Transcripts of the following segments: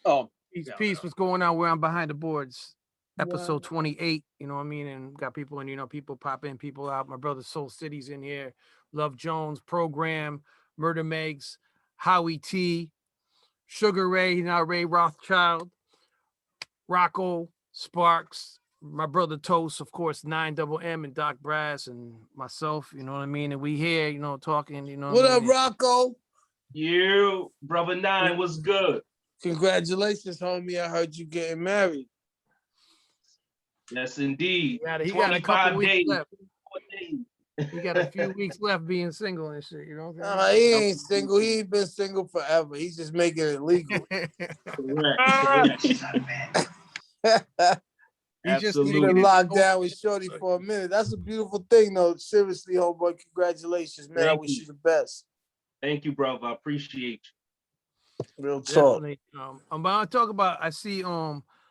Oh, peace. What's going on? Where I'm behind the boards. Episode 28. You know what I mean? And got people and people pop in, people out. My brother Soul City's in here. Love Jones, ProeGrayum, Murda Megz, Howie T, Sugar Ray, now Ray Rothschild, Rocko, Sparkz, my brother Toast, of course, 9MM and Doc Brass and myself, you know what I mean? And we here, talking, What up, Rocko? You, brother Nine, what's good? Congratulations, homie. I heard you getting married. Yes, indeed. He got a couple weeks left. He got a few weeks left being single and shit, you know? He ain't single. He ain't been single forever. He's just making it legal. Correct. He's been locked down with Shorty for a minute. That's a beautiful thing, though. Seriously, homeboy, congratulations, man. I wish you the best. Thank you, brother. I appreciate you. Real talk. I'm about to talk about, I see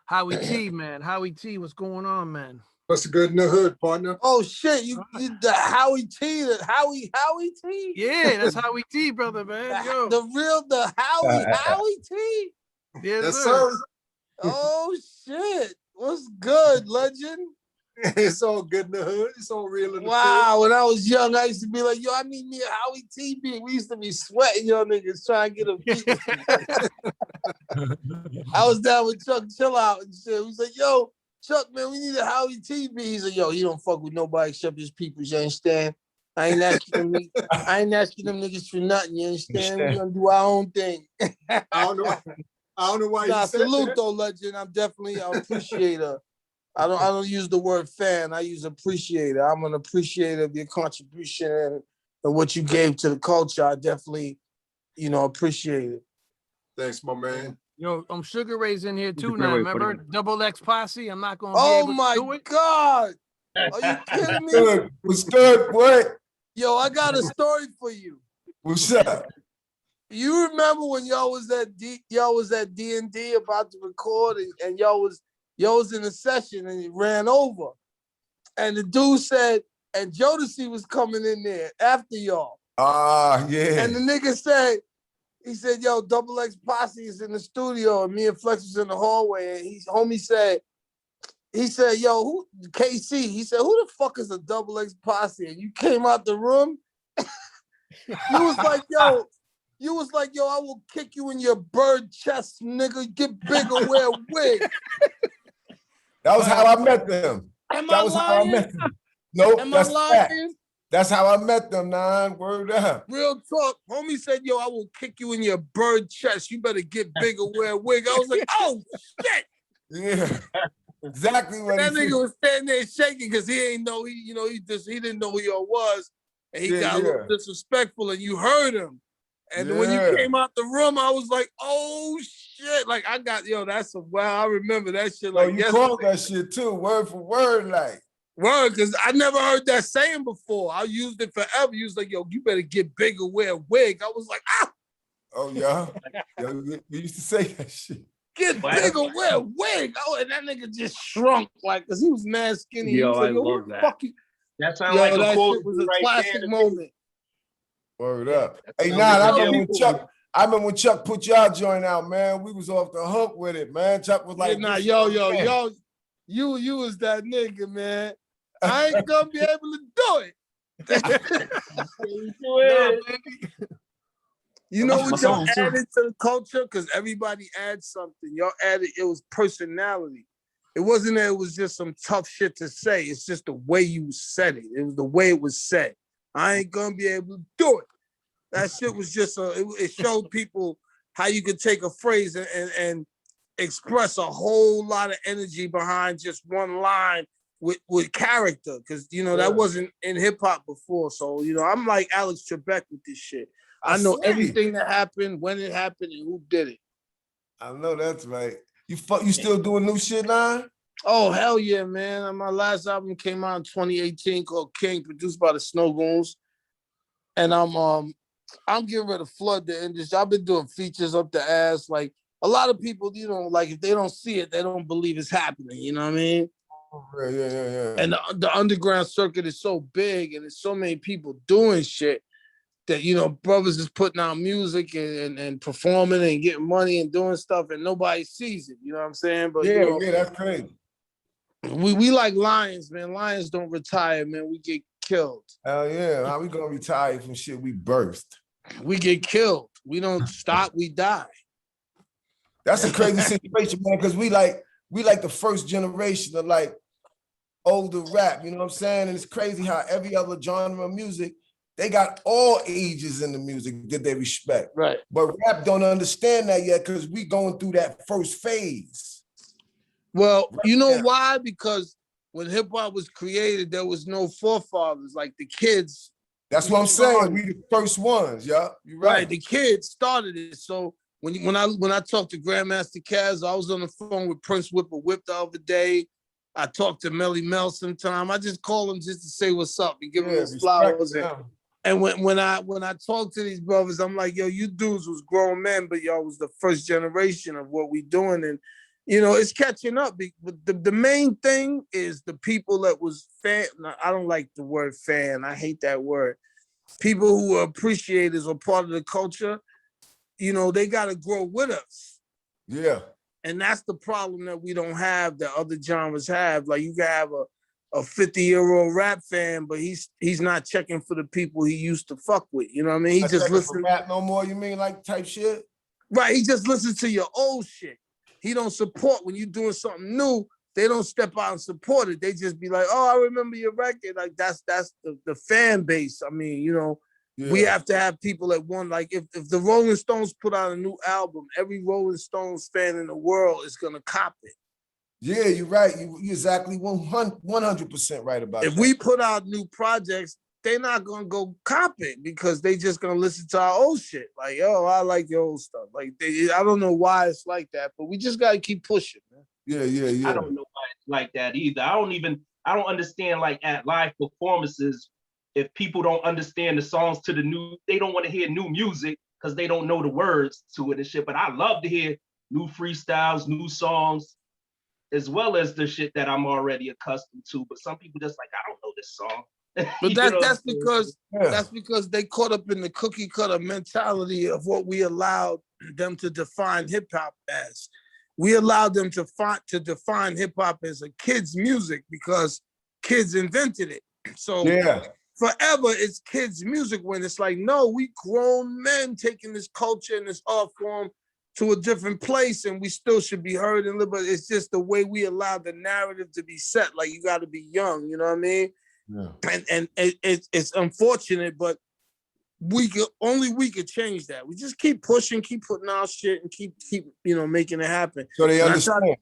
Howie T, man. Howie T, what's going on, man? What's good in the hood, partner? Oh shit, you the Howie T, Howie T? Yeah, that's Howie T, brother, man. Yo. The Howie T? Yes, sir. Oh shit. What's good, legend? It's all good in the hood. It's all real in the hood. When I was young, I used to be like, yo, I need me a Howie T beat. We used to be sweating, y'all niggas trying to get a beat. I was down with Chuck Chill Out and shit. We was like, yo, Chuck, man, we need a Howie T beat. He's like, yo, he don't fuck with nobody except his people, you understand? I ain't asking them niggas for nothing, you understand? We gonna do our own thing. I don't know why you said salute that. though, legend. I appreciate her. I don't use the word fan. I use appreciator. I'm an appreciator of your contribution and what you gave to the culture. I definitely, appreciate it. Thanks, my man. Yo, Sugar Ray's in here too now. Remember Double X Posse? I'm not gonna be able to do it. Oh my God! Are you kidding me? What's good, boy? Yo, I got a story for you. What's up? You remember when y'all was at D&D about to record and y'all was in a session and it ran over. And the dude said, and Jodeci was coming in there after y'all. Yeah. And the nigga said, he said, yo, Double X Posse is in the studio and me and Flex was in the hallway. And homie said, yo, who KC? He said, who the fuck is a Double X Posse? And you came out the room. You was like, yo, I will kick you in your bird chest, nigga. Get bigger, wear a wig. That was how I met them. That was how I met them. Nope, that's fact. That's how I met them, Nine. Word up. Real talk. Homie said, yo, I will kick you in your bird chest. You better get bigger, wear a wig. I was like, oh, shit. Yeah. Exactly what that nigga was standing there shaking because he ain't know, he didn't know who y'all was. And he got a little disrespectful and you heard him. And when you came out the room, I was like, oh, shit. Like, I remember that shit. Like, you called that shit too, word for word, like. Word, because I never heard that saying before. I used it forever. You was like, yo, you better get bigger, wear a wig. I was like, ah. Oh, yeah. Yo, we used to say that shit. Get bigger, wear a wig. Oh, and that nigga just shrunk, like, because he was mad skinny. Yo, like, I love that. That sounds like a quote. Was a classic moment. Word up. Hey, I remember when Chuck put y'all joint out, man. We was off the hook with it, man. Chuck was like, yo, you was that nigga, man. I ain't gonna be able to do it. You know what y'all added to the culture? Because everybody adds something. Y'all added, it was personality. It wasn't that it was just some tough shit to say. It's just the way you said it. It was the way it was said. I ain't gonna be able to do it. That shit was just it showed people how you could take a phrase and express a whole lot of energy behind just one line with character. Because, that wasn't in hip hop before. So, I'm like Alex Trebek with this shit. I know everything that happened, when it happened, and who did it. I know that's right. You still doing new shit now? Oh, hell yeah, man. My last album came out in 2018 called King, produced by the Snow Goons. And I'm getting ready to flood the industry. I've been doing features up the ass. Like, a lot of people, like, if they don't see it, they don't believe it's happening. You know what I mean? Yeah. And the underground circuit is so big and there's so many people doing shit that, you know, brothers is putting out music and performing and getting money and doing stuff and nobody sees it. You know what I'm saying? But yeah, you know, yeah, that's crazy. we like lions, man. Lions don't retire, man. We get killed. Hell yeah. How we gonna retire from shit we birthed? We get killed. We don't stop, we die. That's a crazy situation, man, because we like the first generation of like older rap, you know what I'm saying? And it's crazy how every other genre of music, they got all ages in the music that they respect. Right. But rap don't understand that yet because we going through that first phase. Well, Right you know now. why? Because when hip hop was created, there was no forefathers like the kids. That's what I'm saying. We the first ones, yeah. You're right. The kids started it. So when I talked to Grandmaster Caz, I was on the phone with Prince Whipper Whip the other day. I talked to Melly Mel sometime. I just call him just to say what's up and give him his flowers. And when I talk to these brothers, I'm like, yo, you dudes was grown men, but y'all was the first generation of what we doing. And, you know, it's catching up. But the main thing is the people that was fan. I don't like the word fan. I hate that word. People who are appreciators or part of the culture, you know, they got to grow with us. Yeah. And that's the problem that we don't have that other genres have. Like you can have a 50-year-old rap fan, but he's not checking for the people he used to fuck with. You know what I mean? He just listens for rap no more, you mean, like type shit? Right. He just listens to your old shit. He don't support when you're doing something new. They don't step out and support it. They just be like, oh, I remember your record. Like that's the fan base. I mean, you know, we have to have people that want, like if the Rolling Stones put out a new album, every Rolling Stones fan in the world is gonna cop it. Yeah, you're right. You're exactly 100% right about that. If we put out new projects, they're not gonna go cop it because they just gonna listen to our old shit. Like, yo, I like your old stuff. Like, I don't know why it's like that, but we just gotta keep pushing, man. Yeah. I don't know why it's like that either. I don't understand, like at live performances, if people don't understand the songs to they don't want to hear new music because they don't know the words to it and shit. But I love to hear new freestyles, new songs, as well as the shit that I'm already accustomed to. But some people just like, I don't know this song. But that's because they caught up in the cookie cutter mentality of what we allowed them to define hip hop as. We allowed them to define hip hop as a kid's music because kids invented it. So forever it's kids' music when it's like, no, we grown men taking this culture and this art form to a different place and we still should be heard and live, but it's just the way we allow the narrative to be set. Like you got to be young, you know what I mean? Yeah. And it's unfortunate, but we could change that. We just keep pushing, keep putting out shit and keep you know, making it happen. So they understand.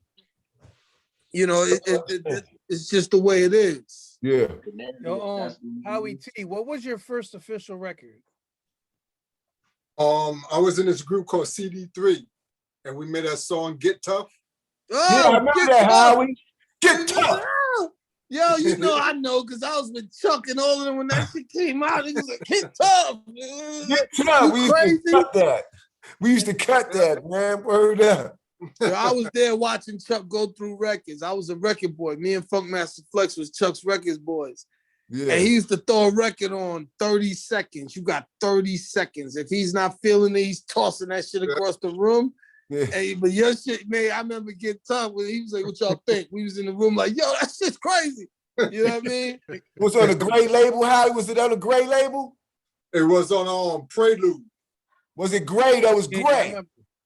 You know, it's just the way it is. Yeah. Howie T, what was your first official record? I was in this group called CD3, and we made that song "Get Tough." Oh, yeah, I remember that, Howie. Get Tough. Yo, you know I know because I was with Chuck and all of them when that shit came out. It was like, Get Tough. Get Tough. We used to cut that. We used to cut that, man. Word up. So I was there watching Chuck go through records. I was a record boy. Me and Funkmaster Flex was Chuck's records boys. Yeah. And he used to throw a record on 30 seconds. You got 30 seconds. If he's not feeling it, he's tossing that shit across the room. Yeah. Hey, but your shit, man, I remember Get Tough when he was like, what y'all think? We was in the room like, yo, that shit's crazy. You know what I mean? Was it on the Gray label, Howie? Was it on the Gray label? It was on Prelude. Was it Gray? That was Gray.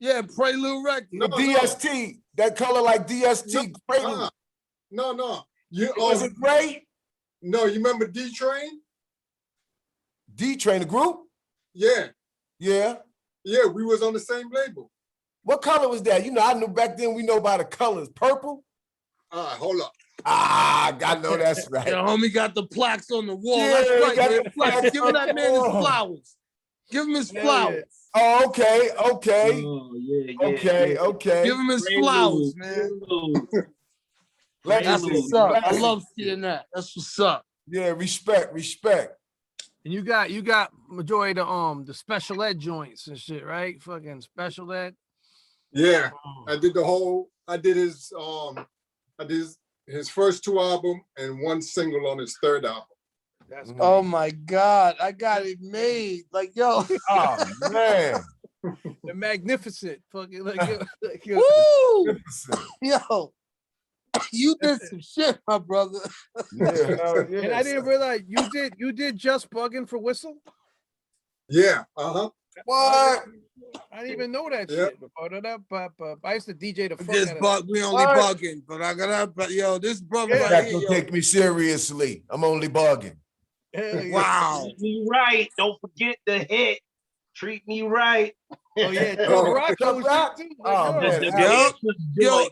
Yeah, Prelude record. No, DST. That color like DST. Prelude. No. Was it Gray? No, you remember D-Train? D-Train, the group? Yeah. Yeah. Yeah, we was on the same label. What color was that? You know, I knew back then we know by the colors. Purple? Hold up. I know that's right. Yeah, homie got the plaques on the wall. Yeah, that's right. Give that man his flowers. Give him his flowers. Oh, okay. Oh, yeah. Okay. Give him his flowers, man. That's what's up. I love seeing that. That's what's up. Yeah, respect. And you got majority of the special ed joints and shit, right? Fucking special ed. Yeah, I did his first 2 albums and 1 single on his 3rd album. That's Oh my God, I got it made. Like, yo. Oh man. the magnificent fucking like, yo, Woo! Magnificent. Yo, you did some shit, my brother. Yeah, hell yeah. And I didn't realize you did just bugging for Whistle. Yeah, uh-huh. What? I didn't even know that Yep. shit. I used to DJ the fuck Just out of bug, we only What? bugging, but I gotta, but yo, this brother Yeah. right That here, don't yo. take me seriously. I'm only bugging. Hell yeah. Wow. Treat me right. Don't forget the hit. Treat me right. Oh yeah, Oh, Chuck Rock Chuck was Rock? shit too. Oh, Like, man, yo. that- Yo, was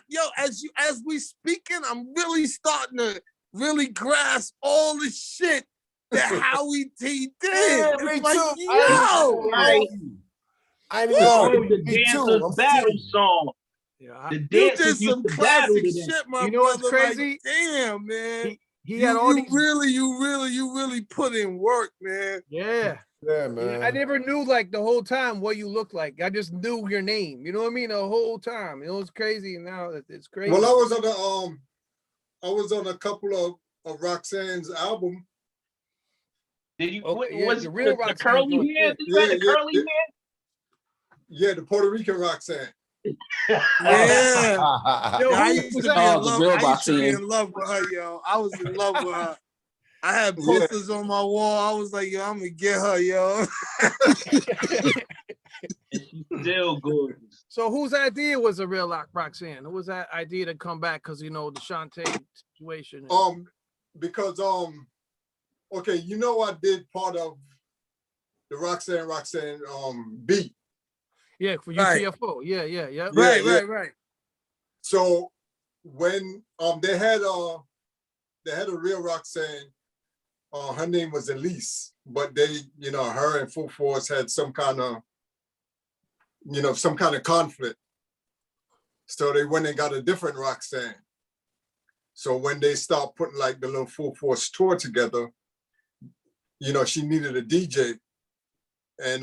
yo, joy. as we speaking, I'm really starting to really grasp all the shit that Howie T did. Yeah, It's me like, too. yo, Right. I ain't even Woo! going. Oh, the Me too. dancers I'm battle serious. song. Yeah, The you dancers did some used to battle classic to them. shit, my You know what's brother. crazy? Like, damn, man. he had all these. You really put in work, man. Yeah. Yeah, Yeah, man. I never knew like the whole time what you look like. I just knew your name. You know what I mean? The whole time. It was crazy. And now it's crazy. Well, I was on a couple of Roxanne's album. Did you? Okay, What yeah, was the real the Roxanne curly joint, hair? yeah. Did you have the Yeah, curly yeah. hair? Yeah, the Puerto Rican Roxanne. Yeah. Yo, I who used was to that? be in Oh, the love. real I used to be Roxanne. in love with her, yo. I was in love with her. I had Yeah. posters on my wall. I was like, yo, I'm gonna get her, yo. And she's still gorgeous. So whose idea was the real Roxanne? Who was that idea to come back? Because you know the Shantae situation. Because okay, you know I did part of the Roxanne beat. yeah, for Right. UTFO. Yeah. Yeah, Right, yeah. right. So when they had a real Roxanne, her name was Elise, but they, her and Full Force had some kind of conflict. So they went and got a different Roxanne. So when they start putting like the little Full Force tour together, she needed a DJ, and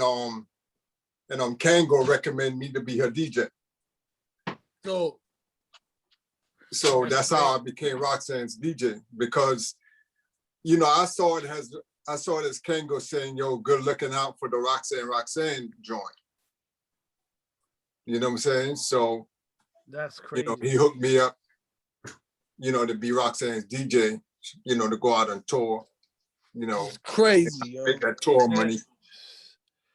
Kango recommended me to be her DJ. So that's how I became Roxanne's DJ, because I saw it as Kango saying, yo, good looking out for the Roxanne joint. You know what I'm saying? So That's crazy. he hooked me up, to be Roxanne's DJ, to go out on tour, It's crazy, yo. make that tour money.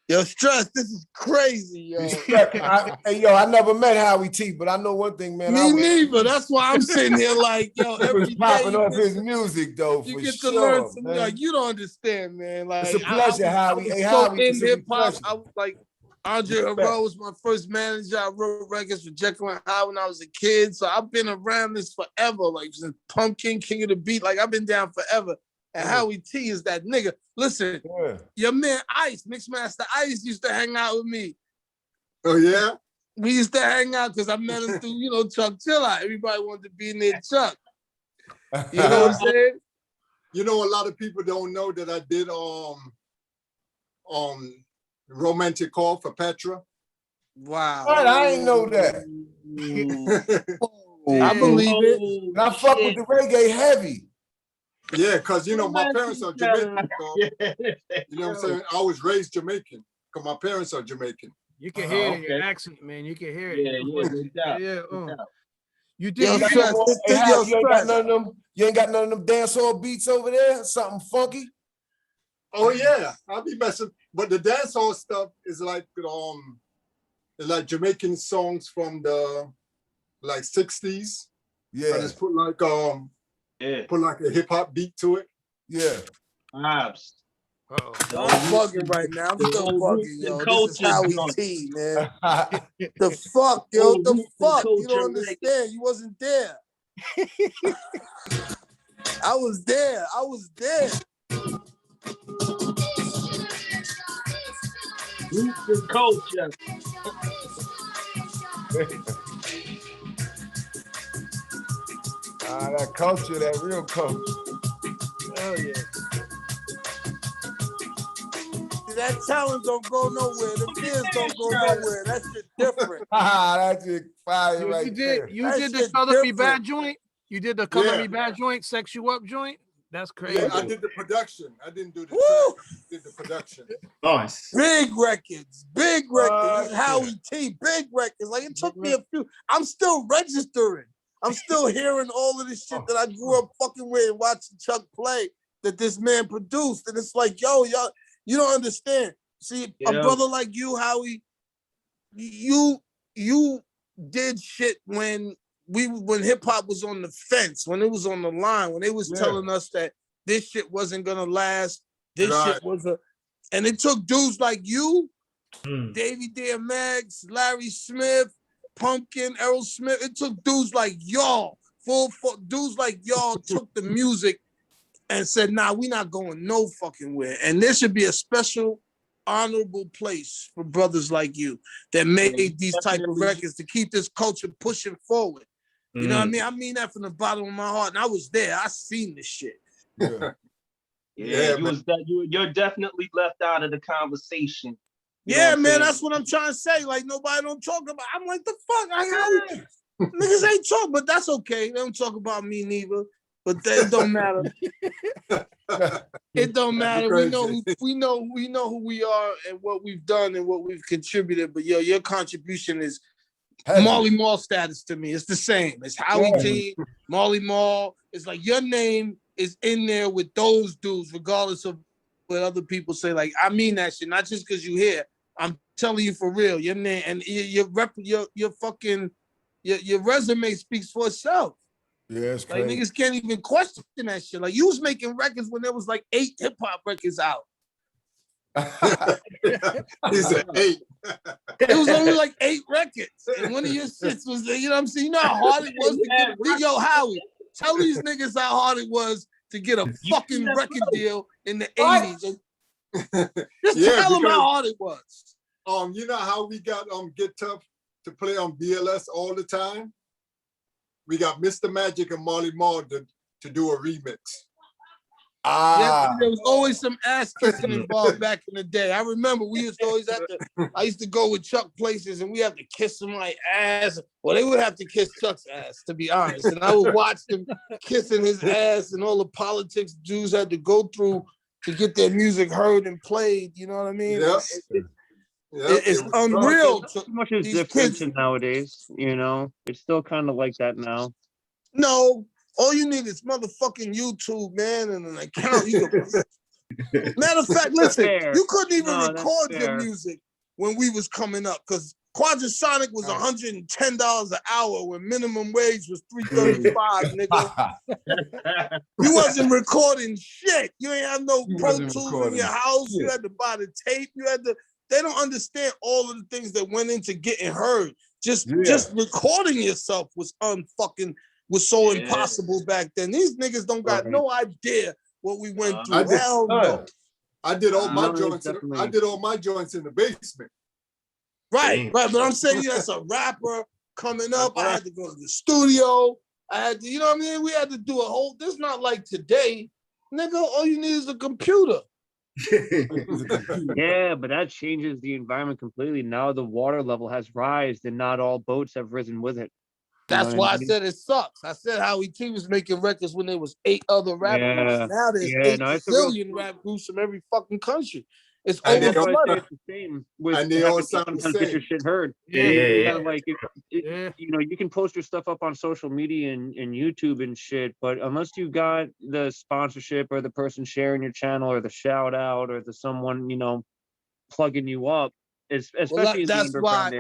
Yo, Stress, this is crazy, yo. I never met Howie T, but I know one thing, man. Me neither. That's why I'm sitting here like, yo, He every was day popping you off get his to- music, though, you for get sure, to learn some, man. like, you don't understand, man. Like, It's a pleasure, Howie. I was Hey, so Howie, in it's a hip hop. pleasure. I was like, Andre Harrell was my first manager. I wrote records for Jekyll and Hyde when I was a kid. So I've been around this forever, like since Pumpkin, King of the Beat. Like I've been down forever. And Howie T is that nigga. Listen, Yeah. your man Ice, Mixmaster Ice, used to hang out with me. Oh yeah? We used to hang out because I met him through, Chuck Chilla. Everybody wanted to be near Chuck. You know what I'm saying? A lot of people don't know that I did Romantic Call for Petra. Wow. What? I ain't know that. I believe it. Oh, And I fuck with the reggae heavy. Yeah, because my parents are Jamaican. So, yeah. you know what I'm saying? I was raised Jamaican because my parents are Jamaican. You can hear it in your okay. accent, man. You can hear it. Yeah, no doubt. Yeah. No doubt. You Yo, did. You Stress, Hey, Howie, you ain't got Stress. none of them. You ain't got none of them dancehall beats over there. Something funky. Oh yeah, I'll be messing. But the dancehall stuff is like Jamaican songs from the 60s. I Yeah, just put like Yeah. a hip hop beat to it. yeah. Vibes. Uh-oh. I'm bugging right now. I'm still bugging, yo. This is Howie T, man. The fuck, yo? The fuck? You don't understand. You wasn't there. I was there. Roots and culture. That culture, that real culture. Oh yeah. That talent don't go nowhere. The ears don't go nowhere. That shit different. That's just fire You right there. did That the shit Color Me different. Bad joint? You did the Color Yeah. Me Bad joint, Sex You Up joint? That's crazy. Yeah, I did the production. I didn't do the Woo! track. I did the production. Nice. Big records, big records. This is Yeah. Howie T, big records. Like it took me a few. I'm still registering. I'm still hearing all of this shit that I grew up fucking with and watching Chuck play that this man produced. And it's like, yo, y'all, you don't understand. See, a brother like you, Howie, you did shit when hip hop was on the fence, when it was on the line, when they was telling us that this shit wasn't gonna last. This shit was and it took dudes like you, Davey D. Megz, Larry Smith, Pumpkin, Errol Smith. It took dudes like y'all, dudes like y'all took the music and said, nah, we not going no fucking where. And there should be a special honorable place for brothers like you that made these type of records to keep this culture pushing forward. You know what I mean? I mean that from the bottom of my heart. And I was there. I seen this shit. You're definitely left out of the conversation. Yeah, man, that's what I'm trying to say. Like, nobody don't talk about. I'm like, the fuck? Niggas ain't talk, but that's okay. They don't talk about me neither. But it don't matter. It don't matter. We know who we are and what we've done and what we've contributed. But yo, your contribution is Marley Marl status to me. It's the same. It's Howie T, Marley Marl. It's like your name is in there with those dudes, regardless of what other people say. Like, I mean that shit, not just because you here. I'm telling you for real. Your name and your fucking your resume speaks for itself. Yeah, it's like crazy. Niggas can't even question that shit. Like you was making records when there was like 8 hip hop records out. He said 8. It was only like 8 records, and one of your shits was, you know what I'm saying? You know how hard it was to get. Yo, Howie, tell these niggas how hard it was to get a fucking record deal in the 80s. Just tell them how hard it was. You know how we got Get Tough to play on BLS all the time? We got Mr. Magic and Marley Marl to do a remix. Yeah, there was always some ass kissing involved back in the day. I remember we used to always have to. I used to go with Chuck places, and we have to kiss somebody's ass. Well, they would have to kiss Chuck's ass, to be honest. And I would watch them kissing his ass, and all the politics Jews had to go through to get their music heard and played. You know what I mean? Yep. It's unreal. Too much is different nowadays. You know, it's still kind of like that now. No. All you need is motherfucking YouTube, man, and an account. Matter of fact, listen, you couldn't even record your music when we was coming up because Quadrasonic was $110 an hour when minimum wage was $3.35, nigga. You wasn't recording shit. You ain't have no Pro Tools in your house. You had to buy the tape. They don't understand all of the things that went into getting heard. Just recording yourself was so impossible back then. These niggas don't got no idea what we went through. Hell no. I did all my joints. I did all my joints in the basement. Right. But I'm saying as a rapper coming up, I had to go to the studio. I had to, you know what I mean? We had to do a whole. This not like today, nigga. All you need is a computer. Yeah, but that changes the environment completely. Now the water level has risen, and not all boats have risen with it. That's why I said it sucks. I said Howie T was making records when there was 8 other rap groups. Now there's 8 zillion rap groups from every fucking country. It's overflowed. It's the same with sometimes get your shit heard. Like you know, you can post your stuff up on social media and YouTube and shit, but unless you got the sponsorship or the person sharing your channel or the shout out or the someone, you know, plugging you up, especially that's why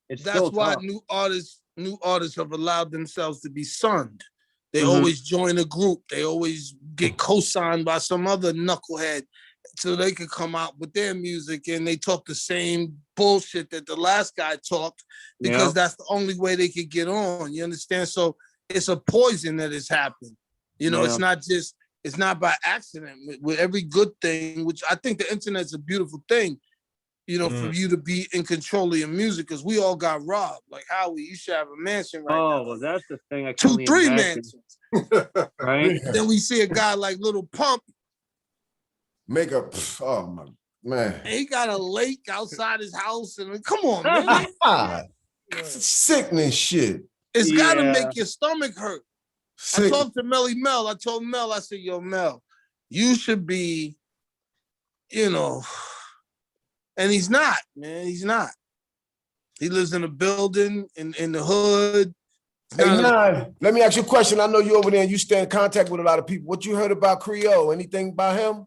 it's that's why new artists have allowed themselves to be sunned. They always join a group. They always get co-signed by some other knucklehead so they could come out with their music and they talk the same bullshit that the last guy talked because that's the only way they could get on. You understand? So it's a poison that has happened. You know, it's not by accident. With every good thing, which I think the internet's a beautiful thing, you know, for you to be in control of your music, because we all got robbed. Like Howie, you should have a mansion right now. Oh, well, that's the thing. I 2, 3 mansions. Right? Then we see a guy like Little Pump. Make up. Oh, my man. And he got a lake outside his house. And come on, man. Sickness shit. It's got to make your stomach hurt. I talked to Melly Mel. I told Mel, I said, yo, Mel, you should be, you know, and he's not, man. He's not. He lives in a building in the hood. Hey, Nine, let me ask you a question. I know you over there and you stay in contact with a lot of people. What you heard about Creole? Anything about him?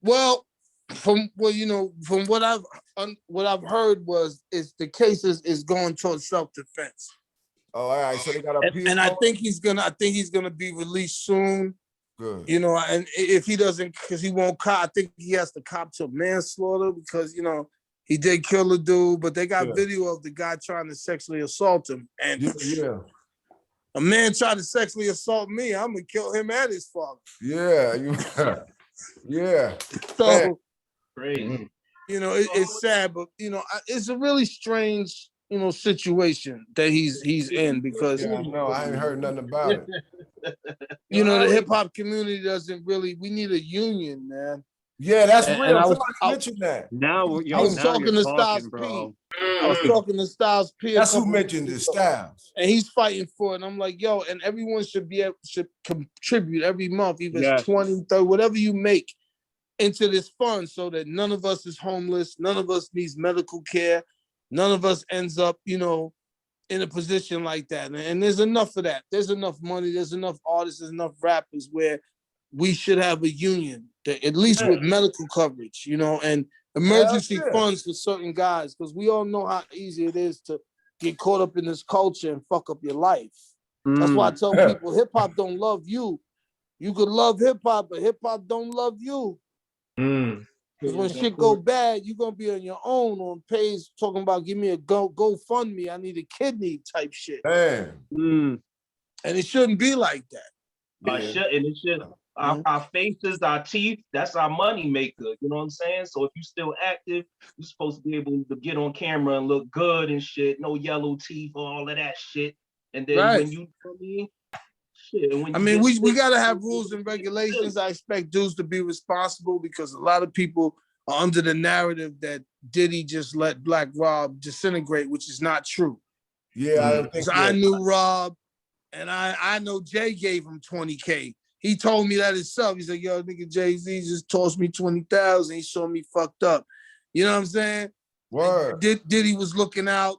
Well, from what I've heard is the case is going towards self-defense. Oh, all right. So they got a and I think he's gonna be released soon. Good. You know, and if he doesn't, because he won't cop, I think he has to cop to manslaughter because, you know, he did kill a dude, but they got video of the guy trying to sexually assault him. And a man tried to sexually assault me, I'm gonna kill him and his father. Yeah. So crazy. You know, it's sad, but you know, it's a really strange, you know, situation that he's in because I know I ain't heard nothing about it. You know, the hip hop community doesn't really. We need a union, man. Yeah, that's real. And Somebody mentioned that. Now, I was talking to Styles P. I was talking to Styles P. That's who mentioned this, Styles. And he's fighting for it. And I'm like, yo, and everyone should contribute every month, even if it's 20, 30, whatever you make into this fund so that none of us is homeless, none of us needs medical care, none of us ends up, you know, in a position like that. And there's enough of that. There's enough money, there's enough artists, there's enough rappers where we should have a union, that, at least with medical coverage, you know, and emergency funds for certain guys, because we all know how easy it is to get caught up in this culture and fuck up your life. That's why I tell people, hip-hop don't love you. You could love hip-hop, but hip-hop don't love you. Because when shit go bad, you're going to be on your own on page talking about, give me a GoFundMe, I need a kidney type shit. And it shouldn't be like that. Our faces, our teeth, that's our money maker. You know what I'm saying? So if you're still active, you're supposed to be able to get on camera and look good and shit, no yellow teeth, all of that shit. And then when you, we got to have rules and regulations. I expect dudes to be responsible because a lot of people are under the narrative that Diddy just let Black Rob disintegrate, which is not true. I knew Rob, and I know Jay gave him 20K. He told me that himself. He's like, yo, nigga, Jay-Z just tossed me 20,000. He saw me fucked up. You know what I'm saying? Word. Diddy was looking out,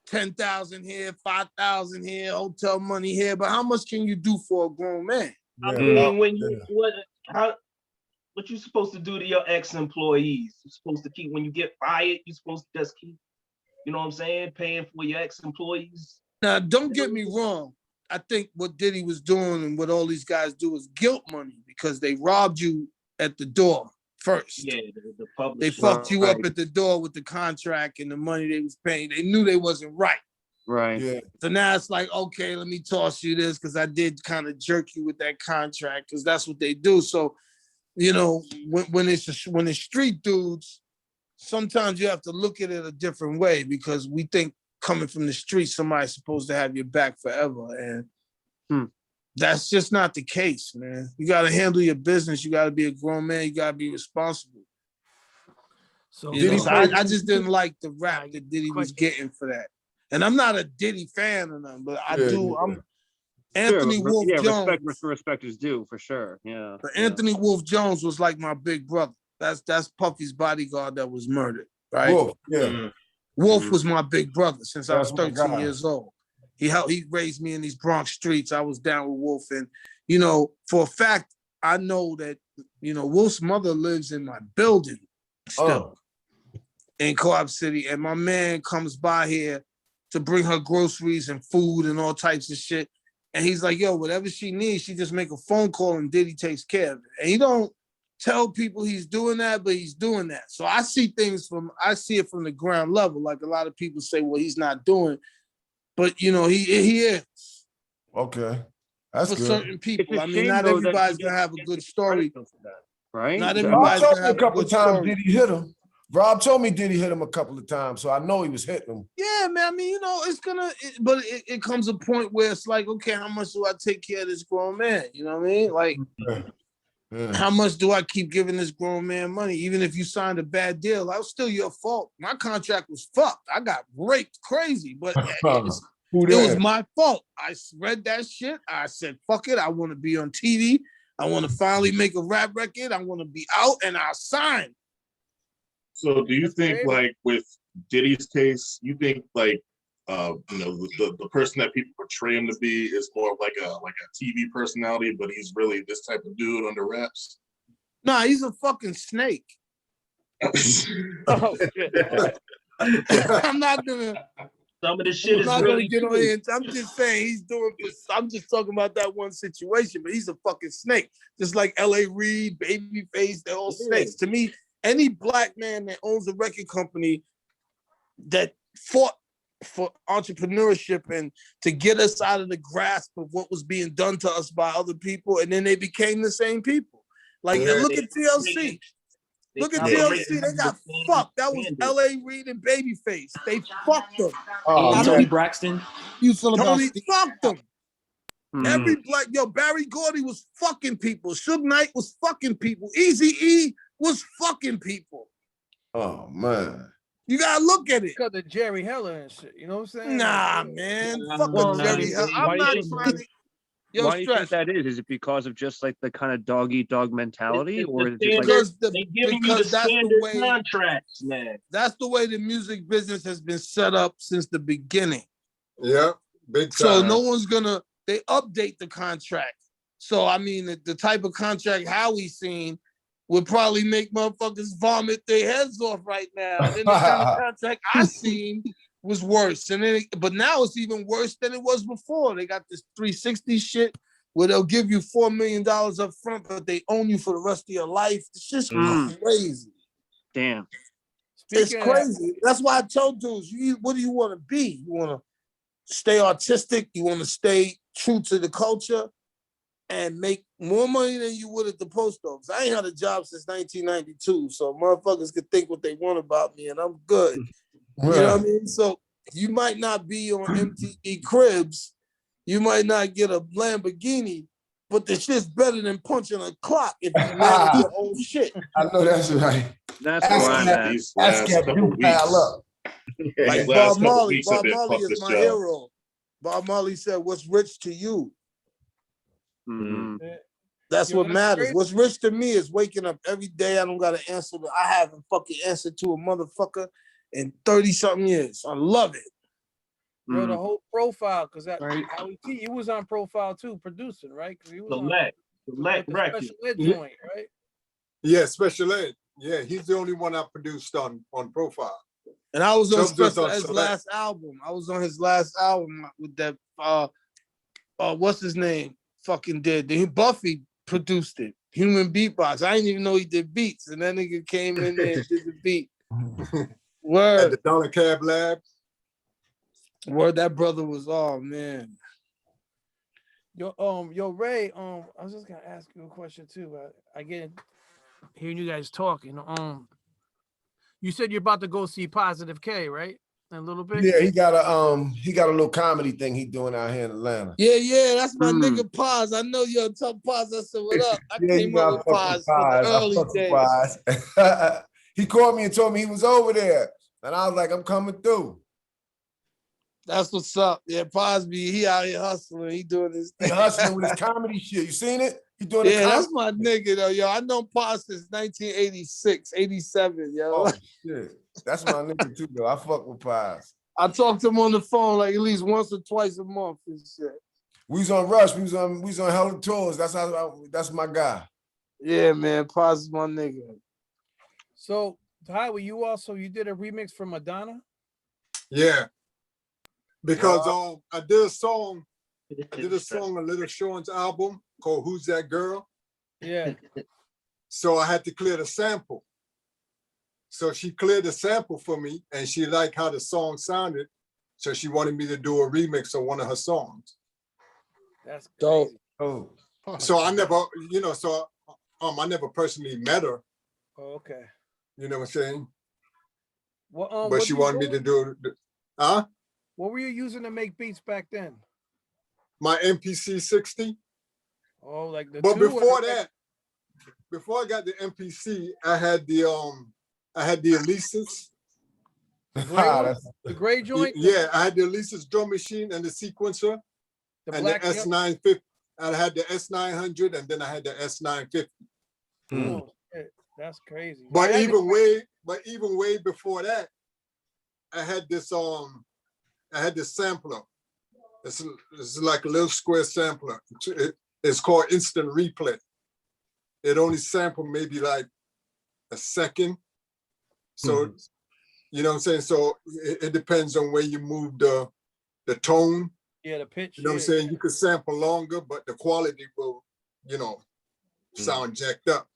10,000 here, 5,000 here, hotel money here. But how much can you do for a grown man? I mean, when you what you supposed to do to your ex-employees? You're supposed to keep, when you get fired, you're supposed to just keep, you know what I'm saying, paying for your ex-employees. Now, don't get me wrong. I think what Diddy was doing and what all these guys do is guilt money because they robbed you at the door first. Yeah, the public. They fucked you up at the door with the contract and the money they was paying. They knew they wasn't right. Right. Yeah. So now it's like, okay, let me toss you this because I did kind of jerk you with that contract because that's what they do. So, you know, when it's street dudes, sometimes you have to look at it a different way because we think coming from the street, somebody's supposed to have your back forever. And that's just not the case, man. You got to handle your business. You got to be a grown man. You got to be responsible. So I just didn't like the rap that Diddy was getting for that. And I'm not a Diddy fan of them, but I do. I'm Anthony Wolf Jones. Respect is due for sure. Yeah. But Anthony Wolf Jones was like my big brother. That's Puffy's bodyguard that was murdered, right? Wolf, yeah. Wolf was my big brother since I was 13 years old. He raised me in these Bronx streets. I was down with Wolf. And, you know, for a fact, I know that, you know, Wolf's mother lives in my building still in Co-op City. And my man comes by here to bring her groceries and food and all types of shit. And he's like, yo, whatever she needs, she just make a phone call and Diddy takes care of it. And he don't tell people he's doing that, but he's doing that. So I see it from the ground level. Like a lot of people say, well, he's not doing, but you know, he is. Okay. That's for good. Certain people. I mean, not everybody's gonna have a good story. Right? Not everybody's gonna have a couple of times Diddy hit him. Rob told me Diddy hit him a couple of times, so I know he was hitting him. Yeah, man. I mean, you know, but it comes a point where it's like, okay, how much do I take care of this grown man? You know what I mean? Like, how much do I keep giving this grown man money? Even if you signed a bad deal, that was still your fault. My contract was fucked. I got raped crazy, but It was my fault. I read that shit. I said, fuck it. I want to be on TV. I want to finally make a rap record. I want to be out, and I signed. So do you think, like, with Diddy's case, you think, like, the person that people portray him to be is more like a TV personality, but he's really this type of dude under wraps? Nah, he's a fucking snake. Oh, shit. I'm not gonna. Some of the shit I'm is not really gonna get on here. I'm just saying he's doing. I'm just talking about that one situation, but he's a fucking snake. Just like L.A. Reid, Babyface, they're all snakes. To me, any black man that owns a record company that fought for entrepreneurship and to get us out of the grasp of what was being done to us by other people, and then they became the same people. Like, look at TLC. Look at TLC. They got fucked. That was L.A. Reid and Babyface. They fucked them. Tony Braxton. You feel about Tony fucked them. Every black, Barry Gordy was fucking people. Suge Knight was fucking people. Eazy-E was fucking people. Oh man. You gotta look at it. Because of Jerry Heller and shit. You know what I'm saying? Nah, man. Fuck with Jerry Heller. I'm not trying to. Why do you think that is? Is it because of just like the kind of dog eat dog mentality, or is it like because that's the way contracts, man? That's the way the music business has been set up since the beginning. Yeah, big time. So no one's gonna. They update the contract. So I mean, the type of contract Howie seen would probably make motherfuckers vomit their heads off right now. And then the kind of contract I seen was worse. And then, but now it's even worse than it was before. They got this 360 shit where they'll give you $4 million up front, but they own you for the rest of your life. It's just crazy. Damn. It's crazy. That's why I told dudes, what do you want to be? You want to stay artistic? You want to stay true to the culture and make more money than you would at the post office? I ain't had a job since 1992, so motherfuckers can think what they want about me, and I'm good. You know what I mean? So you might not be on MTV Cribs, you might not get a Lamborghini, but the shit's better than punching a clock if you manage your own shit. I know that's right. That's where I'm at. That's you pile up. Like Bob Marley. Bob Marley is my hero. Bob Marley said, "What's rich to you?" That's what matters. What's rich to me is waking up every day. I don't got to answer. I haven't fucking answered to a motherfucker in 30-something years. I love it. Bro, the whole profile, because that Howie T, you was on profile too, producing, right? He was Select record. Special Ed joint, right? Yeah, Special Ed. Yeah, he's the only one I produced on profile. And I was on Special Ed's last album. I was on his last album with that what's his name? Fucking did. Buffy produced it. Human Beatbox. I didn't even know he did beats. And that nigga came in there and did the beat. Word. At the Dollar Cab Lab. Word, that brother was, oh man. Yo, Ray, I was just gonna ask you a question too. I get hearing you guys talking. You said you're about to go see Positive K, right? In a little bit. Yeah, he got a little comedy thing he doing out here in Atlanta. Yeah, that's my nigga Paz. I know you're a tough Paz. I said, what up? I came up with Paz for the early days. He called me and told me he was over there. And I was like, I'm coming through. That's what's up. Yeah, Paz he out here hustling. He doing his thing. He hustling with his comedy shit. You seen it? He doing yeah, that's my nigga though, yo. I know Paz since 1986, 87, yo. Oh, shit. That's my nigga too, though. I fuck with Paz. I talk to him on the phone like at least once or twice a month and shit. We was on Rush. We was on Hella Tours. That's my guy. Yeah, man. Paz is my nigga. So, Howie, you did a remix for Madonna? Yeah. Because I did a song on Little Sean's album called Who's That Girl? Yeah. So I had to clear the sample. So she cleared the sample for me and she liked how the song sounded. So she wanted me to do a remix of one of her songs. That's dope. Oh. So I never, I never personally met her. Oh, okay. You know what I'm saying? Well, but she wanted me to do it. What were you using to make beats back then? My MPC 60. Oh, like the. But before that, before I got the MPC, I had the Alesis. The gray joint? Yeah, I had the Lisa's drum machine and the sequencer and the S950. I had the S900 and then I had the S950. Oh, shit. That's crazy. But even way before that, I had this sampler. It's like a little square sampler. It's called Instant Replay. It only sampled maybe like a second. So, you know what I'm saying? So it depends on where you move the tone. Yeah, the pitch. You know what I'm saying? You could sample longer, but the quality will, sound jacked up.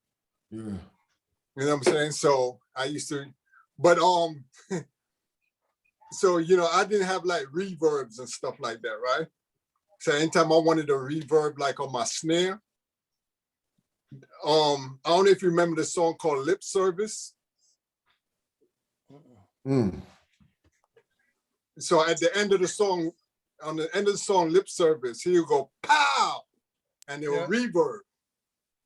Yeah. You know what I'm saying? So I used to, but so I didn't have like reverbs and stuff like that, right? So anytime I wanted a reverb like on my snare, I don't know if you remember the song called Lip Service. So at the end of the song, on the end of the song, Lip Service, he'll go pow, and it will reverb.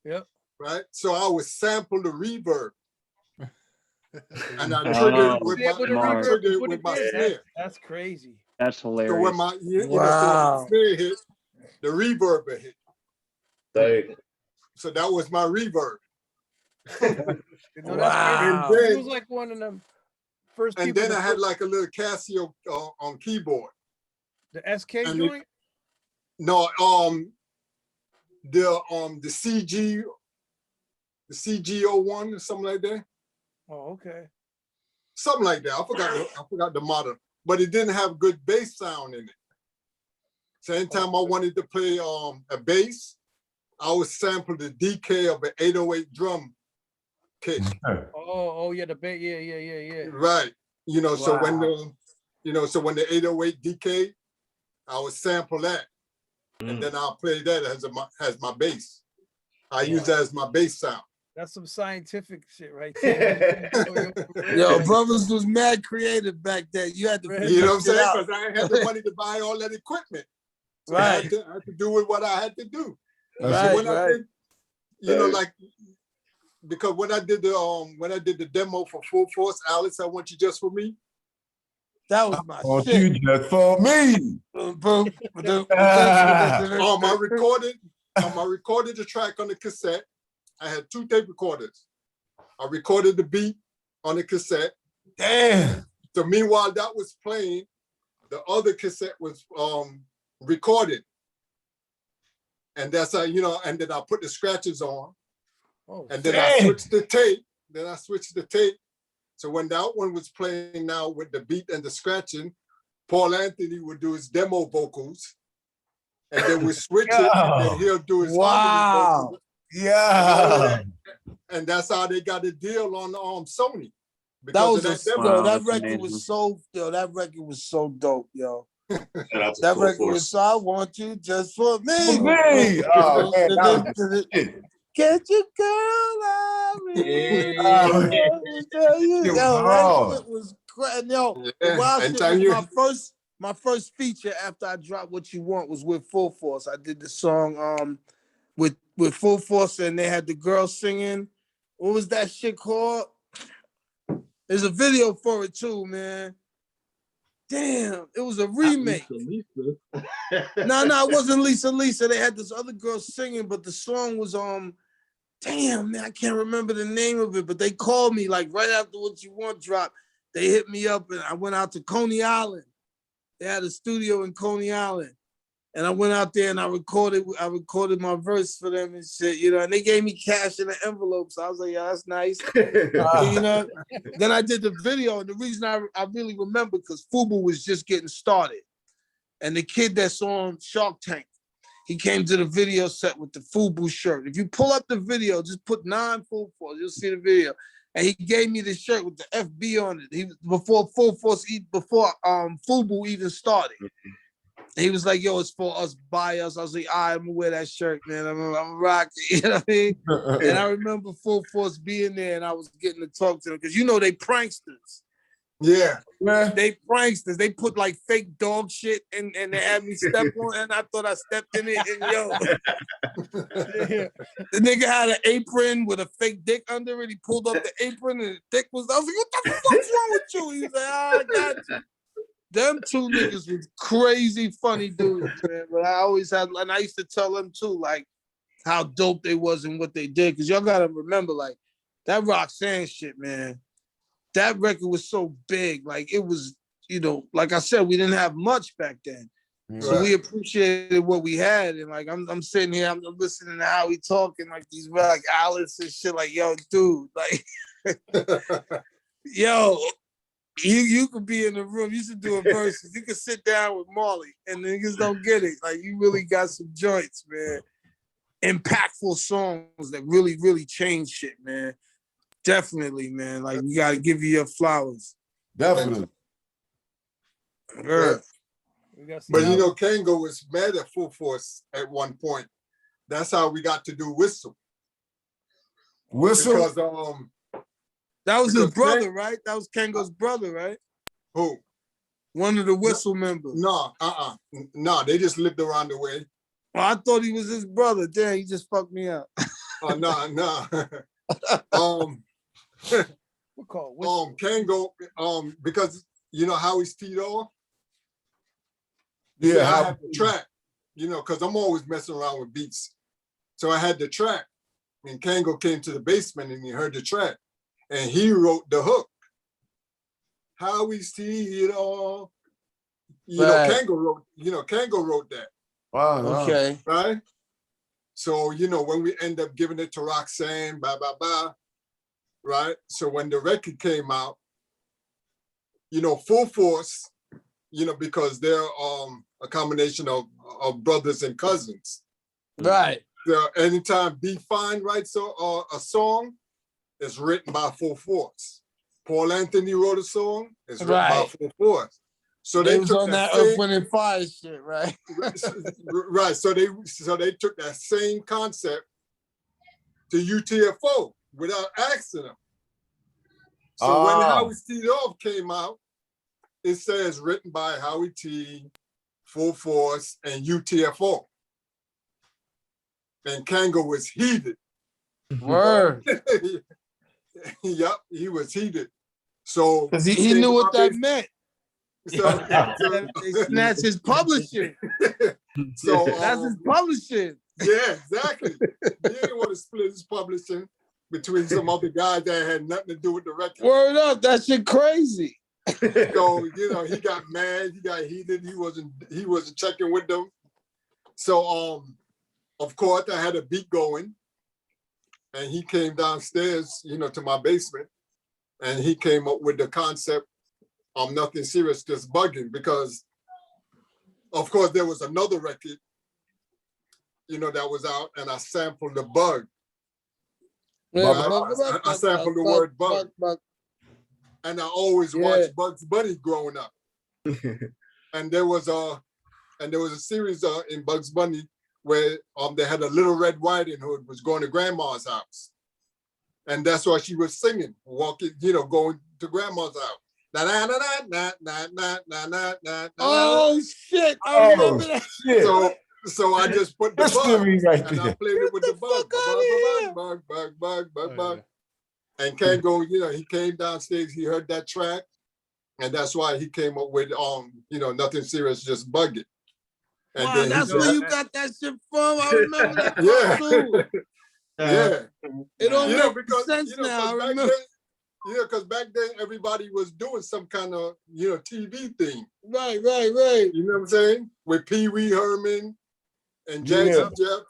Yep. Right? So I would sample the reverb. And I triggered it with my snare. That's crazy. That's hilarious. So when my so when the snare hit, the reverb would hit. So that was my reverb. Wow. It was like one of them first. And then I had like a little Casio on keyboard. The SK joint? No, the CG, the CG01 or something like that. Oh, okay. Something like that. I forgot the model, but it didn't have good bass sound in it. So anytime I wanted to play a bass, I would sample the decay of an 808 drum kit. Oh yeah, the bass. Yeah. Right. So when the 808 decay, I would sample that, and then I'll play that as my bass. I use that as my bass sound. That's some scientific shit right there. Yo, brothers was mad creative back then. You had to, you know what I'm saying? Because I ain't had the money to buy all that equipment. So I had to do with what I had to do. Right, so when I did, because when I did the demo for Full Force, Alice, I Want You Just For Me. That was my shit. You just for me. I recorded the track on the cassette. I had 2 tape recorders. I recorded the beat on the cassette. Damn. So meanwhile that was playing, the other cassette was recorded. And that's how, and then I put the scratches on. Oh, and then I switched the tape. So when that one was playing now with the beat and the scratching, Paul Anthony would do his demo vocals. And then we switch it, and then he'll do his harmony vocals. Yeah. And that's how they got a deal on Sony. That was that record was so that record was so dope, yo. That record was so I Want You Just For Me. Oh man, get your girl out. That shit was great. Yo, my first feature after I dropped What You Want was with Full Force. I did the song with Full Force, and they had the girl singing. What was that shit called? There's a video for it too, man. Damn, it was a remake. No, it wasn't Lisa. They had this other girl singing, but the song was damn, man, I can't remember the name of it, but they called me like right after What You Want dropped. They hit me up, and I went out to Coney Island. They had a studio in Coney Island. And I went out there and I recorded my verse for them and shit, and they gave me cash in an envelope. So I was like, yeah, that's nice. Then I did the video. And the reason I really remember, because Fubu was just getting started. And the kid that's on Shark Tank, he came to the video set with the Fubu shirt. If you pull up the video, just put 9 Full Force, you'll see the video. And he gave me the shirt with the FB on it. He before Full Force, before Fubu even started. He was like, yo, it's for us, by us. I was like, all right, I'm gonna wear that shirt, man. I'm rocking, you know what I mean? And I remember Full Force being there, and I was getting to talk to them, because they pranksters. Yeah. They pranksters. They put like fake dog shit and they had me step on, and I thought I stepped in it. And the nigga had an apron with a fake dick under it. He pulled up the apron and the dick was. I was like, "What the fuck's wrong with you?" He was like, "Ah, I got you." Them two niggas was crazy funny dudes, man. But I always had, and I used to tell them too, like how dope they was and what they did. Cause y'all gotta remember, like that Roxanne shit, man. That record was so big. Like it was, you know, like I said, we didn't have much back then. So we appreciated what we had. And like I'm sitting here, I'm listening to how he talking, like these like Alice and shit, like, yo, dude, like yo. You could be in the room. You should do a verses. You could sit down with Marley, and niggas don't get it. Like you really got some joints, man. Impactful songs that really, really change shit, man. Definitely, man. Like we gotta give you your flowers. Definitely. Yeah. But you know, Kango was mad at Full Force at one point. That's how we got to do Whistle. Whistle? Because that was his brother, right? That was Kango's brother, right? Who? One of the Whistle members. No, no, they just lived around the way. Well, I thought he was his brother. Damn, he just fucked me up. Oh, no. What called? Kango, because you know Howie's teed off. Yeah, I had the track, you know, because I'm always messing around with beats. So I had the track, and Kango came to the basement and he heard the track. And he wrote the hook. How we see it all. Kango wrote that. Wow. Okay. Right? So, you know, when we end up giving it to Roxanne, right? So when the record came out, you know, Full Force, you know, because they're a combination of brothers and cousins. Right. So anytime B Fine writes a song, it's written by Full Force. Paul Anthony wrote a song, it's written by Full Force. So they was took on that Earth, Wind and Fire shit, right? Right. So they took that same concept to UTFO without asking them. So when Howie Teed Off came out, it says written by Howie T, Full Force, and UTFO. And Kango was heated. Word. Yep, he was heated. So because he knew what that meant. So they snatched his publishing. So that's his publishing. Yeah, exactly. He didn't want to split his publishing between some other guys that had nothing to do with the record. Word up, that shit crazy. So you know, he got mad, he got heated, he wasn't checking with them. So of course I had a beat going. And he came downstairs, you know, to my basement, and he came up with the concept of Nothing Serious, Just Bugging, because, of course, there was another record, you know, that was out, and I sampled the bug. Yeah, I sampled the word bug. And I always watched Bugs Bunny growing up. And there was a series in Bugs Bunny where they had a Little Red Riding Hood was going to grandma's house. And that's why she was singing, walking, you know, going to grandma's house. Oh shit! I remember that. Shit. So I just put the bug, and I played it with the bug. And Kango, you know, he came downstairs, he heard that track, and that's why he came up with you know, Nothing Serious, Just Bug It. And wow, then that's where you got that shit from. I remember that too. Yeah. It all makes sense now. I remember. Because back then everybody was doing some kind of, you know, TV thing. Right. You know what I'm saying? With Pee Wee Herman and Jazzy Jeff.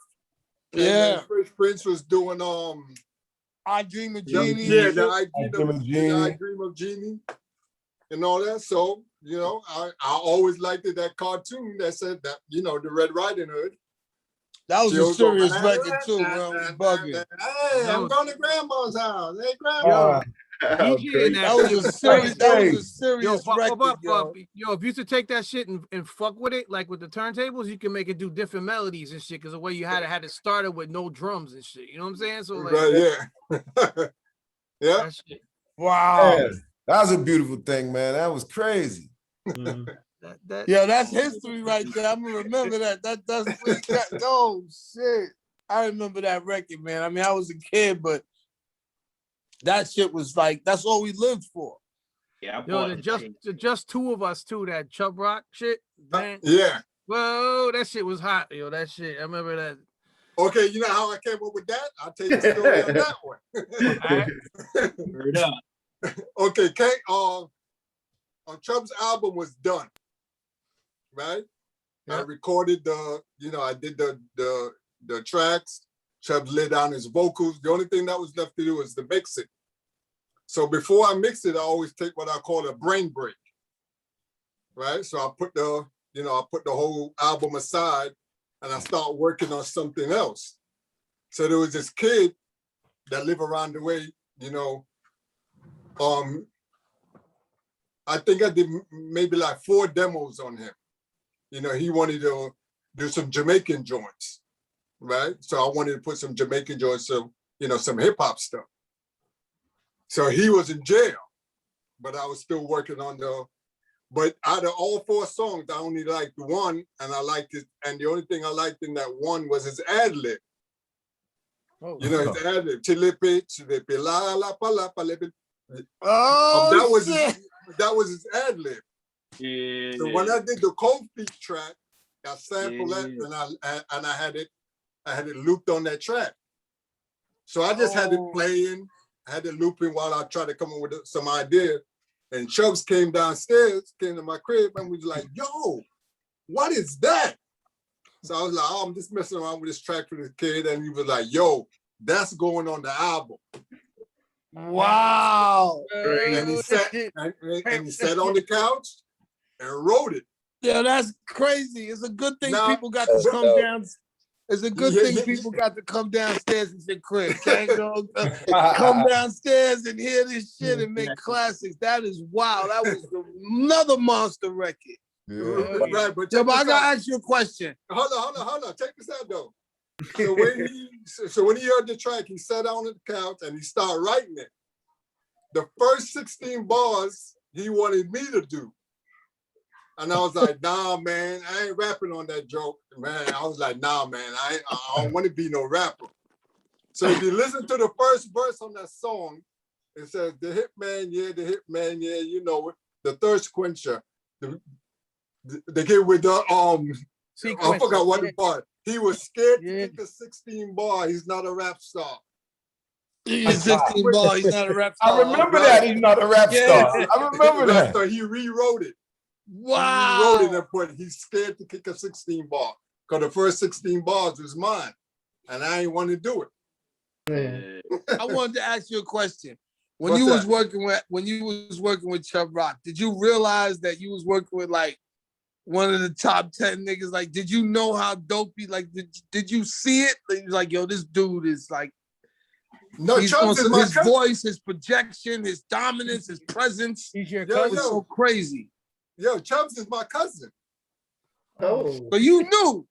Yeah. Fresh Prince was doing I Dream of Genie. Yeah, the I Dream of Genie and all that. So, you know, I always liked that cartoon that said that, you know, the Red Riding Hood. That was a serious record too, man. Bugging. Hey, I'm going to grandma's house. Hey, grandma. That was a serious record, yo, if you used to take that shit and fuck with it, like with the turntables, you can make it do different melodies and shit. Because the way you had it started with no drums and shit. You know what I'm saying? So like, yeah. Wow. That was a beautiful thing, man. That was crazy. Yeah, that's history right there. I'm gonna remember that. That's oh shit. I remember that record, man. I mean, I was a kid, but that shit was like, that's all we lived for. Yeah, Yo, just two of us too. That Chub Rock shit. Man. Yeah. Whoa, that shit was hot, yo. That shit. I remember that. Okay, you know how I came up with that? I'll tell you the story on that one. Okay, Chubb's album was done, right? Yep. I recorded I did the tracks. Chubb laid down his vocals. The only thing that was left to do was to mix it. So before I mix it, I always take what I call a brain break, right? So I put the whole album aside and I start working on something else. So there was this kid that lived around the way, I think I did maybe like 4 demos on him. He wanted to do some Jamaican joints, right? So I wanted to put some Jamaican joints, some hip hop stuff. So he was in jail, but I was still working on but out of all 4 songs, I only liked one, and I liked it. And the only thing I liked in that one was his ad lib. Oh, his ad lib. Chilipi, chilipi, la la pa la pa lipi. That was his ad lib. Yeah. So when I did the Cold Feet track, I sampled that, and I had it looped on that track. So I just had it playing, I had it looping while I tried to come up with some idea. And Chubbs came downstairs, came to my crib, and was like, "Yo, what is that?" So I was like, "Oh, I'm just messing around with this track for this kid," and he was like, "Yo, that's going on the album." Wow! And he sat on the couch and wrote it. Yeah, that's crazy. It's a good thing people got to come down. It's a good thing people got to come downstairs and say, "Chris, can't go come downstairs and hear this shit and make classics." That is wow. That was another monster record. Yeah. Right, but I gotta ask you a question. Hold on. Check this out though. So when he heard the track, he sat down on the couch and he started writing it. The first 16 bars he wanted me to do. And I was like, "Nah, man, I ain't rapping on that joke, man." I was like, "Nah, man, I don't want to be no rapper." So if you listen to the first verse on that song, it says, the hit man, yeah, you know it. The thirst quencher. They get with the I forgot what the part. He was scared to kick a 16 bar. He's not a rap star. He's 16 bar. He's not a rap star. I remember that. He's not a rap star. I remember that. So he rewrote it. Wow. He wrote it and put, he's scared to kick a 16 bar because the first 16 bars was mine, and I ain't want to do it. I wanted to ask you a question. When you was working with Chubb Rock, did you realize that you was working with like one of the top 10 niggas? Like, did you know how dope he, like, did you see it? Like, yo, this dude is like, no, Chubbs is my his voice, his projection, his dominance, his presence. He's your cousin. It's so crazy. Yo, Chubbs is my cousin. Oh. But you knew.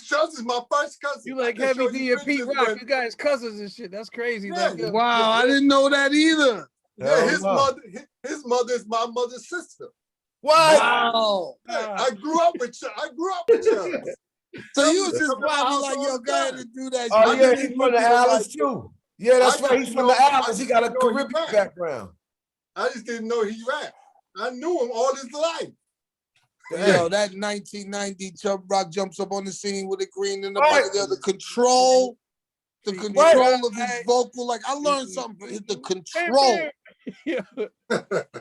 Chubbs is my first cousin. You like Heavy D and Pete Rock. You guys cousins and shit. That's crazy. Yeah. Like, wow, I didn't know that either. Yeah, his mother is my mother's sister. What? Wow. I grew up with Chubbs. So you was just probably like, yo, go ahead and do that. Oh, yeah, he's from the Islands too. Yeah, that's right. He's from the Islands. He got a Caribbean background. I just didn't know he rapped. I knew him all his life. Yo, that 1990 Chubb Rock jumps up on the scene with the green in the back. The control of his vocal. Like, I learned something. The control.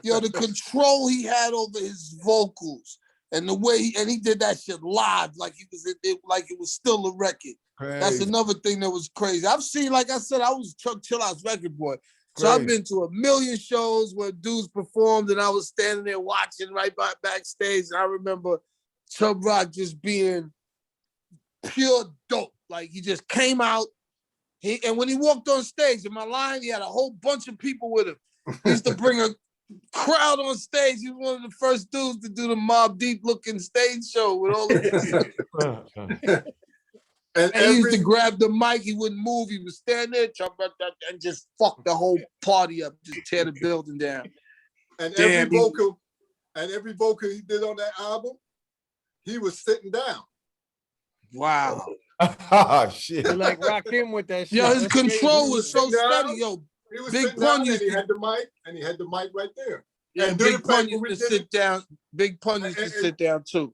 Yo, the control he had over his vocals and the way he did that shit live, like it was still a record. Crazy. That's another thing that was crazy. I've seen, like I said, I was Chuck Chill Out's record boy. So I've been to a million shows where dudes performed and I was standing there watching right backstage. And I remember Chubb Rock just being pure dope. Like, he just came out. And when he walked on stage, in my line, he had a whole bunch of people with him. He used to bring a crowd on stage. He was one of the first dudes to do the Mobb Deep looking stage show with all the And he used to grab the mic, he wouldn't move, he would stand there and just fuck the whole party up, just tear the building down. And Damn, every vocal he did on that album, he was sitting down. Wow. Oh, shit. They like Rakim with that shit. Yo, his That's crazy. control was so Sitting down. steady. Yo, He was Big sitting down, Pun and used he to- had the mic, right there. yeah, And do Big the Pun fact used we to did sit it- down. Big Pun used to and- sit down too.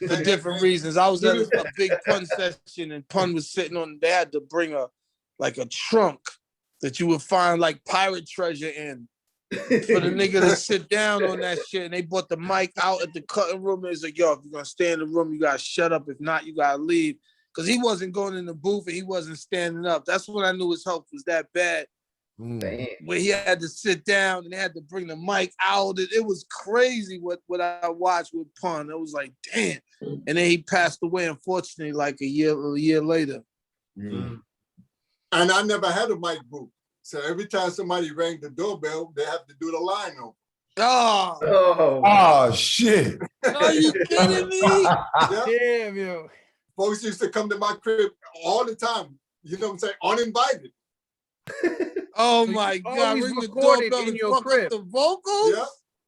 For and- different and- reasons. I was at a Big Pun session and Pun was sitting on, they had to bring a trunk that you would find like pirate treasure in for the nigga to sit down on that shit. And they brought the mic out at the cutting room. It's like, yo, if you're gonna stay in the room, you gotta shut up. If not, you gotta leave. Cause he wasn't going in the booth and he wasn't standing up. That's when I knew his health was that bad. Where he had to sit down and they had to bring the mic out. It was crazy what I watched with Pun. It was like, damn. And then he passed away, unfortunately, like a year later. And I never had a mic booth. So every time somebody rang the doorbell, they have to do the line over. Oh, shit. Are you kidding me? Yeah. Damn, yo. Folks used to come to my crib all the time. You know what I'm saying? Uninvited. Oh So my you God! always Ring the recorded doorbell in and your fuck crib. up the vocals.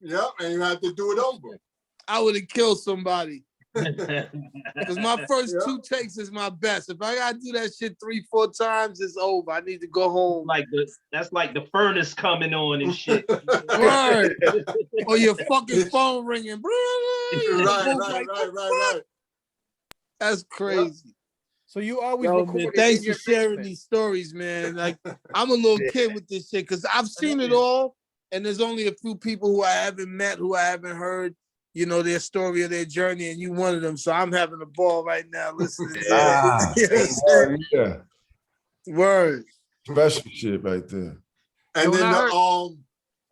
Yeah, yeah, and you had to do it over. I would have killed somebody. Because my first Yeah. 2 takes is my best. If I gotta do that shit 3-4 times, it's over. I need to go home. That's like the furnace coming on and shit. Word. Or your fucking phone ringing. Right. That's crazy. So you always Yo, recorded man, thanks in for your sharing basement. these stories, man. Like, I'm a little kid with this shit because I've seen it all, and there's only a few people who I haven't met, who I haven't heard, you know, their story or their journey, and you one of them. So I'm having a ball right now listening. You know what I'm saying? Yeah. Word. Special shit right there. And When then I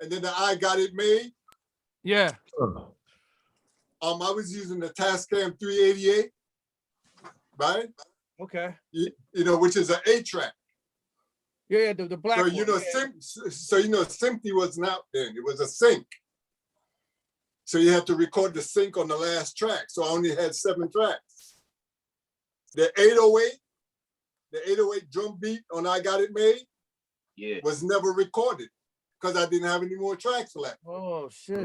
the I Got It Made. Yeah. I was using the Tascam 388, right? Okay. You know, which is an 8-track. Yeah, the black So one. you know, yeah. Sympty wasn't out then. It was a sync. So you had to record the sync on the last track. So I only had 7 tracks. The 808 drum beat on I Got It Made was never recorded because I didn't have any more tracks left. Oh shit.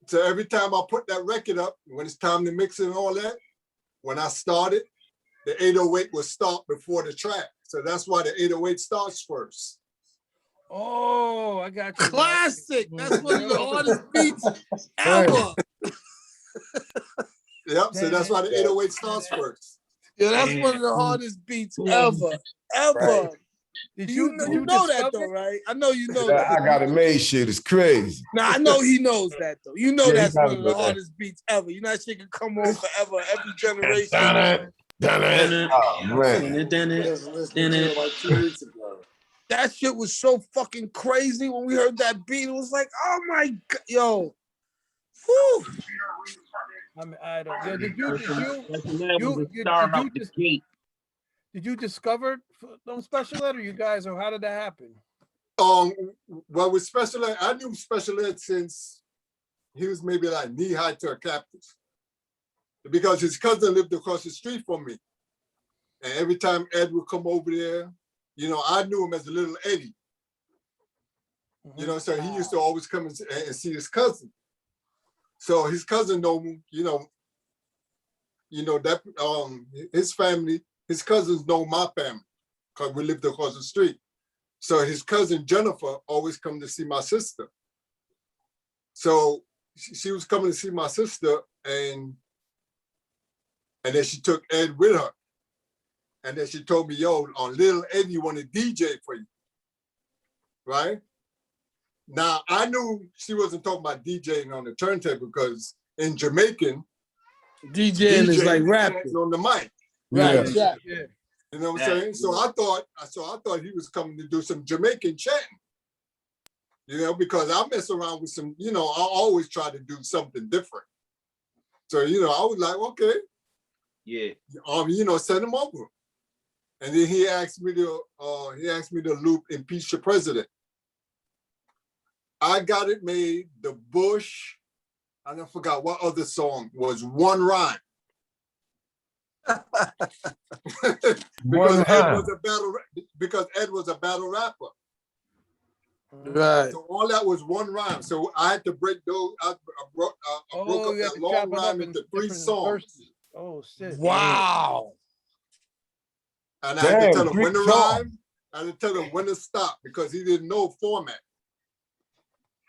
So every time I put that record up, when it's time to mix it and all that, when I started, the 808 will start before the track. So that's why the 808 starts first. Oh, I got you. Classic. That's one of the hardest beats ever. Yep, so that's why the 808 starts first. Yeah, that's one of the hardest beats ever. Ever. Did You know that though, right? I know you know That that. I Got It Made shit is crazy. Nah, I know he knows that though. You know Yeah, he that's gotta one of the know that. hardest beats ever. You know that shit can come on forever, every generation. Oh, man. That shit was so fucking crazy when we heard that beat. It was like, oh my God, yo. Whew. I mean, I don't. Yo, did you discover them Special Ed, or you guys, or how did that happen? Well, with Special Ed, I knew Special Ed since he was maybe like knee-high to a cactus. Because his cousin lived across the street from me. And every time Ed would come over there, you know, I knew him as a little Eddie. You know, so he used to always come and see his cousin. So his cousin know him, you know that his family, his cousins know my family because we lived across the street. So his cousin Jennifer always come to see my sister. So she was coming to see my sister, and then she took Ed with her. And then she told me, yo, little Eddie want to DJ for you, right? Now, I knew she wasn't talking about DJing on the turntable because in Jamaican, DJing is like rapping on the mic. Right. Yeah. You know what I'm saying? So I thought he was coming to do some Jamaican chanting. You know, because I mess around with some, you know, I always try to do something different. So, you know, I was like, okay. Yeah. You know, send him over. And then he asked me to loop Impeach the President. I Got It Made, The Bush, I don't forgot what other song was one rhyme. because Ed was a battle rapper. Right. So all that was one rhyme. So I had to break those. I broke up you had that to long chop it up rhyme in into 3 different songs. verses. Oh shit. Wow. And I had to tell him Damn, when to three songs. rhyme. I had to tell him when to stop because he didn't know format.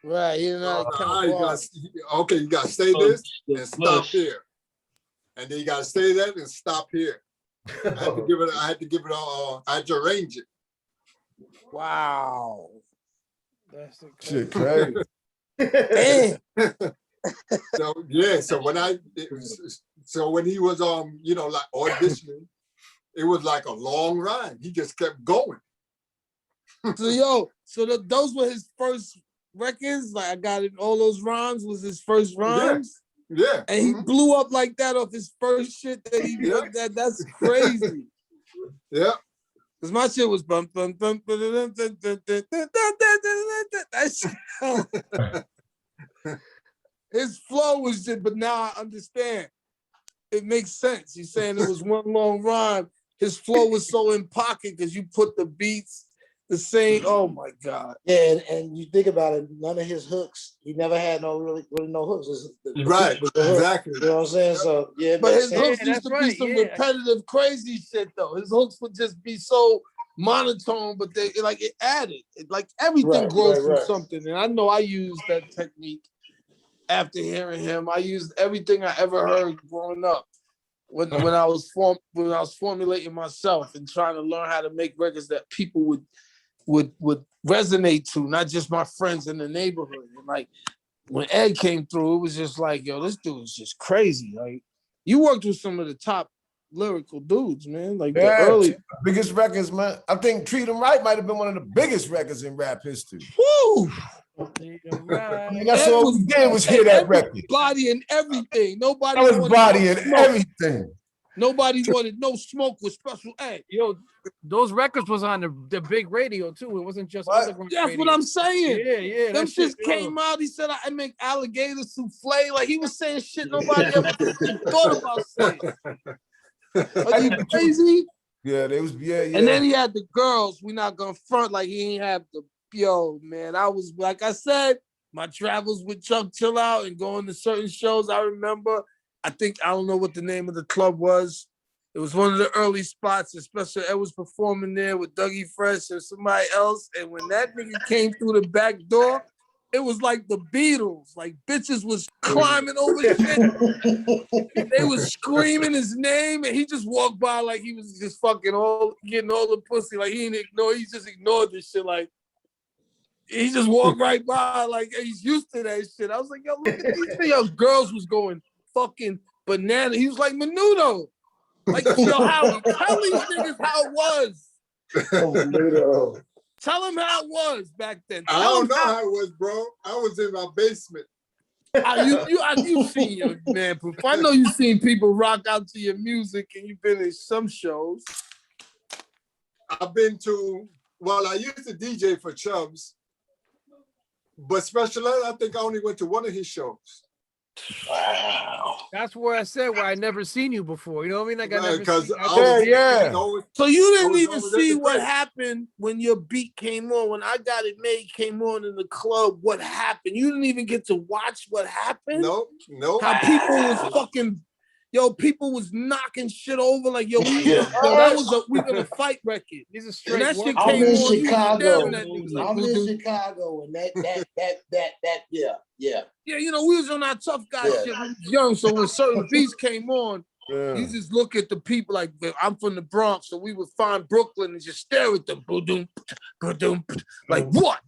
Right. You know, Okay, you gotta say this and stop here. And then you gotta say that and stop here. I had to give it all, I had to arrange it. wow. That's the Shit crazy. Damn. So yeah, so when he was like auditioning, it was like a long rhyme. He just kept going. So those were his first records. Like I got it. All those rhymes was his first rhymes. Yeah. And he blew up like that off his first shit that he that's crazy. Yeah. Cause my shit was bum bum bum that his flow was just, but now I understand. It makes sense. He's saying it was one long rhyme. His flow was so in pocket because you put the beats the same. Oh my God. Yeah, and you think about it, none of his hooks, he never had really no hooks. Right, exactly. You know what I'm saying? So yeah, but his sense. hooks used to be some repetitive, crazy shit though. His hooks would just be so monotone, but they it added. Everything grows from something. And I know I used that technique after hearing him. I used everything I ever heard growing up. When I was formulating myself and trying to learn how to make records that people would resonate to, not just my friends in the neighborhood. And like when Ed came through, it was just like, yo, this dude is just crazy. Like you worked with some of the top lyrical dudes, man. Like the early biggest records, man. I think Treat 'Em Right might have been one of the biggest records in rap history. Woo! I mean, that's all we did was hear that record. Body and everything. Nobody That was wanted body no and smoke. everything. Nobody wanted no smoke with Special Ed. Yo, those records was on the big radio too. It wasn't just underground That's radio. what I'm saying. Yeah. Them shit came out. He said I make alligator souffle. Like he was saying shit nobody ever thought about saying. Are you crazy? Yeah, they was And then he had the girls. We not gonna front like he ain't have the man. I was like I said, my travels with Chuck Chill Out and going to certain shows. I remember. I don't know what the name of the club was. It was one of the early spots, especially Ed was performing there with Dougie Fresh and somebody else. And when that nigga came through the back door, it was like the Beatles. Like bitches was climbing over shit. They was screaming his name, and he just walked by like he was just fucking getting all the pussy. Like he just ignored this shit. Like he just walked right by, like he's used to that shit. I was like, yo, look at these things. Yo, girls was going fucking banana. He was like Menudo. Like, yo, Howie, tell these niggas how it was. Tell them how it was back then. I don't know how it was, bro. I was in my basement. You seen your man. I know you seen people rock out to your music, and you've been in some shows. I've been to. Well, I used to DJ for Chubbs, but Special Ed, I think I only went to one of his shows. Wow. That's where I said where I never seen you before. You know what I mean? Like I never seen So you didn't even see what happened when your beat came on. When I Got It Made came on in the club, what happened? You didn't even get to watch what happened? No. How people was fucking, people was knocking shit over like, yo, that was a We Gonna Fight record. These are straight. And that shit I'm came in on. Chicago. I'm in Chicago, and that, yeah. Yeah, we was on our tough guy shit. We was young, so when certain beats came on, you just look at the people like, I'm from the Bronx, so we would find Brooklyn and just stare at them. Like, what?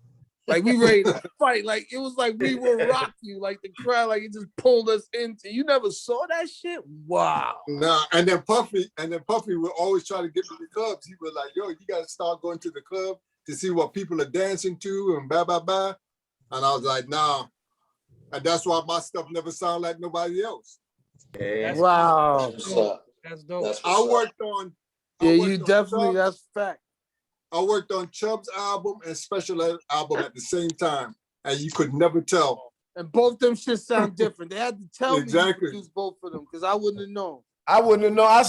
Like, we ready to fight. Like, it was like we will rock you. Like, the crowd, like, it just pulled us into. You never saw that shit? Wow. Nah, and then Puffy would always try to get me to the clubs. He was like, yo, you got to start going to the club to see what people are dancing to and blah, blah, blah. And I was like, nah. And that's why my stuff never sound like nobody else. Wow. That's dope. I worked on. That's fact. I worked on Chubb's album and Special Ed album at the same time, and you could never tell. And both them shit sound different. They had to tell me to produce both of them because I wouldn't have known. I wouldn't have known. I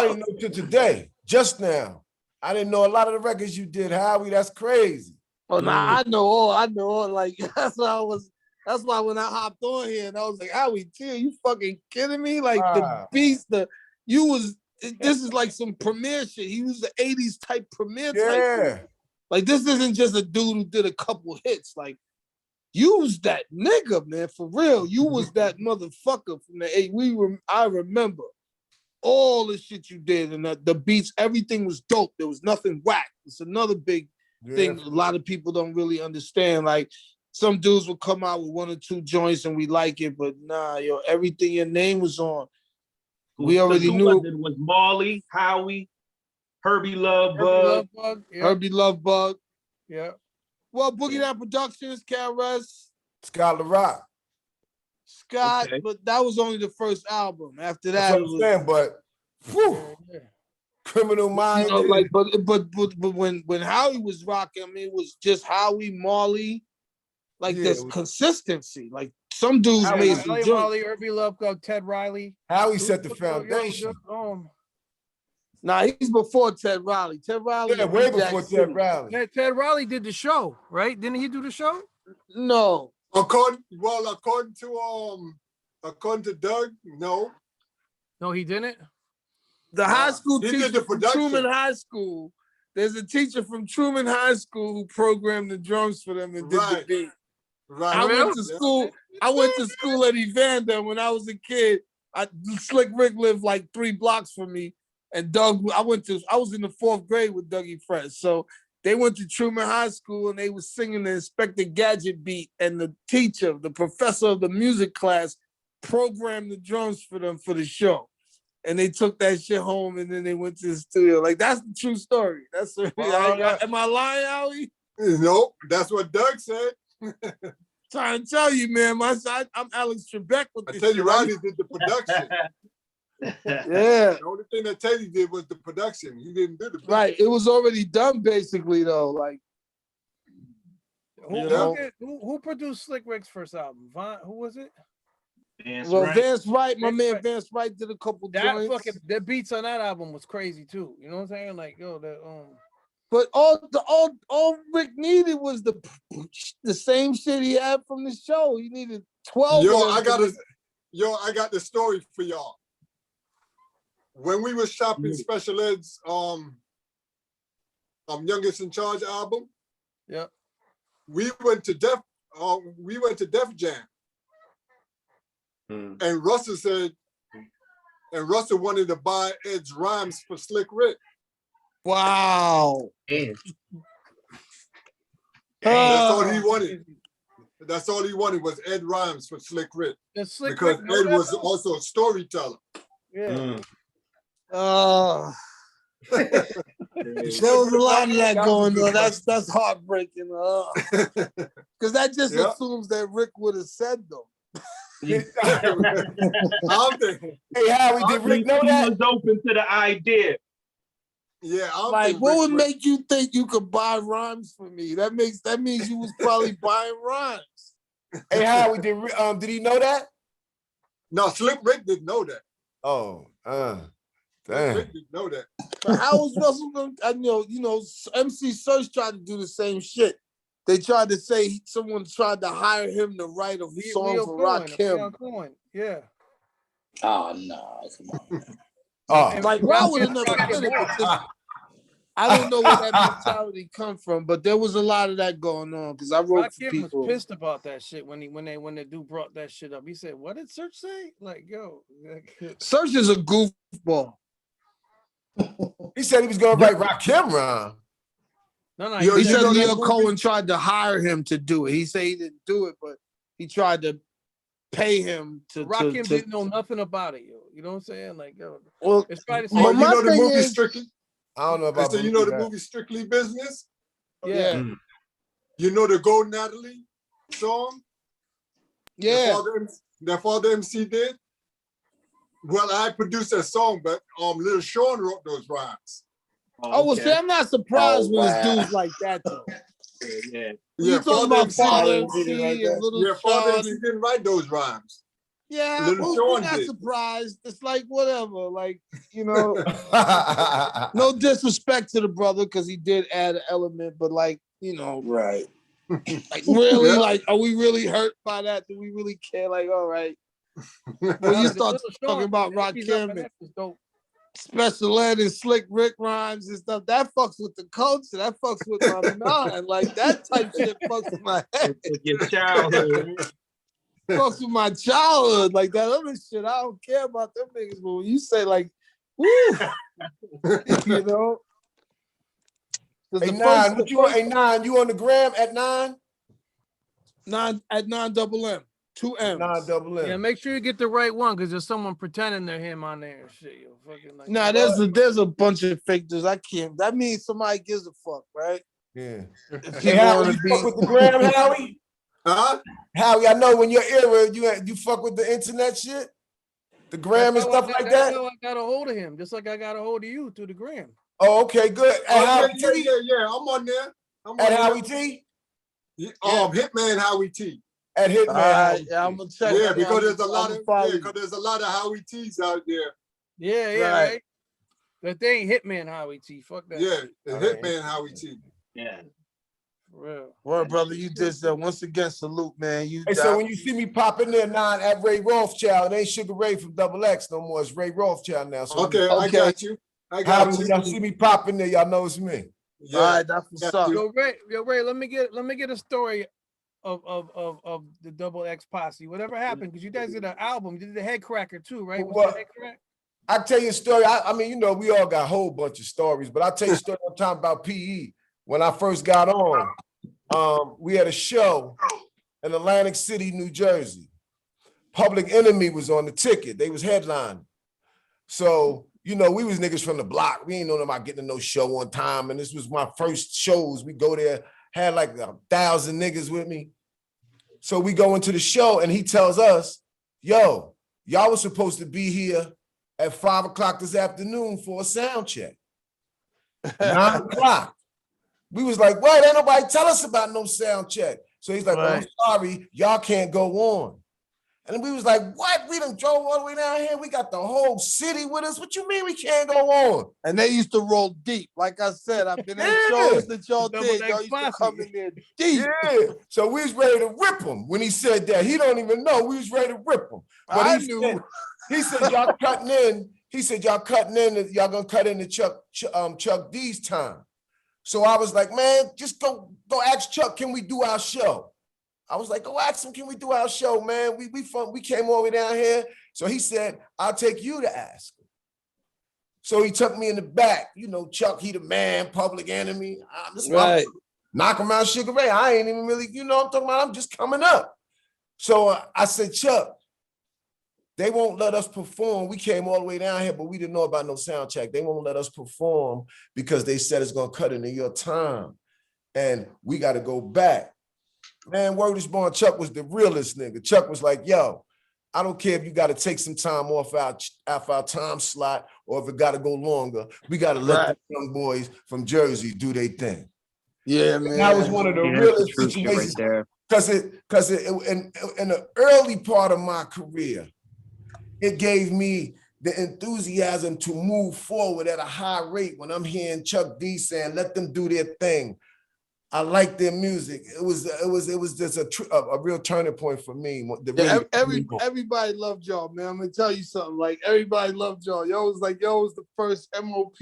didn't know till today, just now. I didn't know a lot of the records you did, Howie. That's crazy. Oh, nah, I know all. Like that's why when I hopped on here and I was like, Howie, chill, you fucking kidding me? Like the beast, this is like some premiere shit. He was the 80s type premiere type dude. Like this isn't just a dude who did a couple hits. Like you was that nigga, man, for real. You was that motherfucker from the 80s. I remember all the shit you did and the beats, everything was dope. There was nothing whack. It's another big thing a lot of people don't really understand. Like some dudes will come out with 1 or 2 joints and we like it, but nah, yo, everything your name was on, we already knew. It was Marley, Howie, Herbie Love Bug. Herbie Love Bug. Yeah. Well, Boogie Down Productions, KRS. Scott LaRock. Scott, but that was only the first album. After that, that's what I'm saying, but Criminal Minds. You know, like, but when Howie was rocking, I mean, it was just Howie, Marley, like this consistency. Like some dudes made some joints. Marley, Herbie Love Bug, Ted Riley. Howie set the foundation. Nah, he's before Ted Riley. TedRiley, way before Ted Riley. Ted Riley did the show, right? Didn't he do the show? No. According to Doug, no. No, he didn't. The high school he teacher did the from production. Truman High School. There's a teacher from Truman High School who programmed the drums for them and did the beat. Right. I went to school at Evander when I was a kid. Slick Rick lived like 3 blocks from me. And Doug, I was in the 4th grade with Dougie Fresh. So they went to Truman High School and they were singing the Inspector Gadget beat. And the teacher, the professor of the music class, programmed the drums for them for the show. And they took that shit home and then they went to the studio. Like, that's the true story. That's am I lying, Howie? Nope, that's what Doug said. Trying to tell you, man, I'm Alex Trebek with this. I tell you, Ronnie did the production. Yeah. The only thing that Teddy did was the production. He didn't do the production. Right. It was already done basically though. Like who produced Slick Rick's first album? Who was it? Vance Wright, my man Vance Wright did a couple joints. The beats on that album was crazy too. You know what I'm saying? Like, yo, but all Rick needed was the same shit he had from the show. He needed 12. I got the story for y'all. When we were shopping Special Ed's Youngest in Charge album, we went to Def Jam. And Russell wanted to buy Ed's rhymes for Slick Rick. Wow. That's all he wanted. That's all he wanted was Ed rhymes for Slick Rick. Because Ed was also a storyteller. Yeah. There was a lot of that going on. That's heartbreaking. Because that just assumes that Rick would have said them. Hey, Howie, did Rick know that? He was open to the idea. Yeah, like what would make you think you could buy rhymes for me? That means you was probably buying rhymes. Hey, Howie, did he know that? No, Slick Rick didn't know that. Oh, damn. Rick didn't know that. But how was Russell gonna? You know, MC Search tried to do the same shit. They tried to say someone tried to hire him to write a song for Rakim. Yeah. Oh no, come on. Oh, like Rob would have never did it. I don't know where that mentality come from, but there was a lot of that going on because I wrote for people. Was pissed about that shit when the dude brought that shit up. He said, "What did Search say?" Like, yo, Search is a goofball. He said he was gonna write Rakim rhyme. No, he said Leo Cohen tried to hire him to do it. He said he didn't do it, but he tried to pay him to. Rakim didn't know nothing about it, yo. You know what I'm saying? Like, yo, well, it's probably you know the movie Strictly. I don't know about. So you know the movie Strictly Business. Yeah. You know the Go Natalie song. Yeah. That Father MC did. Well, I produced that song, but Lil Sean wrote those rhymes. Oh, well, see, I'm not surprised when it's dudes like that, though. Yeah. You talking about Father MC and Little Father Sean? MC didn't write those rhymes. Yeah, Little we're Sean not did. surprised. It's like whatever, like no disrespect to the brother because he did add an element, but like right. Like really, Yeah. like are we really hurt by that? Do we really care? Like, all right. When you start talking about Rakim and Special Ed and Slick Rick rhymes and stuff, that fucks with the culture. That fucks with my mind. Like that type shit fucks with my head. Your childhood. Fucks with my childhood. Like that other shit, I don't care about them niggas. But when you say like, woo, you know. Hey, Nine, what you on? Hey, Nine, you on the gram at 9? 9 at 9 double M. 2 M's. 9 double M. Yeah, make sure you get the right one because there's someone pretending they're him on there and shit. Yo, fucking like, nah, there's a bunch of fake dudes. I can't. That means somebody gives a fuck, right? Yeah. Hey, Howie, you fuck with the gram, Howie? Huh? Howie, I know when your era, you fuck with the internet shit, the gram and stuff like that. That's how I got a hold of him, just like I got a hold of you through the gram. Oh, okay, good. At Howie yeah, T? yeah, I'm on there. At Howie T? Hitman Howie T. At Hitman. Yeah, I'm gonna check. Yeah, because there's a lot of Howie T's out there. Yeah, right. But they ain't Hitman Howie T. Fuck that. Yeah, the Hitman Howie T. Yeah. For real. Well, brother, you did that. Once again, salute, man. Hey, so when you see me pop in there, 9 at Ray Rothschild, it ain't Sugar Ray from Double X no more. It's Ray Rothschild now. So okay, I got you. When y'all see me pop in there, y'all know it's me. Yeah. All right, that's what's up. Yo, Ray, let me get a story of the Double X Posse. Whatever happened? Because you guys did an album, you did the Head Cracker too, right? Well, I tell you a story. I mean, we all got a whole bunch of stories, but I'll tell you a story one time about PE. When I first got on, we had a show in Atlantic City, New Jersey. Public Enemy was on the ticket. They was headlining. So, we was niggas from the block. We ain't know about getting to no show on time. And this was my first shows. We go there, had like 1,000 niggas with me. So we go into the show and he tells us, yo, y'all was supposed to be here at 5 o'clock this afternoon for a sound check. 9 o'clock. We was like, what? Ain't nobody tell us about no sound check. So he's like, well, I'm sorry, y'all can't go on. And we was like, what? We done drove all the way down here. We got the whole city with us. What you mean we can't go on? And they used to roll deep. Like I said, I've been in shows that y'all did. Y'all used to come in there deep. Yeah. So we was ready to rip him when he said that. He don't even know. We was ready to rip him. But I he knew. He said, y'all cutting in. He said, y'all cutting in. Y'all gonna cut into Chuck D's time. So I was like, man, just go ask Chuck, can we do our show? I was like, go ask him, can we do our show, man? We came all the way down here. So he said, I'll take you to ask him. So he took me in the back. Chuck, he the man, Public Enemy. Right. Knock him out, Sugar Ray. I ain't even really, I'm talking about, I'm just coming up. So I said, Chuck, they won't let us perform. We came all the way down here, but we didn't know about no sound check. They won't let us perform because they said it's gonna cut into your time. And we gotta go back. Man, word is born, Chuck was the realest nigga. Chuck was like, yo, I don't care if you gotta take some time off our time slot or if it gotta go longer. We gotta let the young boys from Jersey do their thing. Yeah, man. That was one of the realest situations. Right, because in the early part of my career, it gave me the enthusiasm to move forward at a high rate when I'm hearing Chuck D saying, let them do their thing. I like their music. It was just a real turning point for me. Everybody loved y'all, man. I'm gonna tell you something. Like everybody loved y'all. Y'all was the first MOP.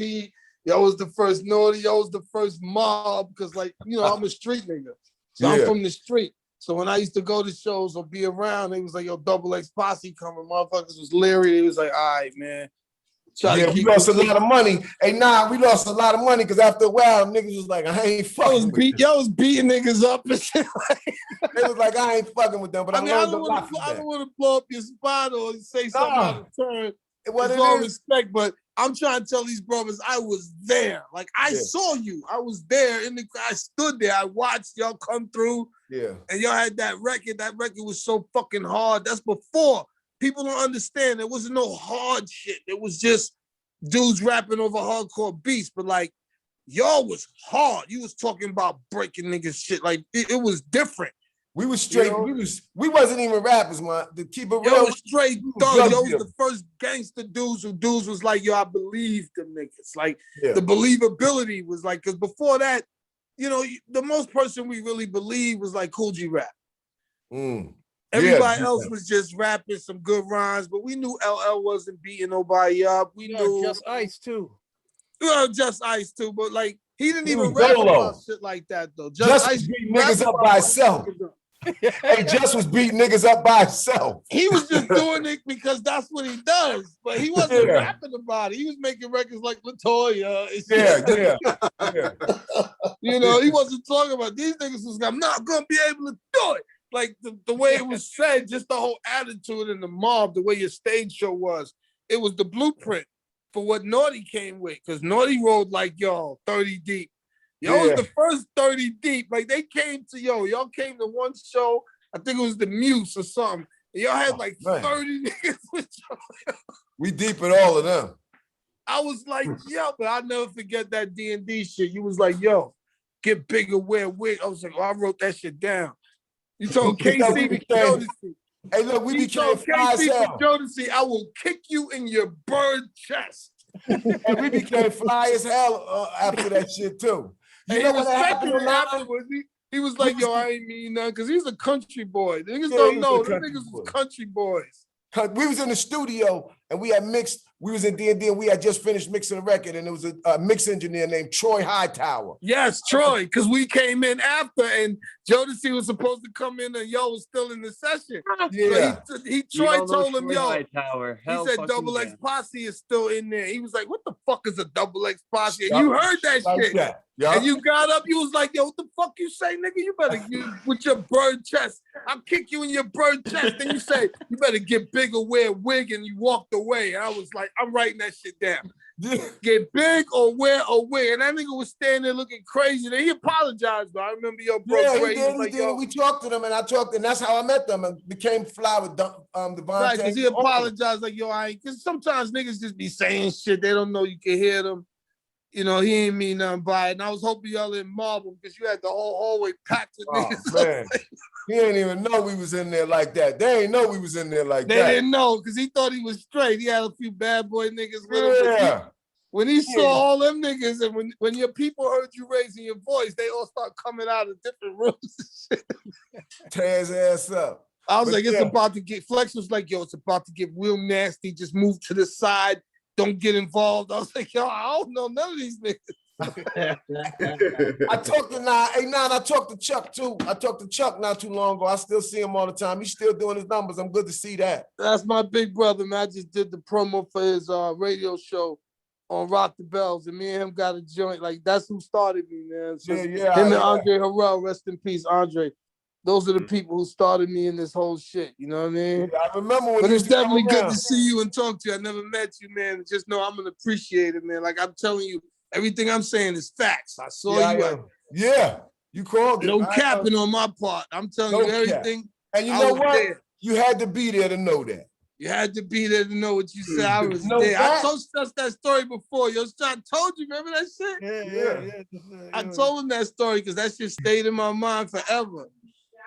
Y'all was the first Naughty. Y'all was the first mob. Because I'm a street nigga. So I'm from the street. So when I used to go to shows or be around, they was like, yo, Double X Posse coming. Motherfuckers was leery. They was like, all right, man. We lost a lot of money. Hey, we lost a lot of money because after a while, niggas was like, I ain't fucking with them. Y'all was beating niggas up and shit. They was like, I ain't fucking with them, but I don't want to blow up your spot or say something out of turn. It's all respect, but I'm trying to tell these brothers I was there. Like, I saw you. I was there. I stood there. I watched y'all come through. Yeah. And y'all had that record. That record was so fucking hard. That's before. People don't understand. There wasn't no hard shit. It was just dudes rapping over hardcore beats. But like, y'all was hard. You was talking about breaking niggas shit. Like, it was different. We was straight. You know? We wasn't even rappers, man. To keep it real, Yo, straight thugs. drug Yo was dealers. the first gangster dudes who dudes was like, yo, I believe them niggas. Like Yeah. the believability was like, because before that, you know, the most person we really believed was like Cool G Rap. Everybody else was just rapping some good rhymes, but we knew LL wasn't beating nobody up. We knew Just Ice too. Just Ice too, but like he didn't He even was rap Dolo. about shit like that though. Just Ice beat rap niggas up about by fucking himself. niggas up. Hey, Just was beating niggas up by himself. He was just doing it because that's what he does, but he wasn't Yeah. rapping about it. He was making records like Latoya. And shit. Yeah. You know, he wasn't talking about these niggas was I'm not gonna be able to do it. Like the way it was said, just the whole attitude in the mob, the way your stage show was, it was the blueprint for what Naughty came with. Because Naughty rolled like y'all 30 deep. Y'all was the first 30 deep. Like they came to y'all came to one show. I think it was the Muse or something. And y'all had like 30 niggas with y'all. We deep in all of them. I was like, yo, but I'll never forget that D&D shit. You was like, yo, get bigger, wear wig. I was like, oh, I wrote that shit down. You told KC to Jodeci. Hey, look, we became told fly as KC hell. to Jodeci, I will kick you in your bird chest. And we became fly as hell after that shit too. You know what happened afterwards? He was like, yo, I ain't mean nothing, because he's a country boy. The niggas don't know. Them niggas was country boys. We was in the studio and we had mixed, we was in D&D and we had just finished mixing a record and there was a mix engineer named Troy Hightower. Yes, Troy, because we came in after and Jodeci was supposed to come in and y'all was still in the session. Yeah. So Troy told him, yo, Hightower. he said Double X Posse is still in there. He was like, what the fuck is a Double X Posse? And you heard that shit. Yeah. And you got up, you was like, yo, what the fuck you say, nigga? You better with your bird chest. I'll kick you in your bird chest. Then you say, you better get big or wear a wig, and you walked away. And I was like, I'm writing that shit down. Get big or wear a wig. And that nigga was standing there looking crazy. Then he apologized, though. I remember your bro. Yeah, he did. We talked to them and I talked, and that's how I met them and became fly with Devontae. Right, because he apologized like, yo, I ain't, because sometimes niggas just be saying shit. They don't know you can hear them. You know, he ain't mean nothing by it. And I was hoping y'all didn't mob him because you had the whole hallway packed with niggas. Man. He ain't even know we was in there like that. They ain't know we was in there like that. They didn't know because he thought he was straight. He had a few bad boy niggas with him. Yeah. When he saw all them niggas and when your people heard you raising your voice, they all start coming out of different rooms. Tear his ass up. I was like, it's about to get, Flex was like, yo, it's about to get real nasty. Just move to the side. Don't get involved. I was like, yo, I don't know none of these niggas. I talked to I talked to Chuck too. I talked to Chuck not too long ago. I still see him all the time. He's still doing his numbers. I'm good to see that. That's my big brother, man. I just did the promo for his radio show on Rock the Bells, and me and him got a joint. Like, that's who started me, man. So him and Andre Harrell, rest in peace, Andre. Those are the people who started me in this whole shit. You know what I mean? Yeah, I remember when. But it's definitely good to see you and talk to you. I never met you, man. Just know I'm gonna appreciate it, man. Like I'm telling you, everything I'm saying is facts. I saw you. Yeah, you called it. No capping on my part. I'm telling you everything. And you know what? You had to be there to know that. You had to be there to know what you said. I was there. I told us that story before. Yo, I told you, remember that shit? Yeah. I told him that story because that shit stayed in my mind forever.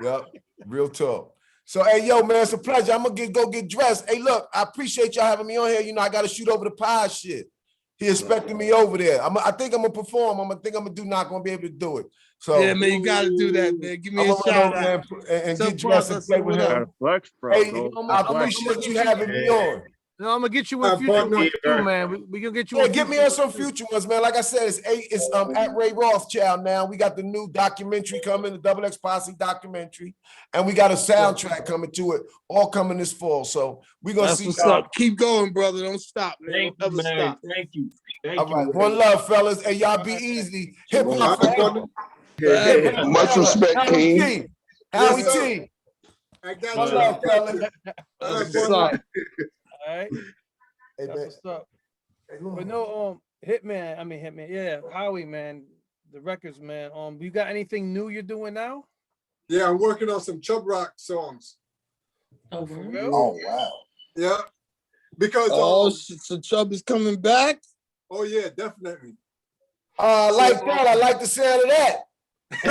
Yep, real talk. So, hey, yo, man, it's a pleasure. I'm gonna go get dressed. Hey, look, I appreciate y'all having me on here. You know, I got to shoot over the pie shit. He expecting me over there. I think I'm gonna perform. I'm gonna do. Not gonna be able to do it. So yeah, man, you gotta do that, man. Give me a shout out and get dressed and play with him. Flex, bro. Hey, I appreciate you having me on. No, I'm gonna get you in future ones too, man. We gonna get you. Yeah, get me on some future ones, man. Like I said, it's at Ray Rothschild now. We got the new documentary coming, the Double X Posse documentary, and we got a soundtrack coming to it, all coming this fall. So we gonna see. What's up. Keep going, brother. Don't stop, man. Thank you, man. Stop. Thank you. All right, one love, fellas. Hey, y'all be easy. Hip hop. Much respect, King. Howie T. I got One you. love, fellas. What's up? All right. Hey, That's what's up. But no, Hitman. Yeah, Howie, man. The records, man. You got anything new you're doing now? Yeah, I'm working on some Chub Rock songs. Oh, for real? Oh wow. Yeah, because so Chubb is coming back. oh yeah, definitely. Like that. I like the sound of that. He's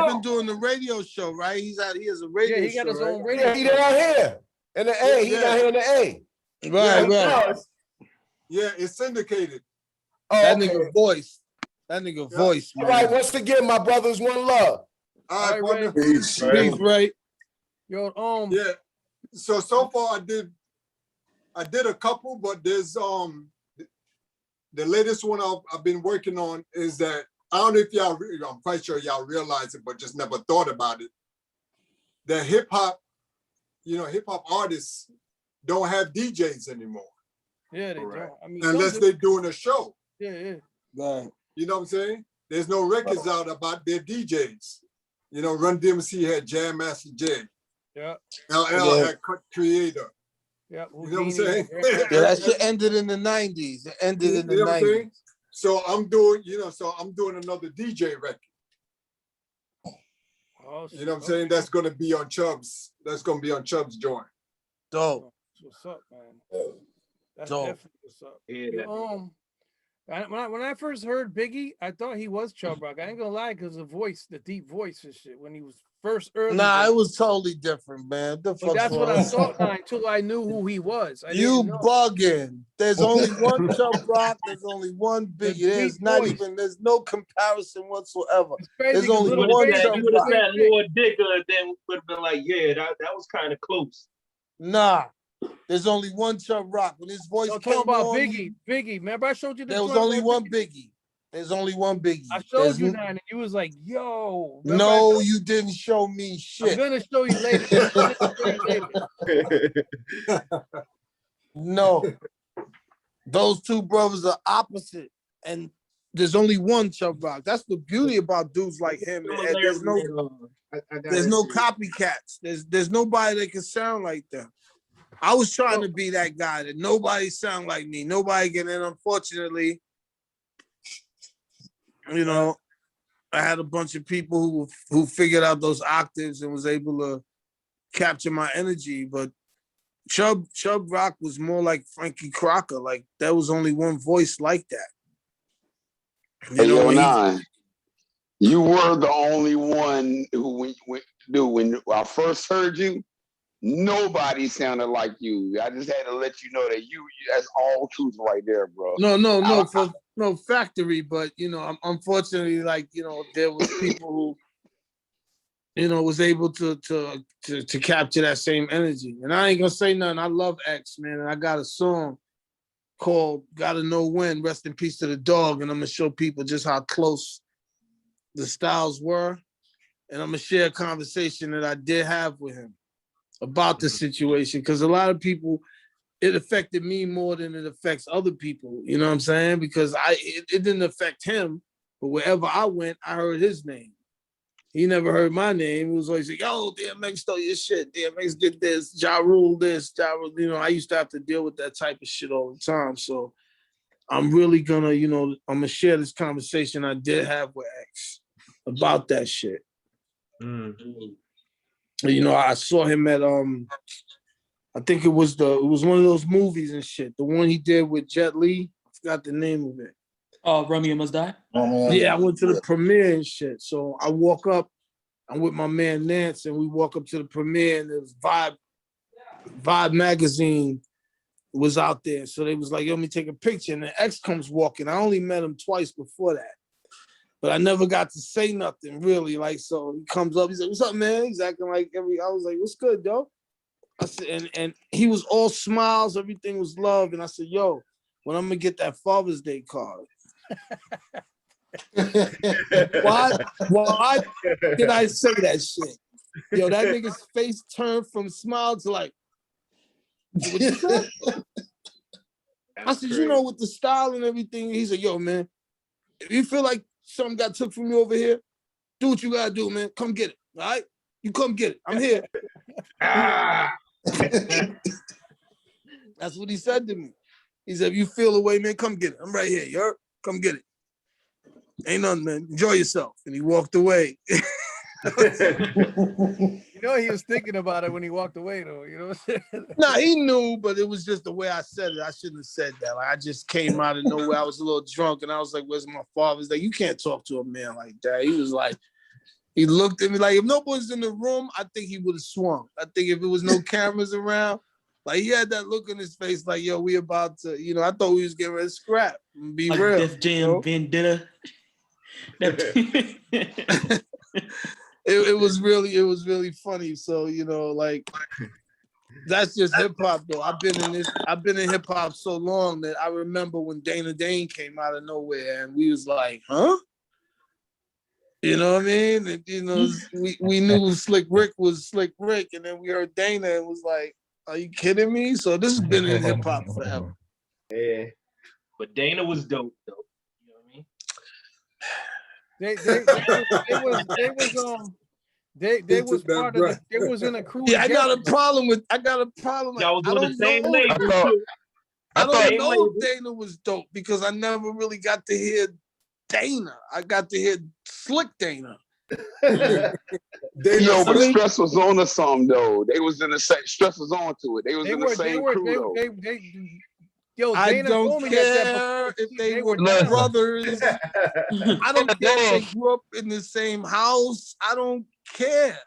been doing the radio show, right? He has a radio show. Yeah, he got his own right? radio. Yeah, he down here in the A. He down here in the A. Right, Yeah, right. Yeah, it's syndicated. Oh, That okay. nigga voice. That nigga voice, All man. right, once again, my brothers, one love. All right, partner. Peace, right? Yo, Yeah. So far I did a couple, but there's the latest one I've been working on is that I don't know if y'all, I'm quite sure y'all realize it, but just never thought about it. That hip hop artists don't have DJs anymore. Yeah, they don't. I mean, unless they're doing a show. Yeah. Right. You know what I'm saying? There's no records out about their DJs. You know, Run DMC had Jam Master Jay. Yeah. LL had Cut Creator. Yeah. You know what I'm saying? Yeah, that shit ended in the 90s. It ended in the You know what I'm 90s. saying? So I'm doing another DJ record. Oh, You know what I'm saying? That's gonna be on Chubb's. That's gonna be on Chubb's joint. Dope. What's up, man? That's Dope. definitely what's up. Yeah. When I first heard Biggie, I thought he was Chubb Rock. I ain't gonna lie, because the voice, the deep voice and shit, when he was first early. Nah, it was totally different, man. The But fuck's that's what wrong? I thought until I knew who he was. You bugging. There's only one Chubb Rock. There's only one Biggie. There's no comparison whatsoever. There's only You would one have Chubb said Rock. Lord Digger, then would have been like, yeah, that was kind of close. Nah, there's only one Chubb Rock. When his voice I'm came talking about on, Biggie. Remember I showed you the there was joint only about one Biggie? Biggie. There's only one Biggie. I showed There's you n- that, and you was like, "Yo." Remember No, you didn't show me I'm shit. gonna show you later. I'm gonna show you later. No, those two brothers are opposite, and there's only one Chubb Rock. That's the beauty about dudes like him. And there's no copycats. There's nobody that can sound like them. I was trying to be that guy that nobody sound like me. Nobody can, and unfortunately, you know, I had a bunch of people who figured out those octaves and was able to capture my energy. But Chubb Rock was more like Frankie Crocker. Like there was only one voice like that. Hey, yo, Nine, you were the only one who, when I first heard you, nobody sounded like you. I just had to let you know that that's all truth right there, bro. No factory, but you know, unfortunately, like, you know, there was people who, you know, was able to capture that same energy. And I ain't gonna say nothing. I love X, man, and I got a song called "Gotta Know When." Rest in peace to the dog, and I'm gonna show people just how close the styles were, and I'm gonna share a conversation that I did have with him about the situation, because a lot of people, it affected me more than it affects other people. You know what I'm saying? Because it didn't affect him, but wherever I went, I heard his name. He never heard my name. He was always like, "Yo, DMX stole your shit. DMX did this. Ja Rule this. Ja Rule." You know, I used to have to deal with that type of shit all the time. So I'm really gonna, you know, I'm gonna share this conversation I did have with X about that shit. You know, I saw him at I think it was one of those movies and shit. The one he did with Jet Li. I forgot the name of it. Romeo Must Die? Yeah, I went to the premiere and shit. So I walk up, I'm with my man Nance, and we walk up to the premiere, and it was Vibe magazine was out there. So they was like, "Yo, let me take a picture." And the X comes walking. I only met him twice before that, but I never got to say nothing really. Like, so he comes up, he's like, "What's up, man?" He's acting like I was like, "What's good, yo?" I said, and he was all smiles, everything was love. And I said, "Yo, when I'm gonna get that Father's Day card?" Why did I say that shit? Yo, that nigga's face turned from smile to like, what you said? I said, "You know, with the style and everything." He said, "Yo, man, if you feel like something got took from you over here, do what you gotta do, man. Come get it, all right? You come get it. I'm here." That's what he said to me. He said, "If you feel away, man, come get it. I'm right here. You heard? Come get it. Ain't nothing, man. Enjoy yourself." And he walked away. You You know, he was thinking about it when he walked away, though. You know what I'm saying? Nah, he knew, but it was just the way I said it. I shouldn't have said that. Like, I just came out of nowhere. I was a little drunk, and I was like, "Where's my father?" He's like, "You can't talk to a man like that." He was like, he looked at me like, if nobody's in the room, I think he would have swung. I think if it was no cameras around, like he had that look on his face, like, "Yo, we about to," you know. I thought we was getting ready to scrap. Be like real. Def Jam Vendetta. It was really funny. So, you know, like that's just hip hop though. I've been in hip hop so long that I remember when Dana Dane came out of nowhere and we was like, huh? You know what I mean? And, you know, we knew Slick Rick was Slick Rick, and then we heard Dana and was like, are you kidding me? So this has been in hip hop forever. Yeah. But Dana was dope though. You know what I mean? They was part of they was in a crew. Yeah, I got a together. problem. Y'all was on the same label. I don't know if Dana was dope because I never really got to hear Dana. I got to hear Slick Dana. Yo, but Stress was on to something though. They was in the same. Stress was on to it. They was in the same crew though. Yo, I Dana don't told me care if they were brothers. I don't care if they grew up in the same house. I don't care.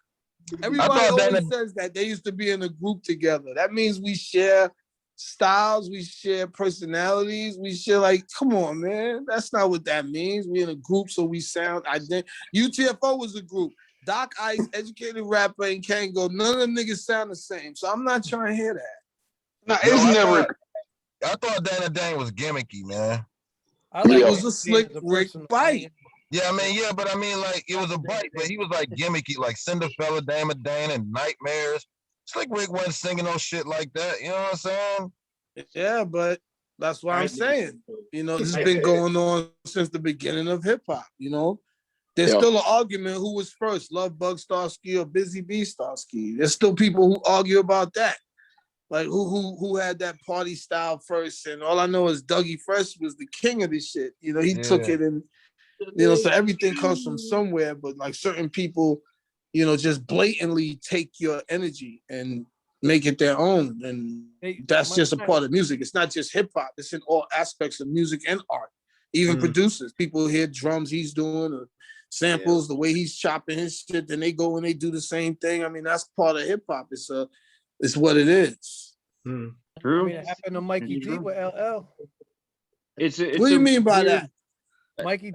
Everybody always says that they used to be in a group together. That means we share styles, we share personalities, we share like, come on, man. That's not what that means. We in a group, so we sound identical. UTFO was a group. Doc Ice, Educated Rapper, and Kango, none of them niggas sound the same. So I'm not trying to hear that. No, it's never. I thought Dana Dane was gimmicky, man. It was a Slick Rick bite. Yeah, I mean, yeah, but I mean, like, it was a bite, but he was like gimmicky, like Cinderfella, Dame of Dane, and Nightmares. Slick Rick wasn't singing no shit like that. You know what I'm saying? Yeah, but that's what I'm saying. You know, this has been going on since the beginning of hip hop. You know, there's still an argument who was first, Love Bug Starsky or Busy Bee Starsky. There's still people who argue about that. Like who had that party style first, and all I know is Dougie Fresh was the king of this shit. You know, he took it, and you know, so everything comes from somewhere. But like certain people, you know, just blatantly take your energy and make it their own, and that's just a part of music. It's not just hip hop; it's in all aspects of music and art. Even producers, people hear drums he's doing or samples, the way he's chopping his shit, then they go and they do the same thing. I mean, that's part of hip hop. It's what it is. True. I mean, it happened to Mikey D with LL. What do you mean by that? Mikey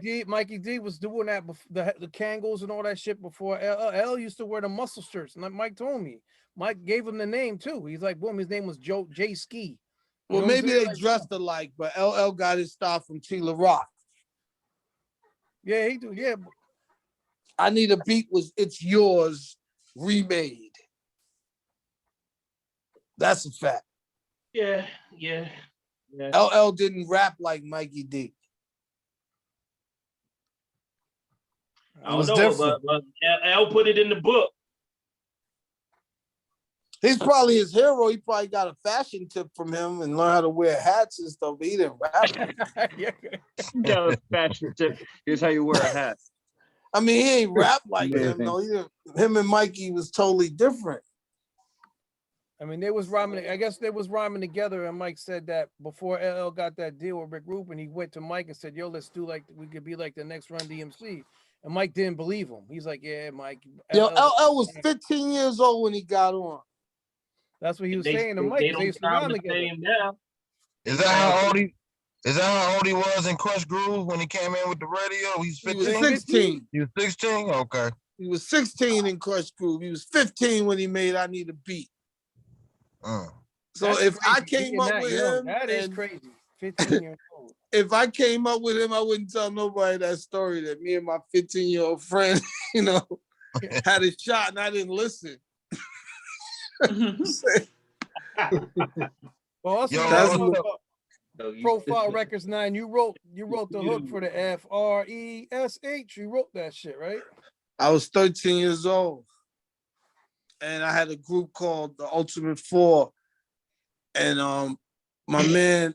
D was doing that before the Kangos and all that shit before LL. LL used to wear the muscle shirts, and Mike told me. Mike gave him the name too. He's like, boom, his name was J Ski. Well, maybe they dressed alike, but LL got his style from Tila Rock. Yeah, he do. Yeah. I Need a Beat was It's Yours remade. That's a fact. Yeah. LL didn't rap like Mikey D. I don't know, but L put it in the book. He's probably his hero. He probably got a fashion tip from him and learned how to wear hats and stuff, but he didn't rap. Got a fashion tip. Here's how you wear a hat. I mean, he ain't rap like him, though. Him and Mikey was totally different. I mean, they was rhyming. I guess they was rhyming together, and Mike said that before LL got that deal with Rick Rubin, he went to Mike and said, "Yo, let's do like we could be like the next Run DMC." And Mike didn't believe him. He's like, "Yeah, Mike." Yo, LL was 15 years old when he got on. That's what he was saying to Mike. They used to rhyme together. Is that how old he? Is that how old he was in Crush Groove when he came in with the radio? He was 16. He was 16. Okay. He was 16 in Crush Groove. He was 15 when he made I Need a Beat. So That's if crazy. I came up with him, that is crazy. 15 years old. If I came up with him, I wouldn't tell nobody that story that me and my 15-year-old friend, you know, had a shot and I didn't listen. Well, also, Profile Records 9. You wrote the hook for the FRESH. You wrote that shit, right? I was 13 years old, and I had a group called the Ultimate Four, and my man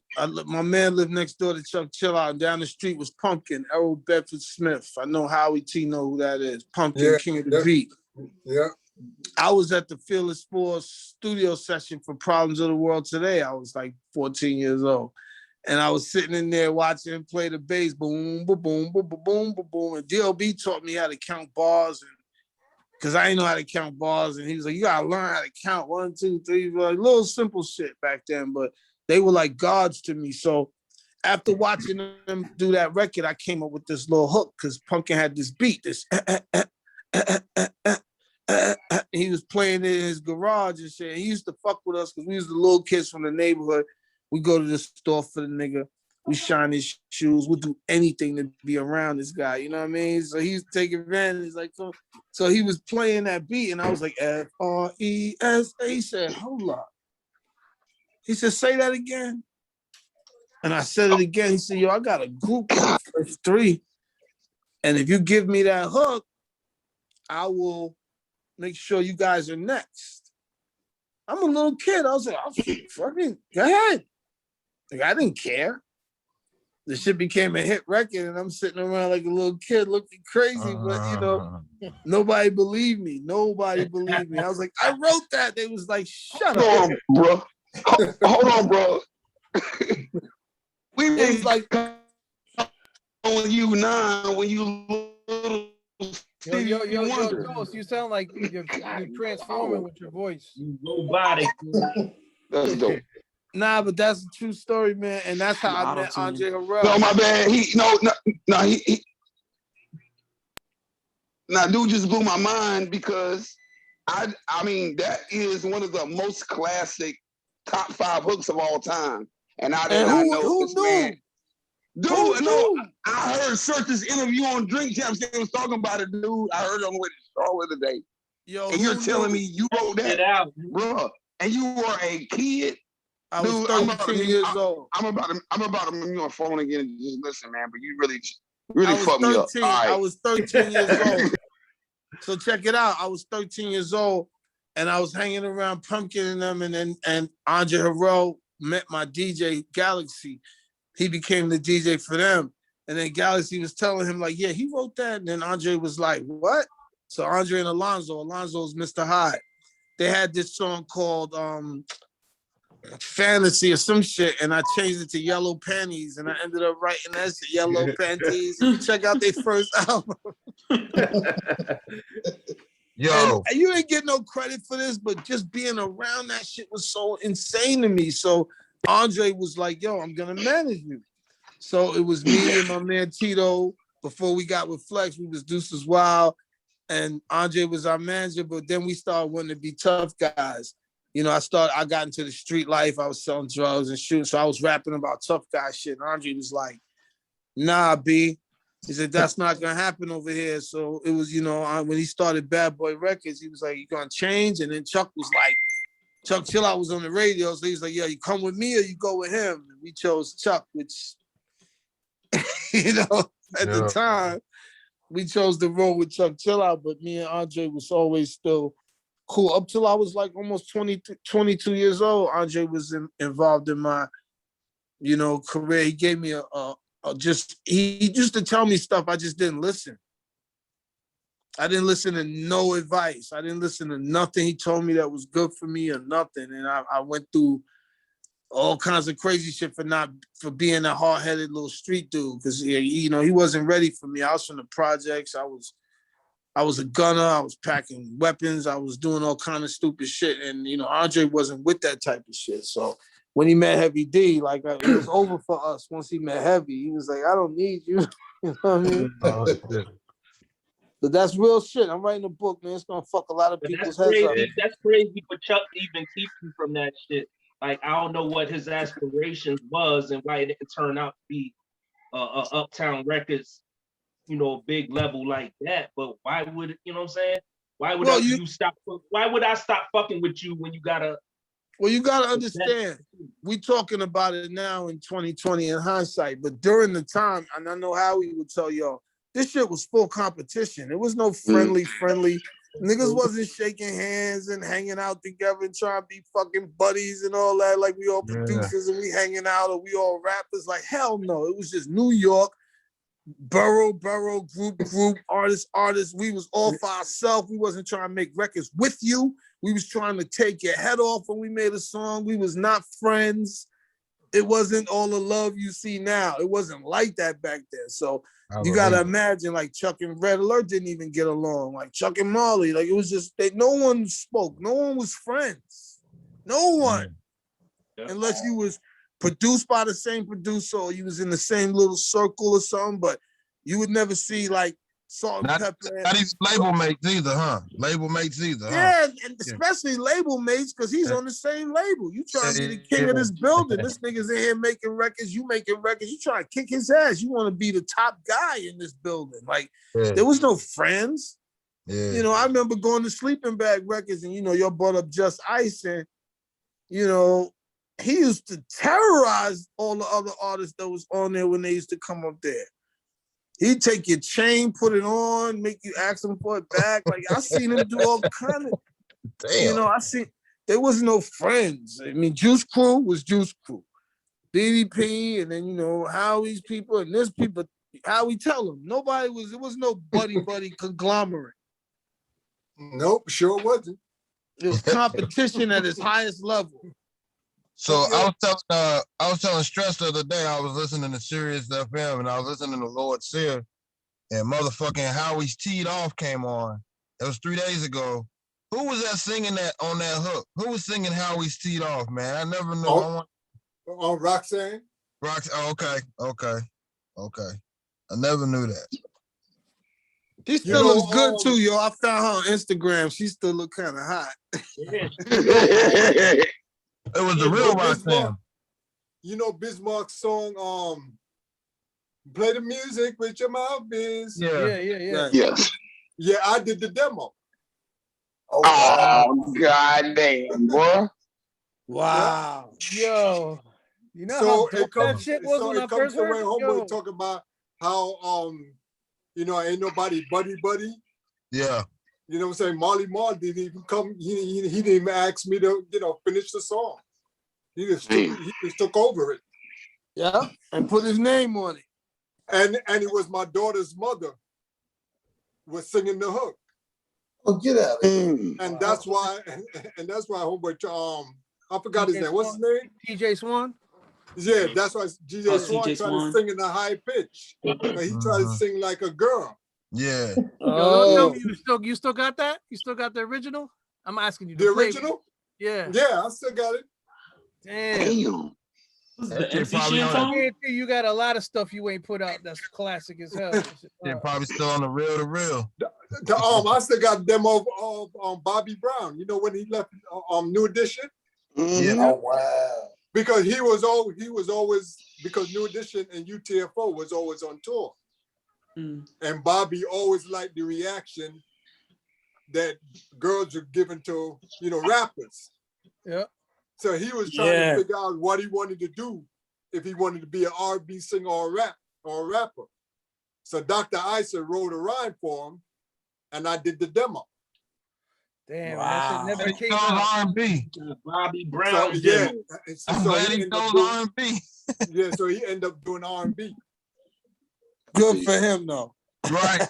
lived next door to Chuck Chillout, and down the street was Pumpkin, Errol Bedford Smith. I know Howie T know who that is. Pumpkin, King of the Beat. Yeah. I was at the Fearless Force studio session for Problems of the World Today. I was like 14 years old. And I was sitting in there watching him play the bass, boom, boom, boom, boom, boom, boom, boom, boom. And DLB taught me how to count bars, and because I didn't know how to count bars. And he was like, you gotta learn how to count 1, 2, 3, like little simple shit back then, but they were like gods to me. So after watching them do that record, I came up with this little hook because Punkin had this beat, this he was playing in his garage and shit. He used to fuck with us because we was the little kids from the neighborhood. We go to the store for the nigga. We shine his shoes. We'll do anything to be around this guy. You know what I mean? So he's taking advantage. Like, so he was playing that beat, and I was like, F-R-E-S-A. He said, hold up. He said, say that again. And I said it again. He said, yo, I got a group of the first 3. And if you give me that hook, I will make sure you guys are next. I'm a little kid. I was like, oh, fucking, go ahead. Like, I didn't care. The shit became a hit record, and I'm sitting around like a little kid looking crazy, but you know, nobody believed me. Nobody believed me. I was like, I wrote that. They was like, shut up. Bro. Hold on, bro. We was like on you 9 when you little. Yo, Ghost, you sound like you're transforming with your voice. You robotic. That's dope. Nah, but that's a true story, man. And that's how I met Andre Harrell. No, my bad. Now, dude just blew my mind because I mean, that is one of the most classic top 5 hooks of all time. And I did not know this man. Dude, no, I heard Search's interview on Drink Champs. They was talking about it, dude. I heard it on the way to the show the other day. Yo, and you're telling me you wrote that, bro? And you were a kid. I was 13 years old. I'm about to move you on phone again and just listen, man. But you really fucked me up. Right. I was 13 years old. So check it out. I was 13 years old, and I was hanging around Pumpkin and them, and Andre Harrell met my DJ Galaxy. He became the DJ for them. And then Galaxy was telling him, like, yeah, he wrote that. And then Andre was like, what? So Andre and Alonzo's Mr. Hyde. They had this song called Fantasy or some shit, and I changed it to Yellow Panties, and I ended up writing that shit, Yellow Panties. Check out their first album. Yo. And you didn't get no credit for this, but just being around that shit was so insane to me. So Andre was like, yo, I'm gonna manage you. So it was me and my man Tito. Before we got with Flex, we was Deuces Wild, and Andre was our manager, but then we started wanting to be tough guys. You know, I got into the street life. I was selling drugs and shooting. So I was rapping about tough guy shit. And Andre was like, nah, B. He said, that's not going to happen over here. So it was, you know, when he started Bad Boy Records, he was like, you going to change? And then Chuck was like, Chuck Chill Out was on the radio. So he's like, yeah, you come with me or you go with him? And we chose Chuck, which, you know, at the time, we chose to roll with Chuck Chill Out. But me and Andre was always still cool. Up till I was like almost 22 years old, Andre was involved in my, you know, career. He gave me he used to tell me stuff. I just didn't listen. I didn't listen to no advice. I didn't listen to nothing he told me that was good for me or nothing. And I went through all kinds of crazy shit for being a hard-headed little street dude. Because, you know, he wasn't ready for me. I was from the projects. I was a gunner. I was packing weapons. I was doing all kind of stupid shit. And, you know, Andre wasn't with that type of shit. So when he met Heavy D, like, it was over for us once he met Heavy. He was like, I don't need you. You know what I mean? But that's real shit. I'm writing a book, man. It's going to fuck a lot of people's heads up. That's crazy for Chuck to even keep you from that shit. Like, I don't know what his aspirations was and why it didn't turn out to be Uptown Records, you know, big level like that. But why would, you know what I'm saying? Why would why would I stop fucking with you when you gotta? Well, you gotta understand, we talking about it now in 2020 in hindsight, but during the time, and I know Howie would tell y'all, this shit was full competition. It was no friendly. Niggas wasn't shaking hands and hanging out together and trying to be fucking buddies and all that. Like we all producers and we hanging out or we all rappers. Like, hell no. It was just New York. Borough, group, artist. We was all for ourselves. We wasn't trying to make records with you. We was trying to take your head off when we made a song. We was not friends. It wasn't all the love you see now. It wasn't like that back then. So you gotta imagine, like Chuck and Red Alert didn't even get along. Like Chuck and Marley, like it was just no one spoke. No one was friends. No one, unless you was produced by the same producer or you was in the same little circle or something. But you would never see like Salt and Pepper. Not even label mates either, huh? Label mates either, huh? Yeah, and especially label mates, because he's on the same label. You trying to be the king of this building. This nigga's in here making records, you making records. You trying to kick his ass. You want to be the top guy in this building. Like, there was no friends. Yeah. You know, I remember going to Sleeping Bag Records and, you know, y'all brought up Just Ice and, you know, he used to terrorize all the other artists that was on there when they used to come up there. He'd take your chain, put it on, make you ask him for it back. Like, I seen him do all kind of, you know, there was no friends. I mean, Juice Crew was Juice Crew. DDP, and then, you know, Howie's people, and this people, Howie tell them. It was no buddy conglomerate. Nope, sure wasn't. It was competition at its highest level. So I was telling Stress the other day, I was listening to Sirius FM and I was listening to Lord Sear and motherfucking Howie's Teed Off came on. It was 3 days ago. Who was that singing that on that hook? Who was singing Howie's Teed Off, man? I never knew. Oh, Roxanne? Okay. I never knew that. She still looks good too, yo. I found her on Instagram. She still look kind of hot. It was the real Roxanne. You know Bismarck's song, Play the Music with Your Mouth Biz. Yeah. Yes. Yeah, I did the demo. Oh, god damn, boy. Wow. Yo. You know So how it dope that shit was when I first to heard when it? homeboy talk about how you know, ain't nobody buddy. Yeah. You know what I'm saying? Marley Marl didn't even come, he didn't even ask me to, you know, finish the song. He just took over it. Yeah, and put his name on it. And it was my daughter's mother was singing the hook. Oh, get out of here. And that's why homeboy, I forgot his name. What's his name? TJ Swan? Yeah, that's why G.J. Swan tried Swan. to sing in a high pitch. But he tried to sing like a girl. Yeah. Yo, you still got that? You still got the original? I'm asking you. The original? Yeah. Yeah, I still got it. Damn. The MC Shan song? You got a lot of stuff you ain't put out that's classic as hell. They're probably still on the real to real. I still got a demo of Bobby Brown. You know when he left New Edition? Yeah. Oh wow. Because he was always because New Edition and UTFO was always on tour. And Bobby always liked the reaction that girls are giving to, you know, rappers. Yeah. So he was trying to figure out what he wanted to do, if he wanted to be an R&B singer or a rapper. So Dr. Isa wrote a rhyme for him, and I did the demo. Damn, wow. that shit never came out. out. Bobby Brown. So, yeah. I'm glad he knows R&B. Yeah, so he ended up doing R&B. Good for him, though. Right.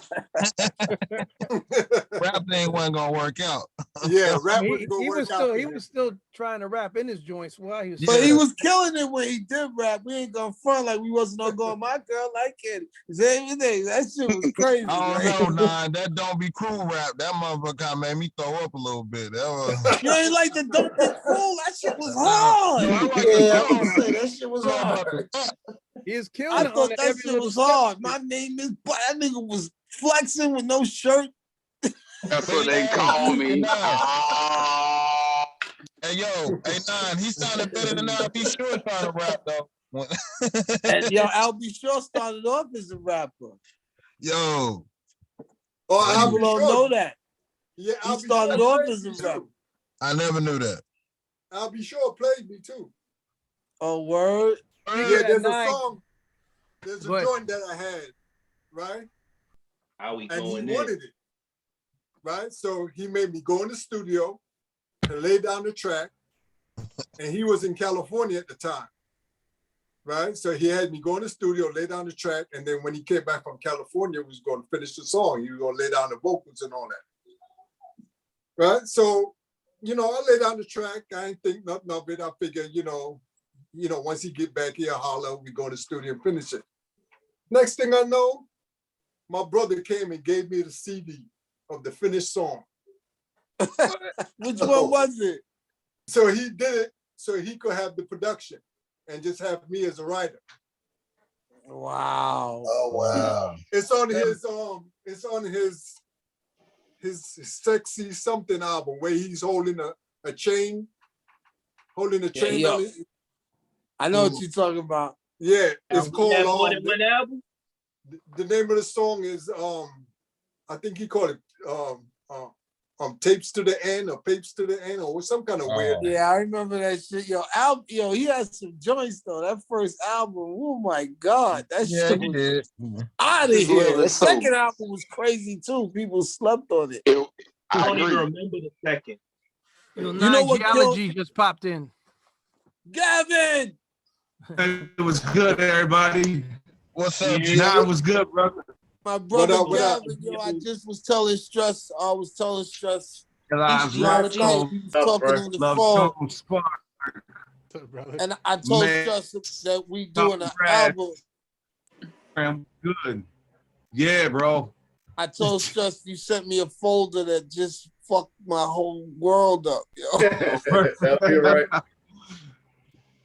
Rap thing wasn't gonna work out. Yeah, rap wasn't gonna work out. He was still trying to rap in his joints while he was. But he was killing it when he did rap. We ain't gonna front like we wasn't gonna go. My girl like it. That shit was crazy. Oh no, nah, that Don't Be Cruel rap. That motherfucker kind of made me throw up a little bit. That was. You ain't like the Don't Be Cruel. That shit was hard. Yeah, I was gonna say that shit was hard. He is killing. I thought that shit was hard. My name is. That nigga was flexing with no shirt. That's what they call me. Hey yo, hey Nine, he sounded better than I'll Be Sure trying to rap though. And yo, I'll Be Sure started off as a rapper. Yo. Oh, people don't know that. Yeah, he started off as a rapper. I never knew that. I'll Be Sure played me too. Oh, word? Yeah, there's a song. There's a joint that I had, right? And he wanted it, right? So he made me go in the studio and lay down the track. And he was in California at the time. right? So he had me go in the studio, lay down the track, and then when he came back from California, he was going to finish the song. He was going to lay down the vocals and all that, right? So, I lay down the track. I ain't think nothing of it. I figured, once he get back here, holler, we go to the studio and finish it. Next thing I know, my brother came and gave me the CD of the finished song. Which one was it? So he did it so he could have the production and just have me as a writer. Wow. Oh wow. It's on his Sexy Something album where he's holding a chain. Holding a chain on it. I know what you're talking about. Yeah, it's called more than one album? The name of the song is I think he called it Tapes to the End or Papes to the End or some kind of weird. Yeah, I remember that shit. Yo, he had some joints though. That first album, oh my God, that shit was out of here. The second album was crazy too. People slept on it. I don't even remember the second. You know what? G-ology just popped in. Gavin. It was good, everybody. What's up, G? Nah, it was good, brother. My brother Gavin, I just was telling Stress, G-ology. he was talking on the phone. Sparkz. And I told Stress that we doing an album. I'm good. Yeah, bro. I told Stress you sent me a folder that just fucked my whole world up, yo. You're right.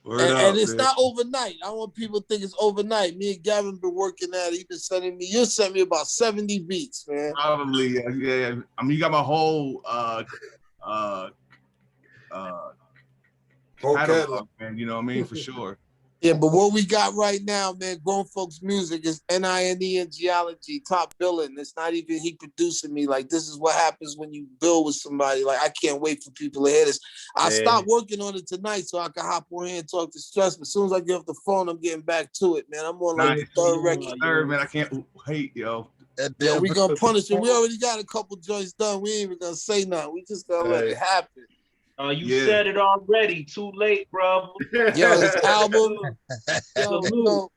And it's not overnight. I don't want people to think it's overnight. Me and Gavin been working at it. He been sending me, you sent me about 70 beats, man. Probably, yeah. I mean, you got my whole catalog, man. You know what I mean? For sure. Yeah, but what we got right now, man, Grown Folks Music is NINE and G-ology, top billing. It's not even he producing me. Like, this is what happens when you build with somebody. Like, I can't wait for people to hear this. I stopped working on it tonight so I can hop on here and talk to Stress. But as soon as I get off the phone, I'm getting back to it, man. I'm on like the third record. Third, man. I can't wait, yo. Yeah, we gonna punish it. We already got a couple joints done. We ain't even gonna say nothing. We just gonna let it happen. You said it already. Too late, bro. Yo, this album. Yo,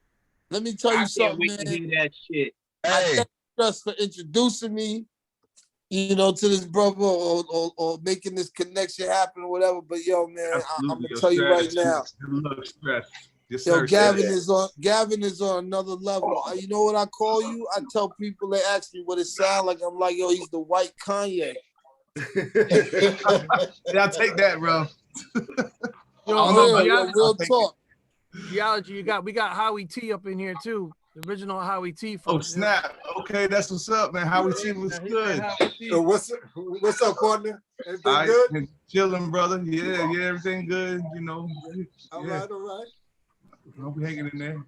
let me tell you something, man. To hear that shit. I thank Stress for introducing me, to this brother or making this connection happen or whatever. But yo, man, I'm gonna tell you right now. Yo, Gavin is on another level. You know what I call you? I tell people, they ask me what it sounds like. I'm like, yo, he's the white Kanye. Yeah, I'll take that, bro. Real talk. G-ology, we got Howie T up in here too. The original Howie T. Oh snap! Okay, that's what's up, man. Howie T was good. So what's up, partner? Everything good? Chilling, brother. Yeah, everything good. All right. I'll be hanging in there.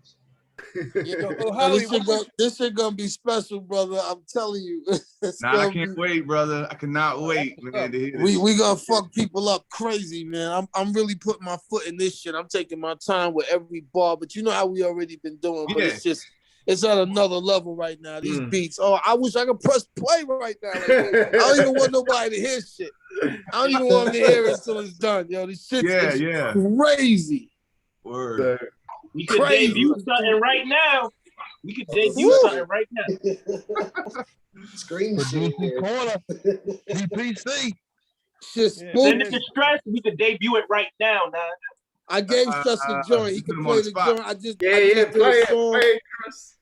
This shit gonna be special, brother. I'm telling you. I can't wait, brother. I cannot wait, man, to hear this. We gonna fuck people up crazy, man. I'm really putting my foot in this shit. I'm taking my time with every bar, but you know how we already been doing. But it's at another level right now. These beats. Oh, I wish I could press play right now. Like, I don't even want nobody to hear shit. I don't even want them to hear it until it's done. Yo, this shit is crazy. Word. We could debut something right now. Screen shit. Corner. PPC. Send it to Stress. We could debut it right now. I gave Stress a joint. He can play the joint. I just play it, Chris.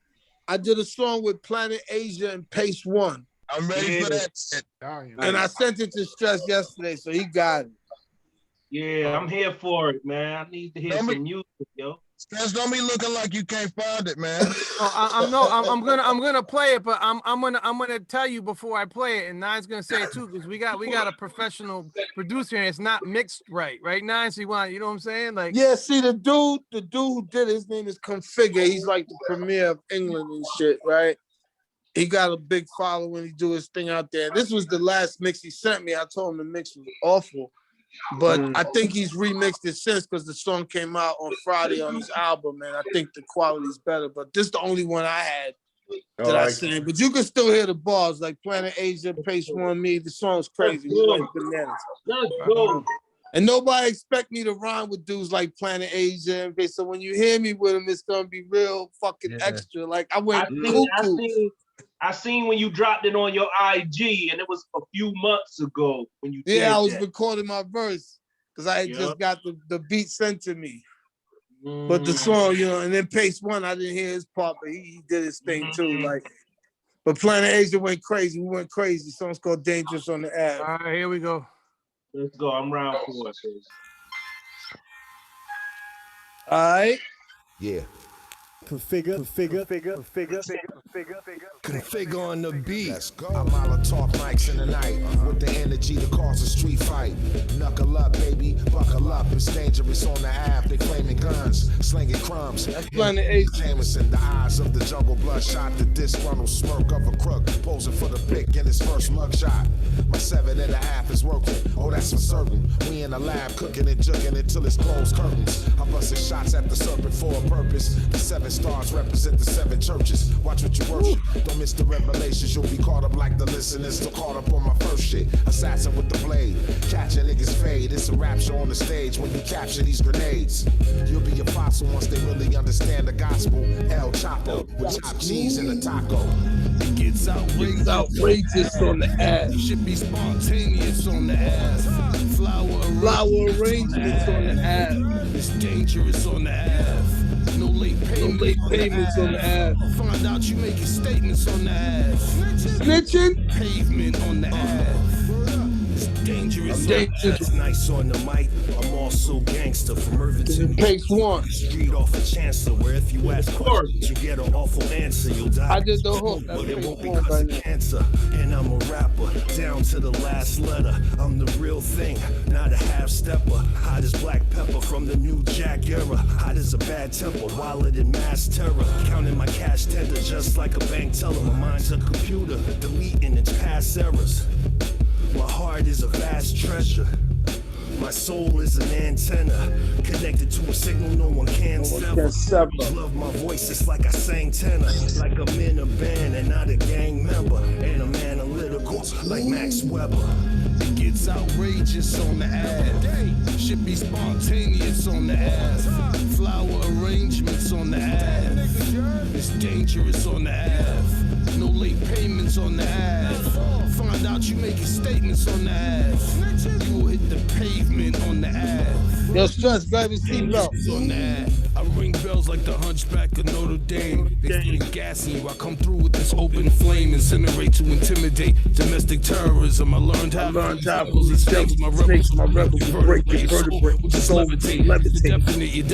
I did a song with Planet Asia and Pace One. I'm ready for that shit. And I sent it to Stress yesterday, so he got it. Yeah, I'm here for it, man. I need to hear some music, yo. Stress don't be looking like you can't find it, man. I'm gonna play it, but I'm gonna tell you before I play it, and Nine's gonna say it too, because we got a professional producer and it's not mixed right, Nine? So you know what I'm saying? Like, yeah, see the dude who did it, his name is Configure. He's like the premier of England and shit, right? He got a big following. He do his thing out there. This was the last mix he sent me. I told him the mix was awful. But I think he's remixed it since because the song came out on Friday on his album, and I think the quality's better. But this is the only one I had that I sang. But you can still hear the bars like Planet Asia, Pace One Me. The song's crazy. Bananas. Let's go. And nobody expect me to rhyme with dudes like Planet Asia. Okay, so when you hear me with them, it's gonna be real fucking extra. Like I went cuckoo. I seen when you dropped it on your IG, and it was a few months ago when you did I was that. recording my verse because I had just got the beat sent to me. But the song, you know, and then Pace One, I didn't hear his part, but he did his thing too. Like, but Planet Asia went crazy. We went crazy. Song's called Dangerous on the Ave. All right, here we go. Let's go. I'm round 4. All right. Yeah. Configure on the beat. Let's go. I'm Molotov mics in the night with the energy to cause a street fight. Knuckle up, baby, buckle up. It's dangerous on the Ave. They flaming guns, slinging crumbs. That's Planet Asia. Jameson, the eyes of the jungle, bloodshot, the disgruntled smirk of a crook, posing for the pick in his first mugshot. My 7.5 is working. Oh, that's for certain. We in the lab cooking and jugging it till it's closed curtains. I busted shots at the serpent for a purpose. The 7 stars represent the 7 churches. Watch what you worship. Don't miss the revelations. You'll be caught up like the listeners. Still caught up on my first shit. Assassin with the blade. Catching niggas fade. It's a rap show on the stage when you capture these grenades. You'll be a fossil once they really understand the gospel. El Chapo with chopped cheese and a taco. It gets outrageous on the ass. Should be spontaneous on the ass. Flower arrangements on the ass. It's dangerous on the ass. No late payments on the ass. Find out you making statements on the ass. Snitching? Pavement on the ass. It's dangerous. That's nice on the mic. I'm also gangster from Irvington. Pace One. Street off of Chancellor, where if you ask questions, you get an awful answer. You'll die. I did the hook. But it won't be because of cancer. And I'm a rapper, down to the last letter. I'm the real thing, not a half-stepper. Hot as black pepper from the new Jack era. Hot as a bad temper, wallet and mass terror. Counting my cash tender just like a bank teller. My mind's a computer, deleting its past errors. My heart is a vast treasure. My soul is an antenna, connected to a signal no one can sever. Love my voice, it's like I sang tenor, like I'm in a band and not a gang member. And I'm analytical, like Max Weber. It gets outrageous on the ass. Should be spontaneous on the ass. Flower arrangements on the ass. It's dangerous on the ass. No late payments on the ass. Find out you making statements on the ass. You will hit the pavement on the ass. Yo, Stress, grab his seatbelt. On the ass. I ring bells like the hunchback of Notre Dame. They spitting gas in you. I come through with this open flame, incinerate to intimidate. Domestic terrorism. I learned how to snakes. My rebels break your vertebrae. Just levitate. You're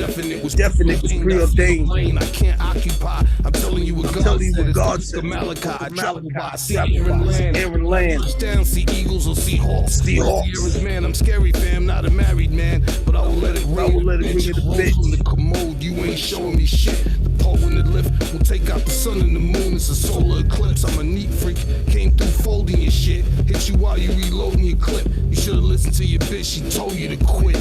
definite was preordained. I can't occupy. I'm telling you what God said. Malachi. I travel by sea, Aaron land. Down, see eagles or see hawks. Sierras, man, I'm scary, fam. Not a married man, but I will let it ring. Ring the bitch. From the commode, you ain't showing me shit. The pole in the lift will take out the sun and the moon. It's a solar eclipse. I'm a neat freak. Came through folding your shit. Hit you while you reloading your clip. You should have listened to your bitch. She told you to quit.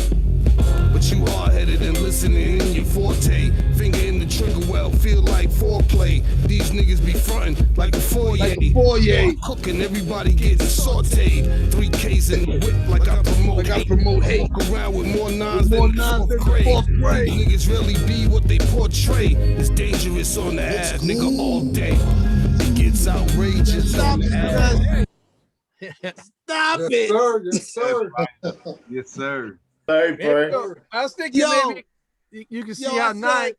But you hard-headed and listening in your forte. Finger in the trigger well, feel like foreplay. These niggas be frontin' like a foyer. I'm cooking, everybody getting sauteed. 3Ks in the whip like I promote hate. Walk around with more nines than the fourth grade. Niggas really be what they portray. It's dangerous on the ass, nigga, all day. It gets outrageous on the ass. Stop it. Yes, sir. Yes, sir. Hey, Frank. I was thinking maybe you can see how nice.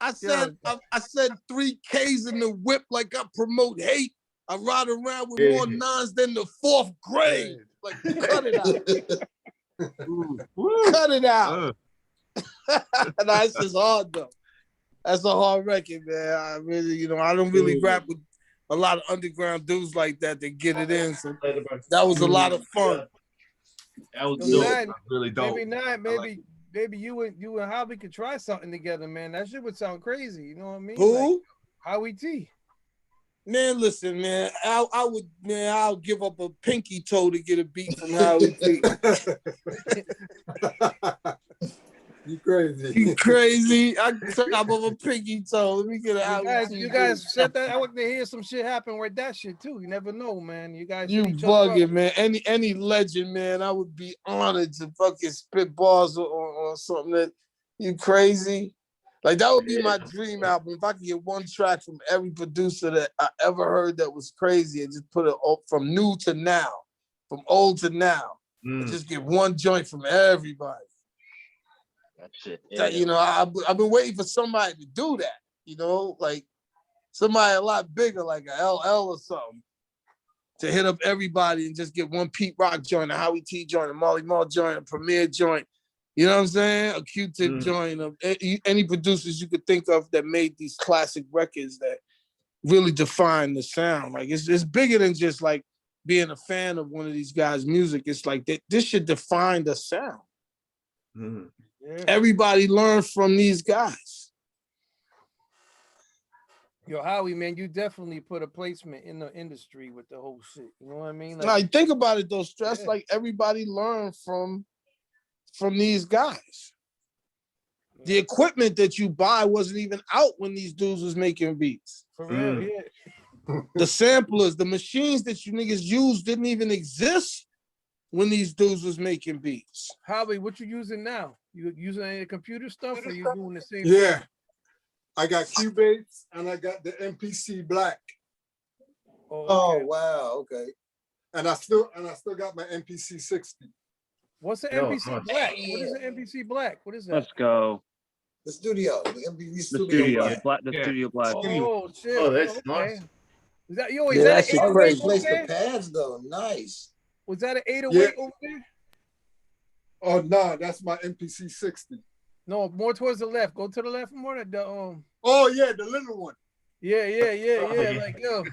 I said 3Ks in the whip like I promote hate. I ride around with more nines than the fourth grade. Like, cut it out. Cut it out. That's just hard though. That's a hard record, man. I really, I don't really rap with a lot of underground dudes like that get it in. So that was a lot of fun. That was dope. Really dope. Maybe you and Howie could try something together, man. That shit would sound crazy. You know what I mean? Who? Like, Howie T. Man, listen, man. I'll give up a pinky toe to get a beat from Howie T. You crazy. You crazy. I can top of a pinky toe. Let me get it You guys said that. I want to hear some shit happen with that shit too. You never know, man. You guys. You bugging, man. Any legend, man. I would be honored to fucking spit bars on something that you crazy. Like that would be my dream album. If I could get one track from every producer that I ever heard that was crazy and just put it from new to now, from old to now. And just get one joint from everybody. That shit. That, you know, I've been waiting for somebody to do that. You know, like somebody a lot bigger, like a LL or something, to hit up everybody and just get one Pete Rock joint, a Howie T joint, a Marley Marl joint, a Premier joint. You know what I'm saying? A Q-Tip joint of any producers you could think of that made these classic records that really define the sound. Like it's bigger than just like being a fan of one of these guys' music. It's like this should define the sound. Yeah. Everybody learned from these guys. Yo, Howie, man, you definitely put a placement in the industry with the whole shit. You know what I mean? Like think about it though, Stress. Yeah. Like everybody learned from these guys. Yeah. The equipment that you buy wasn't even out when these dudes was making beats. For real, yeah. The samplers, the machines that you niggas used didn't even exist when these dudes was making beats. Howie, what you using now? You using any computer stuff or you doing the same Yeah. thing? I got Cubase and I got the MPC Black. Oh, wow, okay. And I still got my MPC 60. What's the MPC Black? What is the MPC Black? What is that? Let's go. The studio, the MPC studio. The studio Black. Oh shit! Oh, that's nice. Is that is that an 808 over there? The pads though, nice. Was that an 808 over there? Oh no, that's my MPC 60. No, more towards the left. Go to the left more. Oh yeah, the little one. Yeah. Like yo,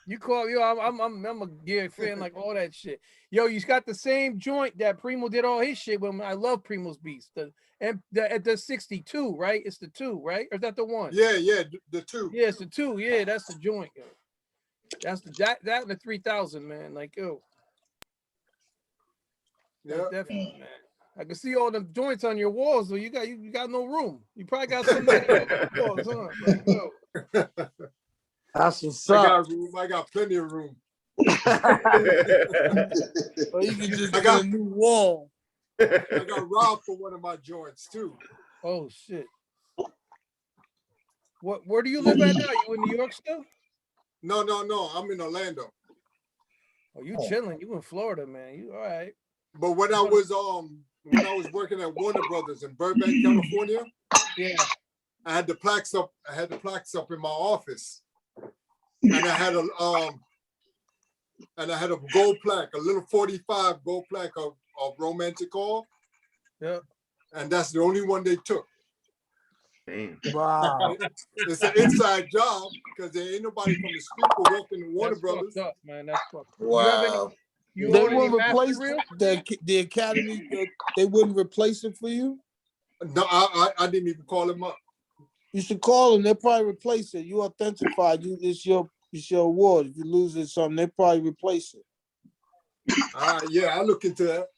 you call I'm a gear fan, like all that shit. Yo, you got the same joint that Primo did all his shit with. I love Primo's beats. The 62, right? It's the 2, right? Or is that the 1? Yeah, the 2. Yeah, it's the 2. Yeah, that's the joint. Yo. That's that and the 3000, man. Like yo. Yeah, definitely, man. I can see all the joints on your walls, though. You got no room. You probably got somebody on your walls, huh? Like, yo. That's what's up. I got room. I got plenty of room. Or you can just get a new wall. I got robbed for one of my joints too. Oh shit! Where do you live at now? You in New York still? No. I'm in Orlando. Oh, you chilling? You in Florida, man? You all right? But when I was working at Warner Brothers in Burbank, California, yeah, I had the plaques up. I had the plaques up in my office, and I had a gold plaque, a little 45 gold plaque of Romantic All. Yeah, and that's the only one they took. Damn. Wow. It's an inside job because there ain't nobody from the street who walk in Warner Brothers. Up, man. That's fucked up. Wow. They wouldn't replace the Academy. They wouldn't replace it for you. No, I didn't even call him up. You should call them. They'll probably replace it. You authentified. It's your award. If you lose it, something, they probably replace it. Yeah, I'll look into that.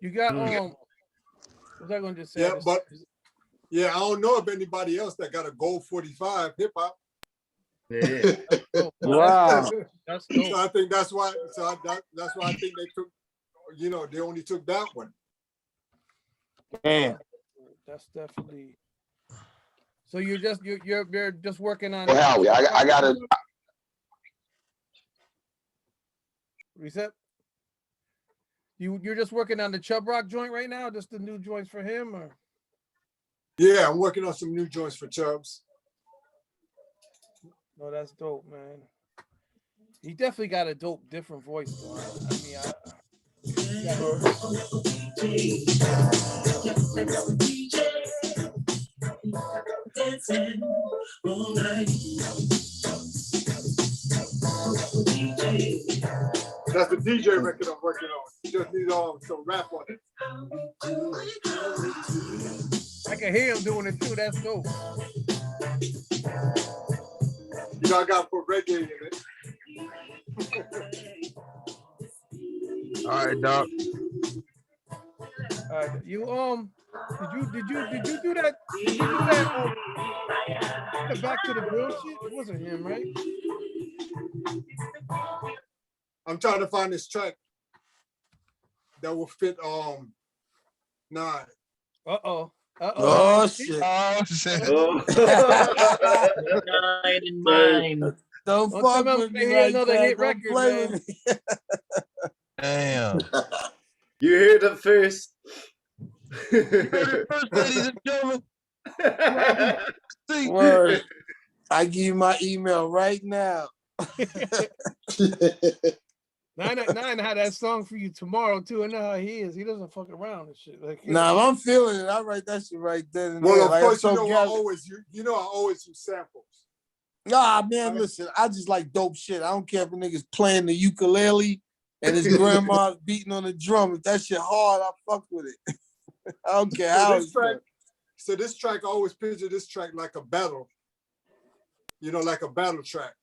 You got what was I going to say? Yeah, but I don't know of anybody else that got a gold 45 hip hop. Yeah. Wow. That's dope. So I think that's why. That's why I think they took. They only took that one. Damn. That's definitely. So you're just working on. Well, Howie, I gotta. Reset. You're just working on the Chub Rock joint right now, just the new joints for him, or? Yeah, I'm working on some new joints for Chubbs. No, that's dope, man. He definitely got a dope, different voice, though. That's the DJ record I'm working on. You just need some rap on it. I can hear him doing it too. That's dope. I got to put reggae in it. All right, Doc. All right, Did you do that? Did you do that? The Back to the Bill shit? It wasn't him, right? I'm trying to find this track that will fit 9. Oh shit. Oh shit. Nine in mine. Don't Don't fuck tell me with I'm me gonna hear like another that. hit Don't record, play man. with me. Damn. You heard it first. You heard it first, ladies and gentlemen. Word. I give you my email right now. 9 had that song for you tomorrow too. I know how he is. He doesn't fuck around and shit. Like, Nah, if I'm feeling it, I write that shit right then and Well, there. of Like, course, I'm you so know I gathered. always use samples. Nah, man, listen, I just like dope shit. I don't care if a nigga's playing the ukulele and his grandma's beating on the drum. If that shit hard, I fuck with it. I don't care how it's done. So this track, I always picture this track like a battle. You know, like a battle track.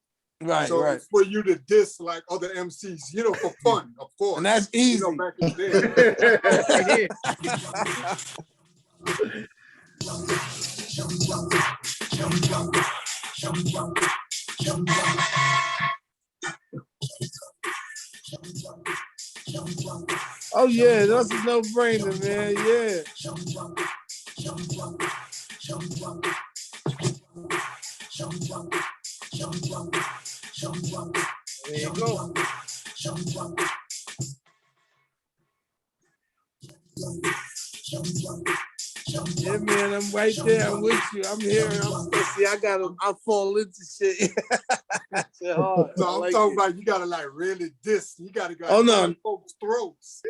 Right, so right. for you to diss like other MCs, you know, for fun, of course. And that's easy. You know, back in the Oh yeah, that's a no-brainer, man. Yeah. There you go. Yeah, man, I'm right there. I'm with you. I'm here. See, I fall into shit. Shit hard. So I I'm like talking it. about you gotta like really diss. You gotta go Oh, no. down folks' throats.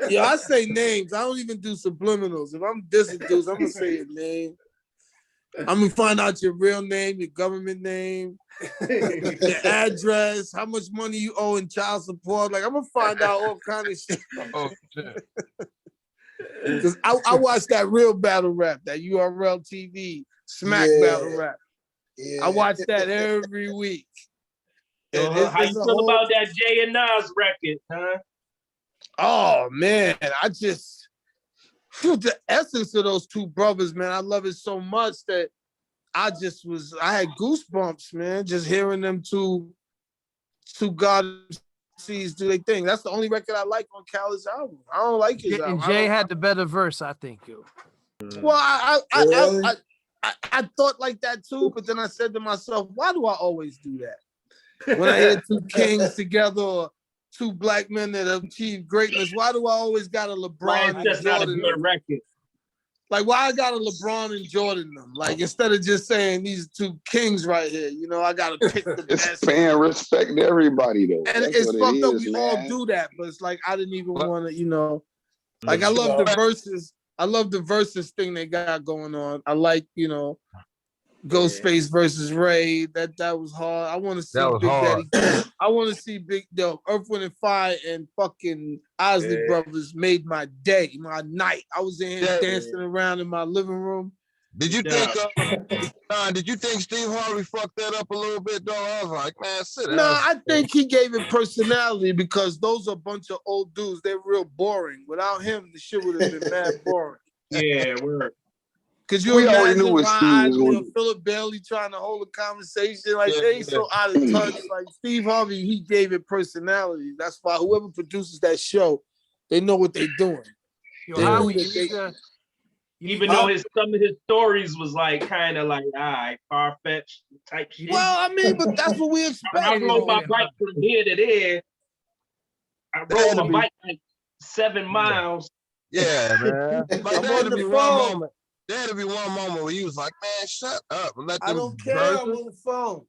Yo, I say names. I don't even do subliminals. If I'm dissing dudes, I'm gonna say your name. I'm gonna find out your real name, your government name, your address, how much money you owe in child support. Like I'm gonna find out all kind of shit. Oh shit. Because I watch that real battle rap, that URL TV smack battle rap. Yeah. I watch that every week. So, And how you it's a feel whole- about that Jay and Nas record, huh? Oh man, dude, the essence of those two brothers, man, I love it so much that I had goosebumps, man, just hearing them two God MCs do their thing. That's the only record I like on Khaled's album. I don't like his album. And Jay had the better verse, I think, yo. Well, I thought like that too, but then I said to myself, why do I always do that? When I hear two kings together or two black men that have achieved greatness, why do I always got a LeBron and That's not a Jordan? good record. Like, why I got a LeBron and Jordan them? Like, instead of just saying these two kings right here, you know, I got to pick the It's best. paying respect to everybody though. And That's it's what fucked it up. is, We man. all do that, but it's like I didn't even want to, you know. Like I love the verses. I love the verses thing they got going on. I like, you know, Ghostface versus Ray. That was hard. I want to see That was Big hard. Daddy. I want to see Earth, Wind, and Fire and fucking Isley Brothers made my day, my night. I was in here dancing around in my living room. Did you think Don, did you think Steve Harvey fucked that up a little bit though? I was like, man, sit down. No, I think he gave it personality because those are a bunch of old dudes. They're real boring. Without him, the shit would have been mad boring. Yeah, we're. Cause you We already imagine knew what Ron Steve was Isley or gonna do. Philip Bailey trying to hold a conversation, like they so out of touch. Like Steve Harvey, he gave it personality. That's why whoever produces that show, they know what they're doing. Yo, Howie, you need to, Even though some of his stories was like kind of like far-fetched type shit. Well, I mean, but that's what we expect. I rode my bike from here to there. I rode my bike like 7 miles. Yeah, man. Like, I'm there had on to be the one phone. moment. There had to be one moment where he was like, man, shut up. And let I them don't care. verses. I'm on the phone.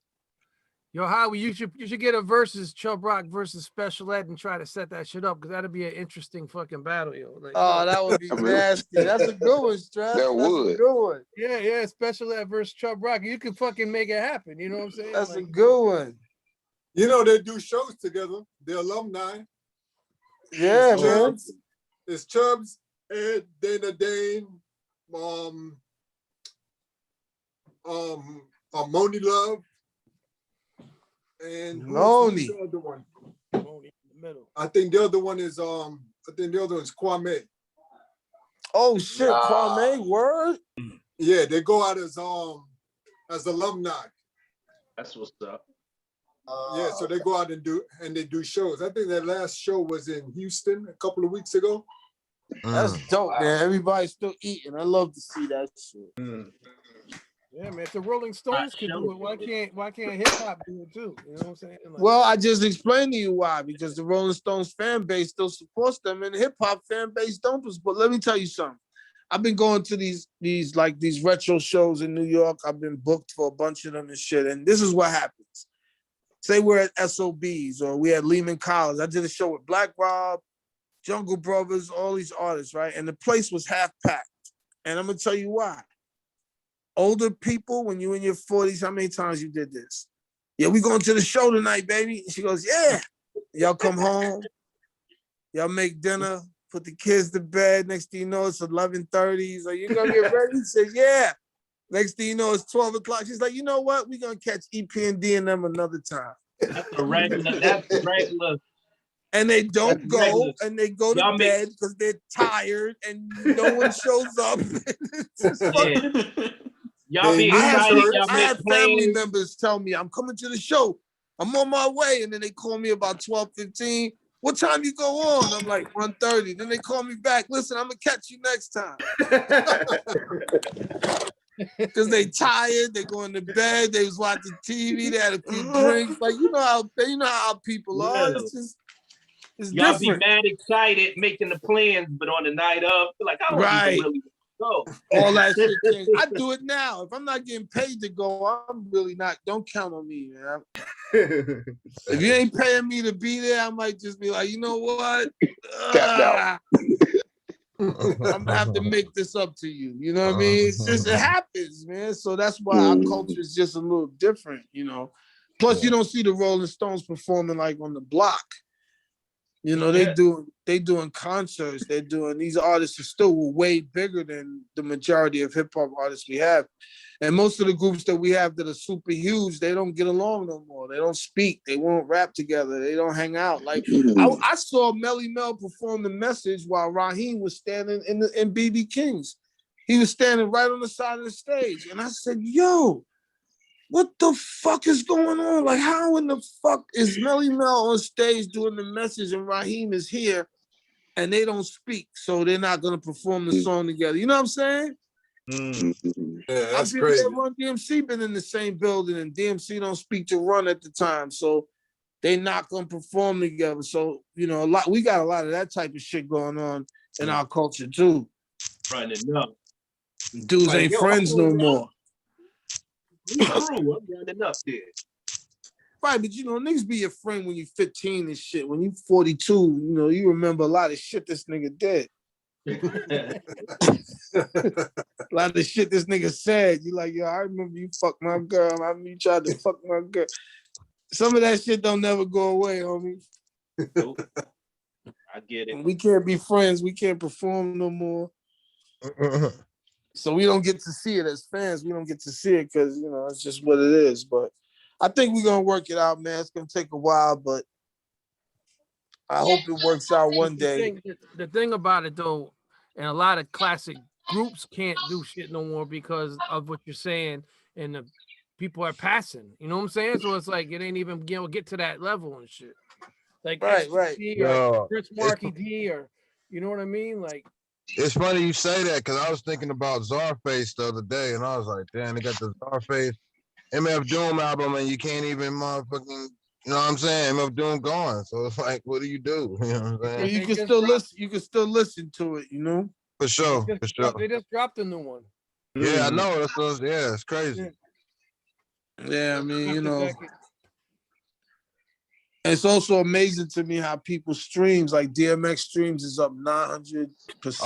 Yo, Howie, you should get a versus Chubb Rock versus Special Ed and try to set that shit up because that'd be an interesting fucking battle, yo. Like, Oh, that would be nasty. That's a good one, Stress. That That's would. a good one. yeah, Special Ed versus Chubb Rock. You can fucking make it happen. You know what I'm saying? That's like, a good one. You know, they do shows together. They're alumni. Yeah, It's man. Chubbs, it's Chubbs, Ed, Dana Dane, Moni Love, and Moni. who's the other one? Moni in the middle. I think the other one is Kwame. Oh shit, Kwame, word? Yeah, they go out as alumni. That's what's up. Yeah, so they go out and they do shows. I think their last show was in Houston a couple of weeks ago. That's dope, man. Everybody's still eating. I love to see that shit. Yeah, man. If the Rolling Stones could do it, why can't hip hop do it too? You know what I'm saying? Like, Well, I just explained to you why. Because the Rolling Stones fan base still supports them, and the hip hop fan base don't. But let me tell you something. I've been going to these retro shows in New York. I've been booked for a bunch of them and shit. And this is what happens. Say we're at SOBs or we at Lehman College. I did a show with Black Rob, Jungle Brothers, all these artists, right? And the place was half packed. And I'm gonna tell you why. Older people, when you're in your 40s, how many times you did this? Yeah, we going to the show tonight, baby. And she goes, yeah. Y'all come home. Y'all make dinner. Put the kids to bed. Next thing you know, it's 11:30. So you gonna get ready? He says, yeah. Next thing you know, it's 12 o'clock. She's like, you know what? We're gonna catch EP&D and them another time. That's a regular. That's regular. And they don't go, and they go to bed because they're tired, and no one shows up. Y'all be excited. I had family members tell me, I'm coming to the show. I'm on my way. And then they call me about 12:15. What time you go on? I'm like, 1:30. Then they call me back. Listen, I'm going to catch you next time. Because they tired. They going to bed. They was watching TV. They had a few drinks. Like, you know how people are. It's just, it's y'all different. be mad excited making the plans, but on the night of, like, I don't even really go. All that shit changed. I do it now. If I'm not getting paid to go, I'm really not. Don't count on me, man. If you ain't paying me to be there, I might just be like, you know what? I'm gonna have to make this up to you. You know what I mean? It's just, it happens, man. So that's why our culture is just a little different, you know. Plus, you don't see the Rolling Stones performing like on the block. You know, they doing concerts. They're doing, these artists are still way bigger than the majority of hip hop artists we have. And most of the groups that we have that are super huge, they don't get along no more. They don't speak. They won't rap together. They don't hang out. Like I saw Melly Mel perform The Message while Raheem was standing in BB King's. He was standing right on the side of the stage. And I said, yo, what the fuck is going on? Like, how in the fuck is Melly Mel on stage doing The Message and Raheem is here and they don't speak, so they're not gonna perform the song together? You know what I'm saying? Yeah, that's crazy. Run DMC been in the same building, and DMC don't speak to Run at the time, so they not gonna perform together. So you know, we got a lot of that type of shit going on in our culture too. Running up, dudes ain't friends no more. I'm running up there. Right, but you know, niggas be your friend when you're 15 and shit. When you 42, you know, you remember a lot of shit this nigga did. A lot of shit this nigga said. You like, yo, I remember you fucked my girl. I remember you tried to fuck my girl. Some of that shit don't never go away, homie. Nope. I get it. And we can't be friends. We can't perform no more. So we don't get to see it as fans. We don't get to see it because, you know, it's just what it is. But I think we're going to work it out, man. It's going to take a while, but I hope it works out one day. The thing about it, though, and a lot of classic groups can't do shit no more because of what you're saying, and the people are passing. You know what I'm saying? So it's like it ain't even get to that level and shit. Like right. Or Chris Marky D, or you know what I mean? Like, it's funny you say that because I was thinking about Czarface the other day, and I was like, damn, they got the Czarface MF Doom album, and you can't even motherfucking. You know what I'm saying? MF Doom gone. So it's like, what do? You know what I'm saying? You can still listen. You can still listen to it. You know. For sure. They just dropped a new one. Yeah, I know. Yeah, it's crazy. Yeah, I mean, you know. It's also amazing to me how people streams, like DMX streams is up 900%.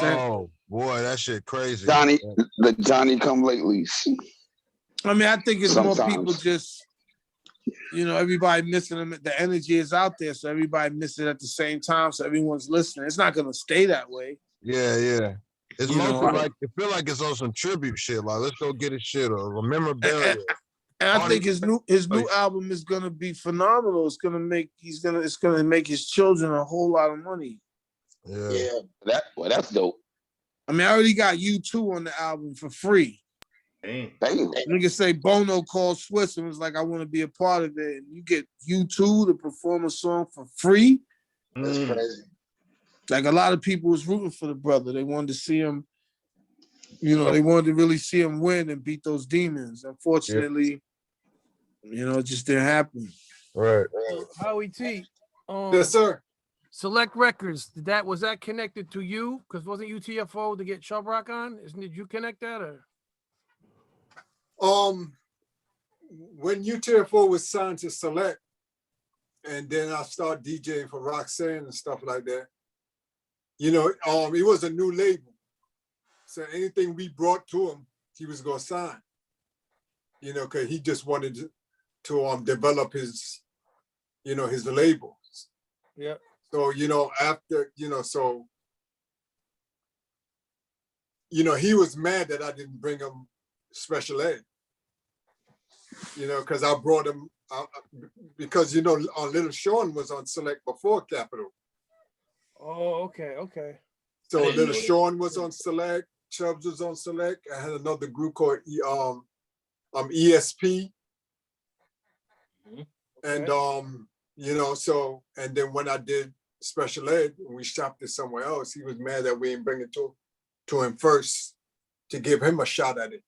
Oh boy, that shit crazy. The Johnny come lately. I mean, I think it's more people just, you know, everybody missing them. The energy is out there, so everybody missing it at the same time, so everyone's listening. It's not gonna stay that way. Yeah. It's mostly like, it feel like it's on some tribute shit. Like, let's go get his shit or memorabilia. And I think his new album is gonna be phenomenal. It's gonna make his children a whole lot of money. Yeah. That's dope. I mean, I already got U2 on the album for free. Damn. Nigga say Bono called Swiss and was like, I want to be a part of it. And you get U2 to perform a song for free. That's crazy. Like a lot of people was rooting for the brother. They wanted to see him, you know, they wanted to really see him win and beat those demons. Unfortunately, you know, it just didn't happen. Right. Howie T. Yes, sir. Select Records. Was that connected to you? Because wasn't you TFO to get Chubb Rock on? Did you connect that or? When UTFO was signed to Select, and then I started DJing for Roxanne and stuff like that. You know, it was a new label, so anything we brought to him, he was gonna sign. You know, because he just wanted to develop his, you know, his label. Yeah. So you know, after he was mad that I didn't bring him Special Ed. You know, because I brought him because you know, Little Sean was on Select before Capitol. Oh, okay. So Little Sean was on Select, Chubbs was on Select. I had another group called ESP. And you know, so and then when I did Special Ed, when we shopped it somewhere else, he was mad that we didn't bring it to him first to give him a shot at it.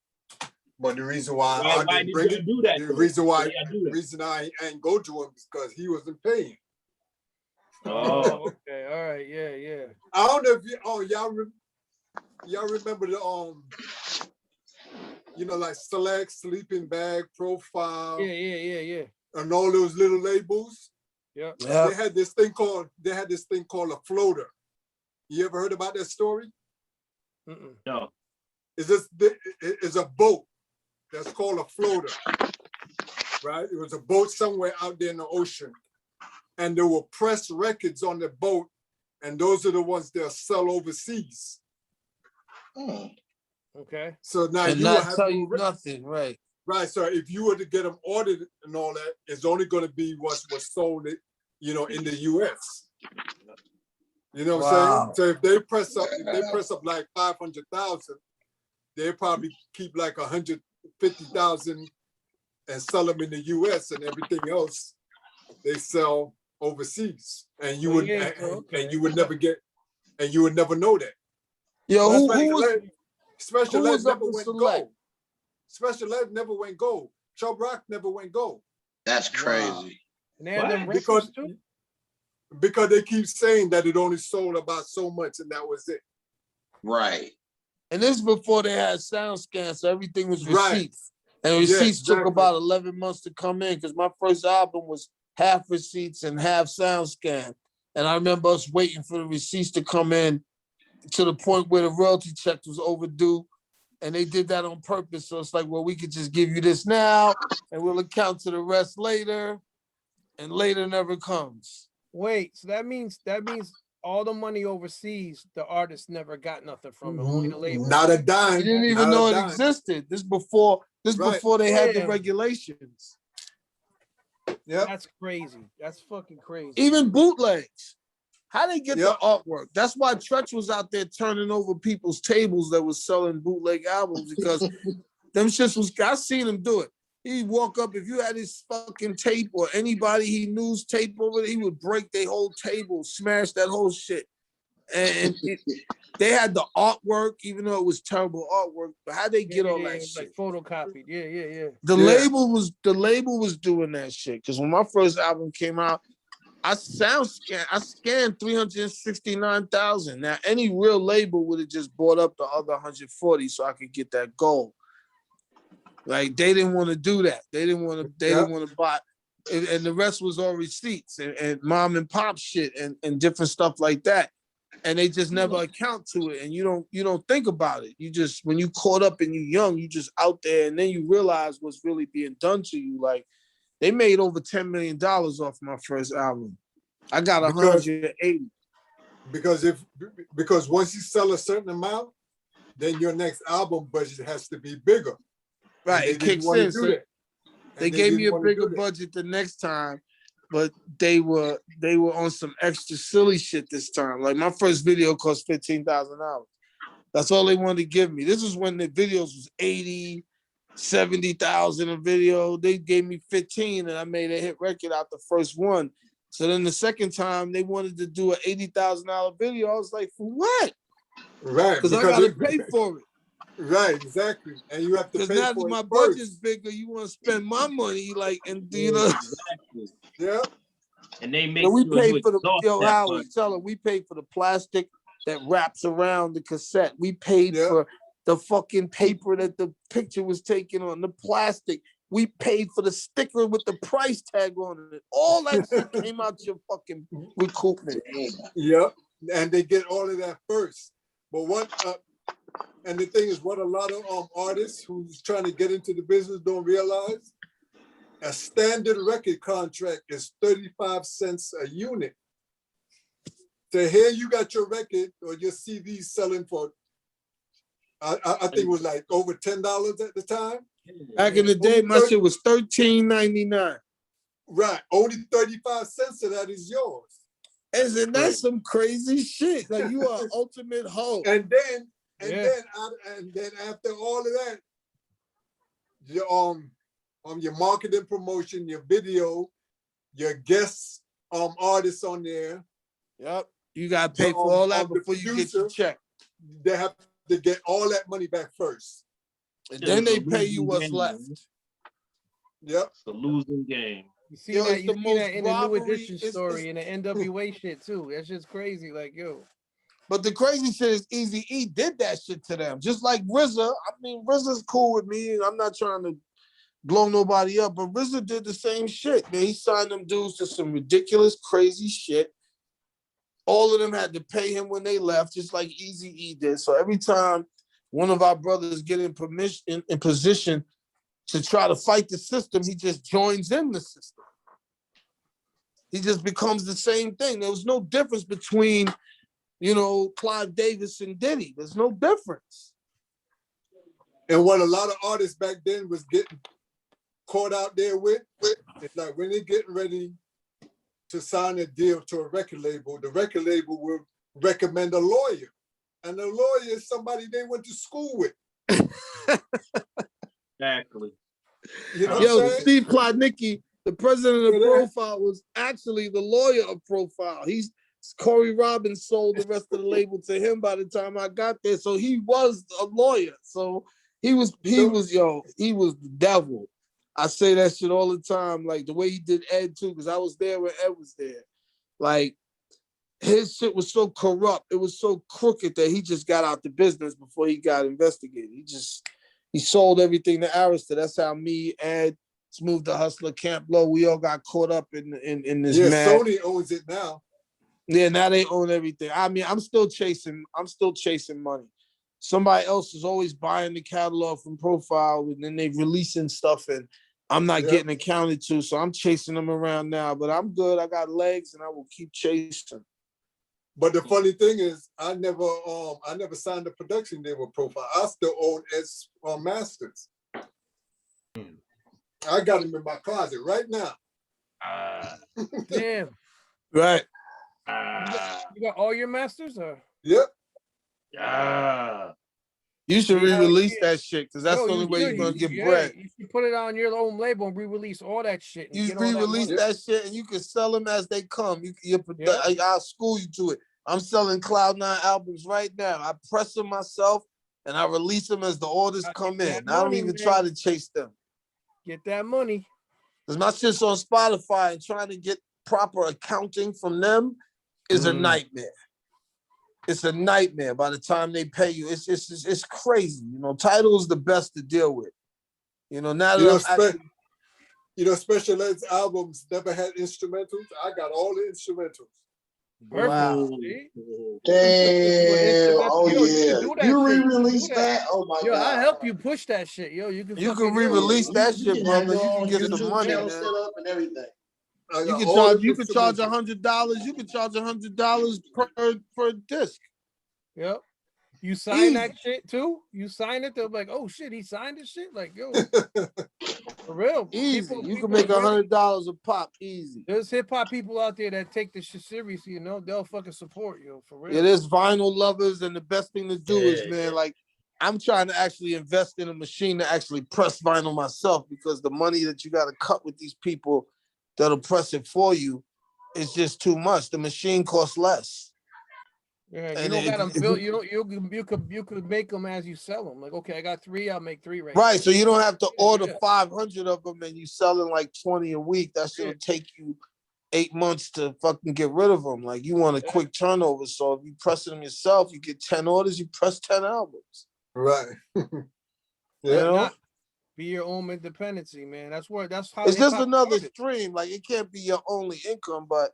But the reason why I didn't bring it, the reason I ain't go to him is because he wasn't paying. Oh, okay, all right, yeah. I don't know if y'all remember the you know, like Select, Sleeping Bag, Profile. Yeah. And all those little labels. Yeah. They had this thing called a floater. You ever heard about that story? No. It's a boat that's called a floater, right? It was a boat somewhere out there in the ocean, and there were press records on the boat, and those are the ones they'll sell overseas. Okay. So now you not tell you nothing, right? Right. So if you were to get them ordered and all that, it's only going to be what's sold, you know, in the U.S. You know what I'm saying? So if they press up like 500,000, they probably keep like 150,000 and sell them in the U.S. and everything else they sell overseas, and you would never know that. Yo, who Special was Ed up never in went Select? gold. Special Ed never went gold. Chubb Rock never went gold. That's crazy. And they had them because too? Because they keep saying that it only sold about so much and that was it. Right. And this is before they had sound scans, so everything was receipts. Right. And receipts took about 11 months to come in because my first album was half receipts and half sound scan. And I remember us waiting for the receipts to come in to the point where the royalty check was overdue. And they did that on purpose. So it's like, well, we could just give you this now and we'll account to the rest later. And later never comes. Wait, so that means all the money overseas, the artist never got nothing from it, only the label. Not a dime. He didn't even know it existed. This before they had the regulations. Yeah. That's crazy. That's fucking crazy. Even bootlegs. How they get the artwork? That's why Tretch was out there turning over people's tables that was selling bootleg albums because them shits was, I seen him do it. He'd walk up, if you had his fucking tape or anybody he knew's tape over there, he would break their whole table, smash that whole shit. And they had the artwork, even though it was terrible artwork, but how'd they get all that shit? Like photocopied, yeah. The label was doing that shit. Because when my first album came out, I scanned 369,000. Now, any real label would have just bought up the other 140 so I could get that gold. Like they didn't want to do that. They didn't want to buy, and the rest was all receipts and mom and pop shit and different stuff like that. And they just never account to it. And you don't think about it. You just, when you caught up and you young, you just out there, and then you realize what's really being done to you. Like they made over $10 million off my first album. I got 180. Because once you sell a certain amount, then your next album budget has to be bigger. Right, it kicks in. So they gave me a bigger budget the next time, but they were on some extra silly shit this time. Like my first video cost $15,000. That's all they wanted to give me. This is when the videos was 80, 70,000 a video. They gave me 15 and I made a hit record out the first one. So then the second time they wanted to do an $80,000 video. I was like, for what? Right. Because I gotta pay for it. Right, exactly. And you have to pay Because now that for my it budget's first. bigger, you want to spend my money, like, and you know. Exactly. Yeah. And they make we sure pay you for the exhaust that Howie, money. tell her we paid for the plastic that wraps around the cassette. We paid for the fucking paper that the picture was taken on, the plastic. We paid for the sticker with the price tag on it. All that shit came out your fucking recoupment. Yep. And they get all of that first. But what and the thing is, what a lot of artists who's trying to get into the business don't realize, a standard record contract is 35 cents a unit. So here you got your record or your CD selling for, I think it was like over $10 at the time. Back in the day, my shit was $13.99. Right, only 35 cents of that is yours. And that's some crazy shit. Like you are ultimate hoe. And then after all of that, your marketing promotion, your video, your guest artists on there. Yep. You gotta pay for all that before you get your check. They have to get all that money back first. And then they pay you what's left. Yep. It's a losing game. You see that in the New Edition story in the NWA shit too. That's just crazy. Like, yo. But the crazy shit is Eazy-E did that shit to them. Just like RZA. I mean, RZA's cool with me, and I'm not trying to blow nobody up, but RZA did the same shit, man. He signed them dudes to some ridiculous, crazy shit. All of them had to pay him when they left, just like Eazy-E did. So every time one of our brothers get in position to try to fight the system, he just joins in the system. He just becomes the same thing. There was no difference between, Clive Davis and Diddy. There's no difference. And what a lot of artists back then was getting caught out there with, it's like when they're getting ready to sign a deal to a record label, the record label will recommend a lawyer. And the lawyer is somebody they went to school with. Exactly. Steve Plotnicki, the president of Profile, was actually the lawyer of Profile. Corey Robbins sold the rest of the label to him by the time I got there. So he was a lawyer. So he was the devil. I say that shit all the time, like the way he did Ed too, because I was there when Ed was there. Like his shit was so corrupt, it was so crooked that he just got out the business before he got investigated. He sold everything to Arikselah. That's how me, Ed, Smooth the Hustler, Camp Low, we all got caught up in this. Yeah, mad. Sony owns it now. Yeah, now they own everything. I mean, I'm still chasing money. Somebody else is always buying the catalog from Profile, and then they releasing stuff, and I'm not getting accounted to, so I'm chasing them around now. But I'm good. I got legs, and I will keep chasing. But the funny thing is, I never signed a production deal with Profile. I still own S Masters. I got them in my closet right now. Damn. Right. You got all your masters, or? Yep. You should re-release that shit, because that's the only way you're gonna get bread. You should put it on your own label and re-release all that shit. You re-release that shit, and you can sell them as they come. I'll school you to it. I'm selling Cloud9 albums right now. I press them myself, and I release them as the orders come in. I don't even try to chase them. Get that money. Because my shit's on Spotify, and trying to get proper accounting from them is a nightmare. It's a nightmare by the time they pay you. It's crazy. Tidal is the best to deal with. Now that Special Ed's albums never had instrumentals. I got all the instrumentals. Wow. Damn. Oh yeah. You re-release that? Oh my God. I'll help you push that shit. You can re-release that shit, brother. You can get some money, man. Set up and everything. You can charge $100. You can charge $100 per disc. Yep. You sign that shit too? You sign it, they're like, oh shit, he signed this shit? Like, yo. For real. yo, easy. You can make $100 a pop easy. There's hip hop people out there that take this shit seriously, you know. They'll fucking support you for real. Yeah, there's vinyl lovers, and the best thing to do is, man, like I'm trying to actually invest in a machine to actually press vinyl myself, because the money that you got to cut with these people that'll press it for you is just too much. The machine costs less. Yeah, you And don't got them if built. You could make them as you sell them. Like, okay, I got 3, I'll make 3 right. Right, so you don't have to order Yeah. 500 of them and you selling like 20 a week. That should take you 8 months to fucking get rid of them. Like, you want a quick turnover. So if you press them yourself, you get 10 orders, you press 10 albums. Right. You know? Be your own independency, man. That's how It's just hip-hop another started. stream. Like, it can't be your only income, but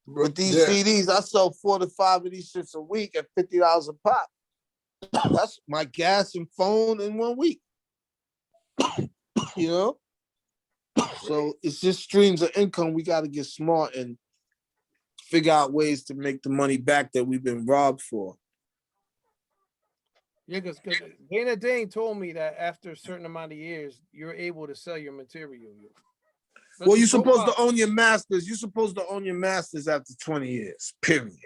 with these CDs, I sell 4 to 5 of these shits a week at $50 a pop. That's my gas and phone in 1 week. You know? So it's just streams of income. We got to get smart and figure out ways to make the money back that we've been robbed for. Yeah, because Dana Dane told me that after a certain amount of years, you're able to sell your material. Well, you're supposed to own your masters. You're supposed to own your masters after 20 years, period.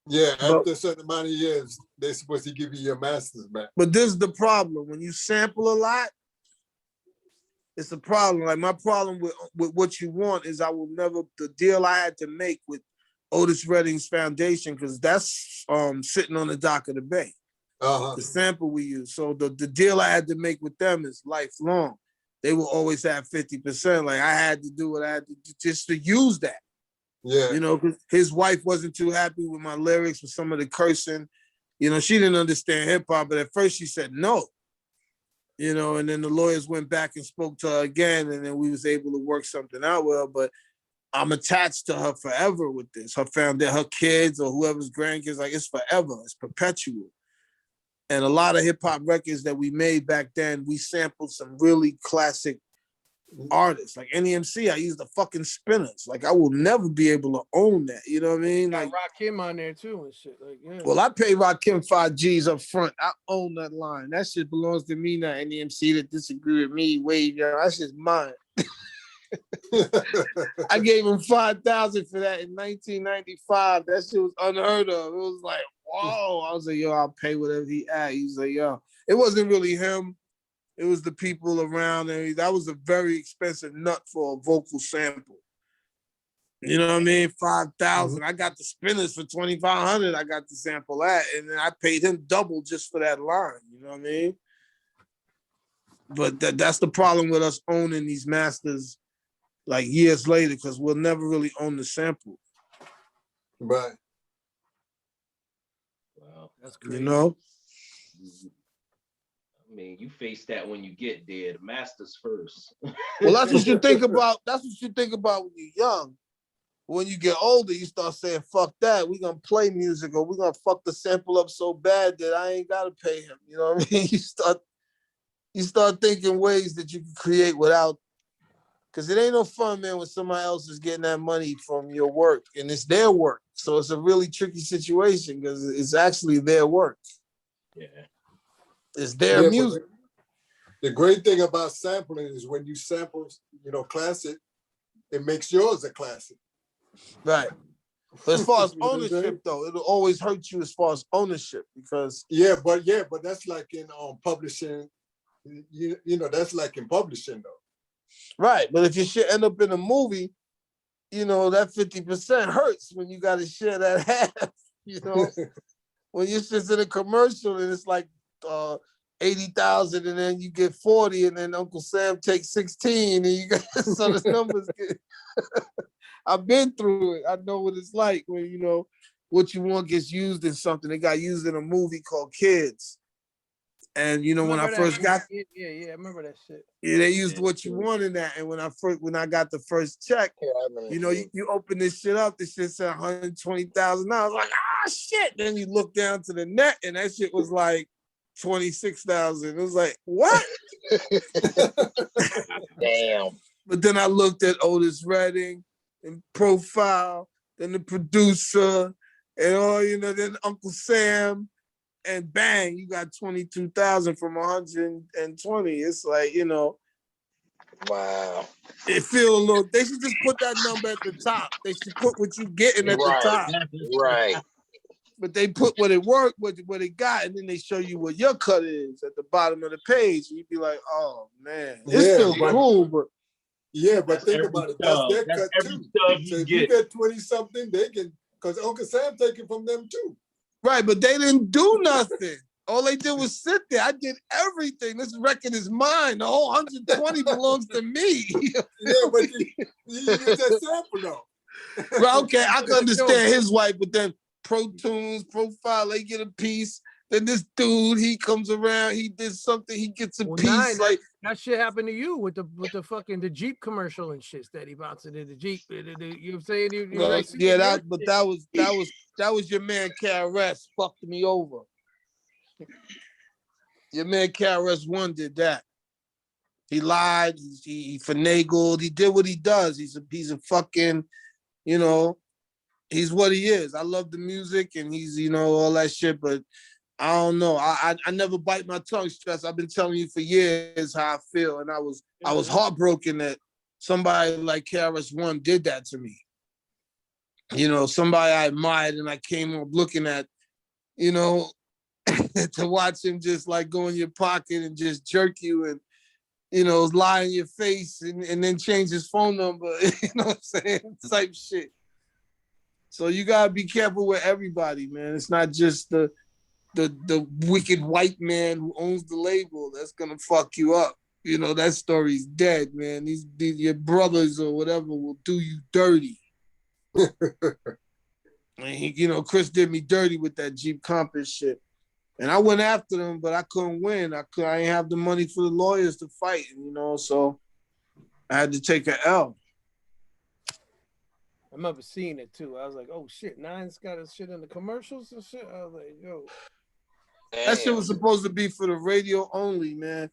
Yeah, after a certain amount of years, they're supposed to give you your masters back. But this is the problem. When you sample a lot, it's a problem. Like, my problem with what you want is the deal I had to make with Otis Redding's foundation, because that's sitting on the dock of the bay. The sample we use. So the deal I had to make with them is lifelong. They will always have 50%. Like, I had to do what I had to do just to use that. Yeah. You know, because his wife wasn't too happy with my lyrics, with some of the cursing. You know, she didn't understand hip hop, but at first she said no. You know, and then the lawyers went back and spoke to her again, and then we was able to work something out with her. But I'm attached to her forever with this. Her kids or whoever's grandkids, like, it's forever. It's perpetual. And a lot of hip hop records that we made back then, we sampled some really classic artists. Like NEMC, I used the fucking Spinners. Like, I will never be able to own that. You know what I mean? Like, Rakim on there too and shit. Like, yeah. Well, I pay Rakim 5 G's up front. I own that line. That shit belongs to me, not NEMC that disagree with me. Wave, yo, that shit's mine. I gave him 5,000 for that in 1995. That shit was unheard of. It was like, whoa. I was like, yo, I'll pay whatever he at. He was like, yo. It wasn't really him. It was the people around. And that was a very expensive nut for a vocal sample. You know what I mean? 5,000. I got the Spinners for 2,500. I got the sample that. And then I paid him double just for that line. You know what I mean? But that's the problem with us owning these masters like years later, because we'll never really own the sample. Right. Wow, that's crazy. You know? I mean, you face that when you get there. The masters first. Well, that's what you think about. That's what you think about when you're young. When you get older, you start saying, fuck that. We're going to play music, or we're going to fuck the sample up so bad that I ain't got to pay him. You know what I mean? You start thinking ways that you can create without, because it ain't no fun, man, when somebody else is getting that money from your work, and it's their work. So it's a really tricky situation, because it's actually their work. Yeah. It's their music. The great thing about sampling is when you sample, classic, it makes yours a classic. Right. But as far as ownership, though, it'll always hurt you as far as ownership, because but that's like in publishing. That's like in publishing, though. Right, but if your shit end up in a movie, that 50% hurts when you got to share that half. When your shit's in a commercial and it's like 80,000, and then you get 40, and then Uncle Sam takes 16, and you got so the numbers get. I've been through it. I know what it's like when what you want gets used in something. It got used in a movie called Kids. And when I first got I remember that shit. Yeah, they used What You Want in that. And when I got the first check, you open this shit up, this shit said $120,000. I was like, shit. Then you look down to the net, and that shit was like 26,000. It was like, what? Damn. But then I looked at Otis Redding and Profile, then the producer, and all, then Uncle Sam. And bang, you got 22,000 from 120. It's like, Wow. It feel a little. They should just put that number at the top. They should put what you getting at the top. Right. But they put what it worked, what it got, and then they show you what your cut is at the bottom of the page. And you'd be like, oh man, it's still cool, but but think about it. That's their cut too. So if you get 20 something, they can, because Uncle Sam taking from them too. Right, but they didn't do nothing. All they did was sit there. I did everything. This record is mine. The whole 120 belongs to me. But you use that sample though. Well, okay, I can understand his wife, but then Pro Tunes, Profile, they get a piece. Then this dude, he comes around, he did something, he gets a piece. Like that shit happened to you with the fucking the Jeep commercial and shit that he bouncing in the Jeep. You know what I'm saying? That was your man KRS fucked me over. Your man KRS-One did that. He lied, he finagled, he did what he does. He's a fucking, you know, he's what he is. I love the music and he's, you know, all that shit, but I don't know. I never bite my tongue, Stress. I've been telling you for years how I feel, and I was heartbroken that somebody like KRS-One did that to me. You know, somebody I admired, and I came up looking at, you know, to watch him just like go in your pocket and just jerk you and, you know, lie in your face and then change his phone number, you know what I'm saying? Type shit. So you gotta be careful with everybody, man. It's not just the wicked white man who owns the label that's gonna fuck you up. You know, that story's dead, man. These your brothers or whatever will do you dirty. And you know, Chris did me dirty with that Jeep Compass shit. And I went after them, but I couldn't win. I didn't have the money for the lawyers to fight, you know, so I had to take an L. I remember seeing it too. I was like, oh shit, Nine's got his shit in the commercials and shit. I was like, yo. That shit was supposed to be for the radio only, man.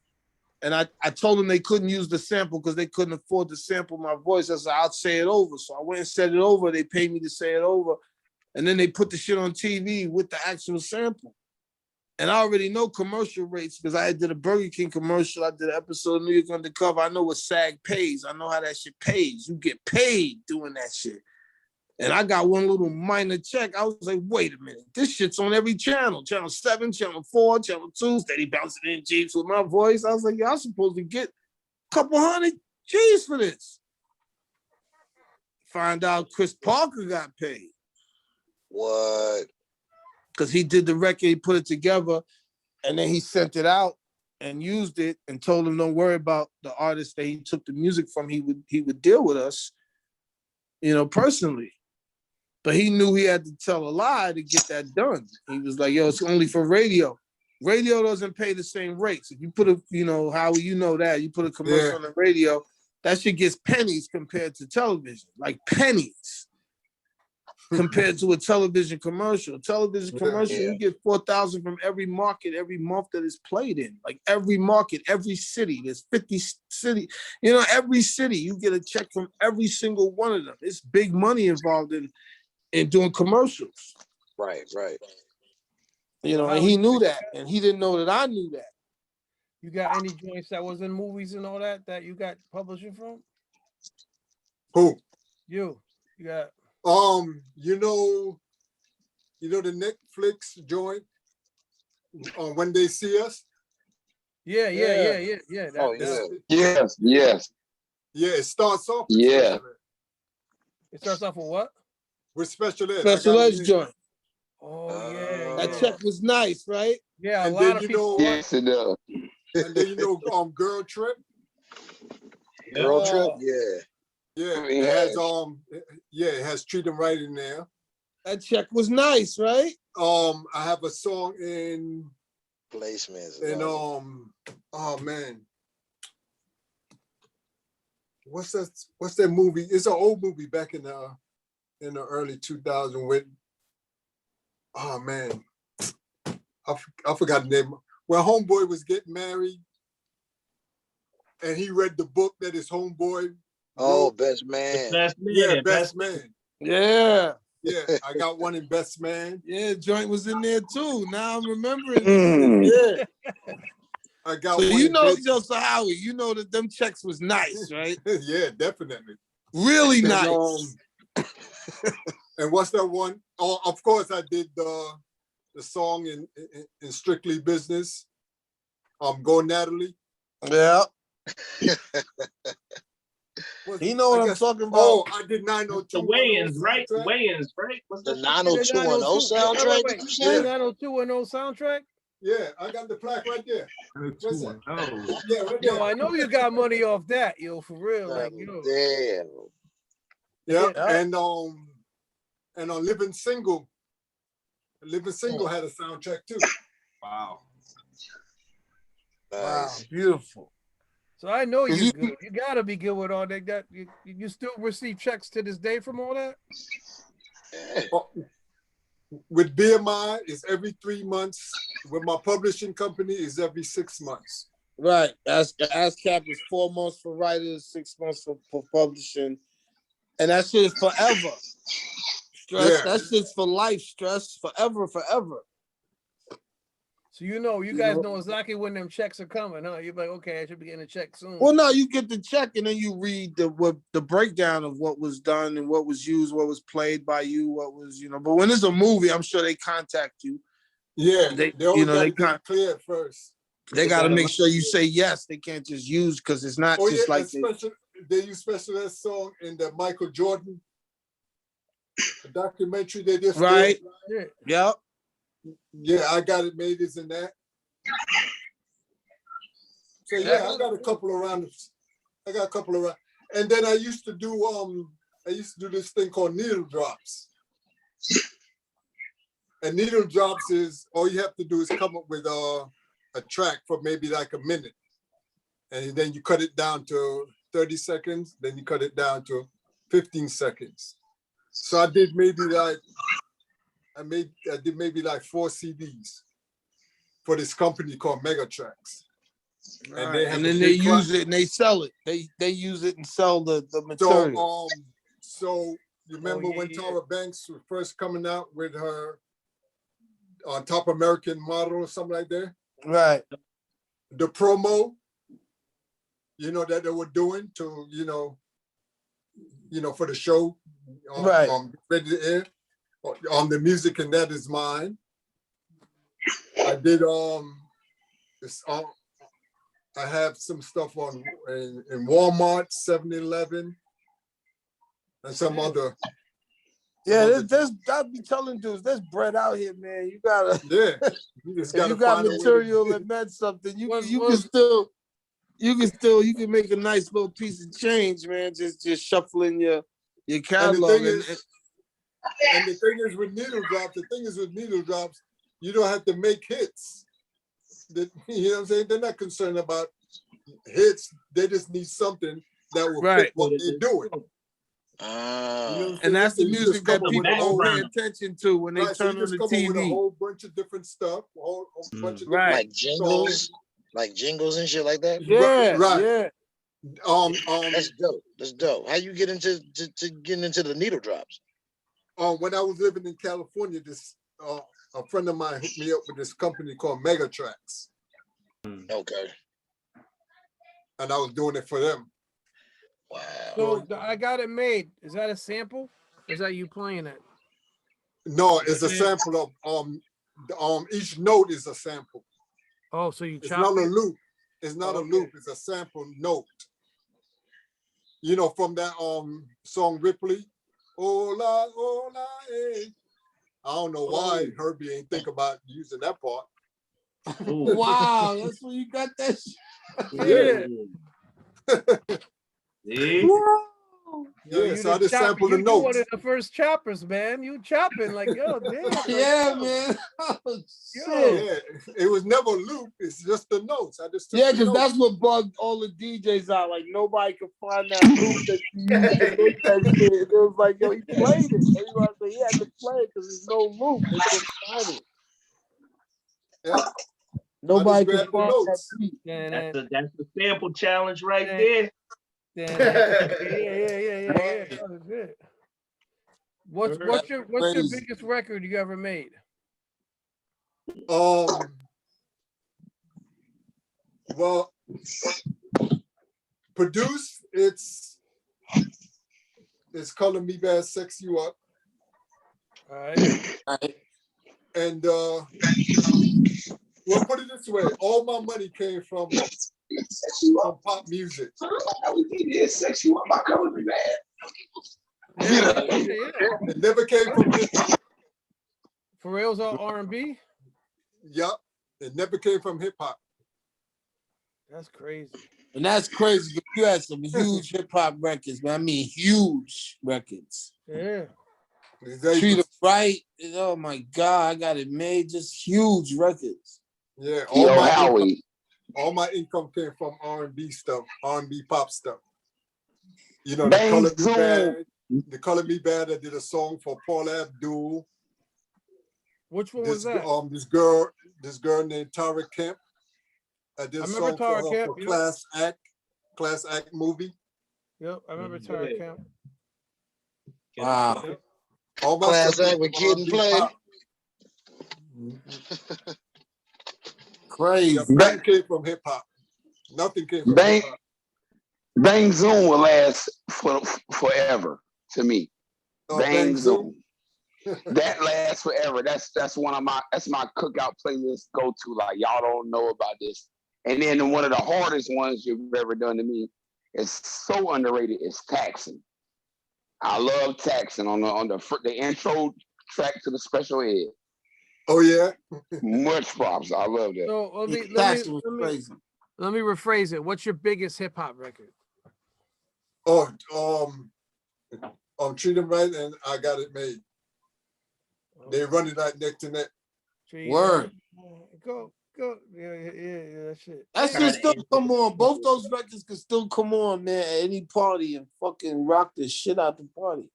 And I told them they couldn't use the sample because they couldn't afford to sample my voice. I said, I'll say it over. So I went and said it over. They paid me to say it over. And then they put the shit on TV with the actual sample. And I already know commercial rates because I did a Burger King commercial. I did an episode of New York Undercover. I know what SAG pays. I know how that shit pays. You get paid doing that shit. And I got one little minor check. I was like, wait a minute. This shit's on every channel. Channel 7, Channel 4, Channel 2, steady bouncing in Jeeps with my voice. I was like, y'all supposed to get a couple $100 G's for this. Find out Chris Parker got paid. What? Because he did the record, he put it together, and then he sent it out and used it and told him don't worry about the artist that he took the music from. He would deal with us, you know, personally. But he knew he had to tell a lie to get that done. He was like, yo, it's only for radio. Radio doesn't pay the same rates. If you put a, you know, Howie, you know that, you put a commercial on the radio, that shit gets pennies compared to television, like pennies. Compared to a television commercial. A television commercial, you get 4,000 from every market, every month that it's played in. Like every market, every city. There's 50 cities. You know, every city, you get a check from every single one of them. It's big money involved in doing commercials. Right. You know, and he knew that. And he didn't know that I knew that. You got any joints that was in movies and all that you got publishing from? Who? You got... you know the Netflix joint When They See Us? Yeah. Yes. Yeah, it starts off with Yeah. It starts off with what? With Special Ed. Special Ed's joint. Oh, yeah. That check was nice, right? Yeah, and a lot of people. Yes, it does. And then, you know, Girl Trip? Girl Trip? Yeah. Yeah, it has Treat 'Em Right in there. That check was nice, right? I have a song in Placements. And oh man. What's that movie? It's an old movie back in the early 2000s with oh man. I forgot the name. Well, homeboy was getting married and he read the book that his homeboy wrote. Best Man. Yeah, Best Man. Yeah. Yeah, I got one in Best Man. Yeah, joint was in there too. Now I'm remembering. Yeah. I got So one. you know, so Howie, you know that them checks was nice, right? Yeah, definitely. Really And, nice. And what's that one? Oh, of course, I did the song in Strictly Business. Go Natalie. Yeah. You know what I'm talking about? Oh, I did 902. The weigh-ins, right? The weigh-ins, right? What's The that? 90210 soundtrack, did you say? The 90210 soundtrack? Yeah, I got the plaque right there. What's that? Yeah, right Yo, there. I know you got money off that, yo, for real. Like, yo. Damn. Yeah, and on Living Single had a soundtrack too. Wow. Wow, beautiful. So I know you're good. You gotta be good with all that. You still receive checks to this day from all that? With BMI, it's every 3 months. With my publishing company, it's every 6 months. Right. ASCAP is 4 months for writers, 6 months for publishing. And that shit is forever. Stress. Yeah. That shit's for life, Stress. Forever. So you guys know exactly when them checks are coming, huh? You're like, okay, I should be getting a check soon. Well, no, you get the check and then you read the breakdown of what was done and what was used, what was played by you, what was, But when it's a movie, I'm sure they contact you. Yeah, they always got to clear first. They got to make sure you say yes. They can't just use because it's not just like they use special that song in the Michael Jordan documentary they just right. did. Yep. Yeah, I got it made is in that. So yeah, I got a couple of rounds. And then I used to do this thing called needle drops. And needle drops is all you have to do is come up with a track for maybe like a minute. And then you cut it down to 30 seconds, then you cut it down to 15 seconds. So I did maybe like 4 CDs for this company called Megatracks. Right. And then they use it and they sell it. They use it and sell the material. So you remember when Tara Banks was first coming out with her Top American Model or something like that? Right. The promo, that they were doing to, for the show, right. Ready to Air. On the music and that is mine. I did I have some stuff in Walmart, 7-Eleven, and some other. Yeah, there's gotta be telling dudes, there's bread out here, man. You gotta you got material that meant something. You can make a nice little piece of change, man. Just shuffling your catalog. And the thing is with needle drops, you don't have to make hits. You know what I'm saying? They're not concerned about hits. They just need something that will fit what they're doing. And that's the music that people don't pay attention to when they turn on the TV. With a whole bunch of different stuff, a whole bunch of right. Like jingles, and shit like that. Yeah, right. Yeah. That's dope. How you get into getting into the needle drops? When I was living in California, this a friend of mine hooked me up with this company called Megatracks. Okay. And I was doing it for them. Wow. So I Got It Made. Is that a sample? Or is that you playing it? No, it's a sample of each note is a sample. Oh, so you it's chop not it? a loop. It's not a loop, it's a sample note. From that song Ripley. Hola, hola, eh. I don't know why Herbie ain't think about using that part. Wow, that's where you got that shit. Yeah. Yeah, so I just sampled the notes. You one of the first choppers, man. You chopping like, yo, damn. Yeah, man. Yeah, it was never a loop. It's just the notes. I just took because that's what bugged all the DJs out. Like nobody could find that loop that you used to make that shit. It was like, yo, he played it. Everybody said he had to play it because there's no loop. They couldn't find it. Yeah. Nobody could find that beat. That's the sample challenge right there. Yeah. What's your biggest record you ever made? Well, produced, it's Color Me Bad, Sex You Up. All right. And well, put it this way, all my money came from pop music. Sex You Up, my Color Me Bad. Yeah. It never came from hip hop. For reals or R&B? Yup. It never came from hip hop. That's crazy. And that's crazy. 'Cause you had some huge hip hop records, man. I mean, huge records. Yeah. Treat It Right. Oh my God, I got it made. Just huge records. Yeah. Howie. All my income came from R&B stuff, R&B pop stuff. You know, the Color Me Bad. I did a song for Paul Abdul. Which one was that? This girl named Tara Kemp. I did a song for her for Class Act movie. Yep, I remember Tara Kemp. Wow. Yep. All my Class stuff Act with Kid and Play. Crazy. Yeah, nothing came from hip hop. Nothing came from hip hop. Bang Zoom will last forever to me. Bang Zoom. That lasts forever. That's my cookout playlist go to. Like, y'all don't know about this. And then one of the hardest ones you've ever done to me is so underrated. Is Taxing. I love Taxing on the intro track to the special ed. Oh yeah. Much props. I love that. So let me rephrase it. What's your biggest hip hop record? Oh, Treat 'Em Right and I Got It Made. They run it like neck to neck. Word. Go. Yeah, that shit. That shit still come on. Both those records can still come on, man, at any party and fucking rock the shit out the party.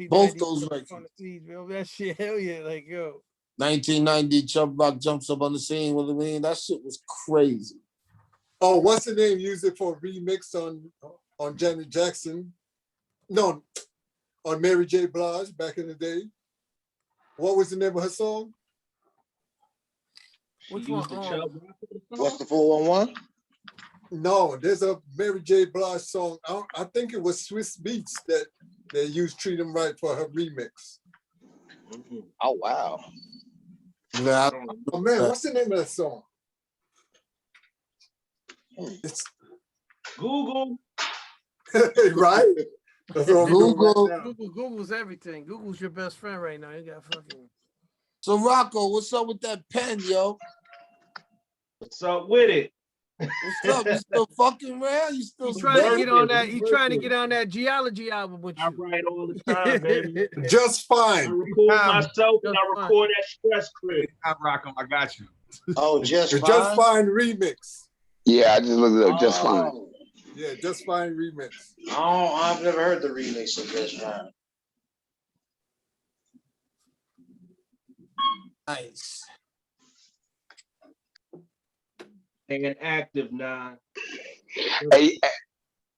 Both those records. That shit, hell yeah, like yo. 1990, Chubb Rock jumps up on the scene with me. That shit was crazy. Oh, what's the name? Used it for a remix on Janet Jackson. No, on Mary J. Blige back in the day. What was the name of her song? Which one? What's the 411? No, there's a Mary J. Blige song. I think it was Swiss Beats that they used Treat 'Em Right for her remix. Oh, wow. Yeah. Oh, man, what's the name of that song? It's Google. Right? That's what I'm doing right now. Google's everything. Google's your best friend right now. You got fucking. So Rocko, what's up with that pen, yo? What's up with it? What's up? You still fucking around? You still trying to get on that? You trying to get on that G-ology album with you? I write all the time, baby. Just fine. I record myself and I record that Stress Crib. I'm Rocko. I got you. Oh, Just Fine. Just Fine remix. Yeah, I just looked it up. Just Fine. Yeah, Just Fine remix. Oh, I've never heard the remix of Just Fine. Nice. Staying active now. Hey,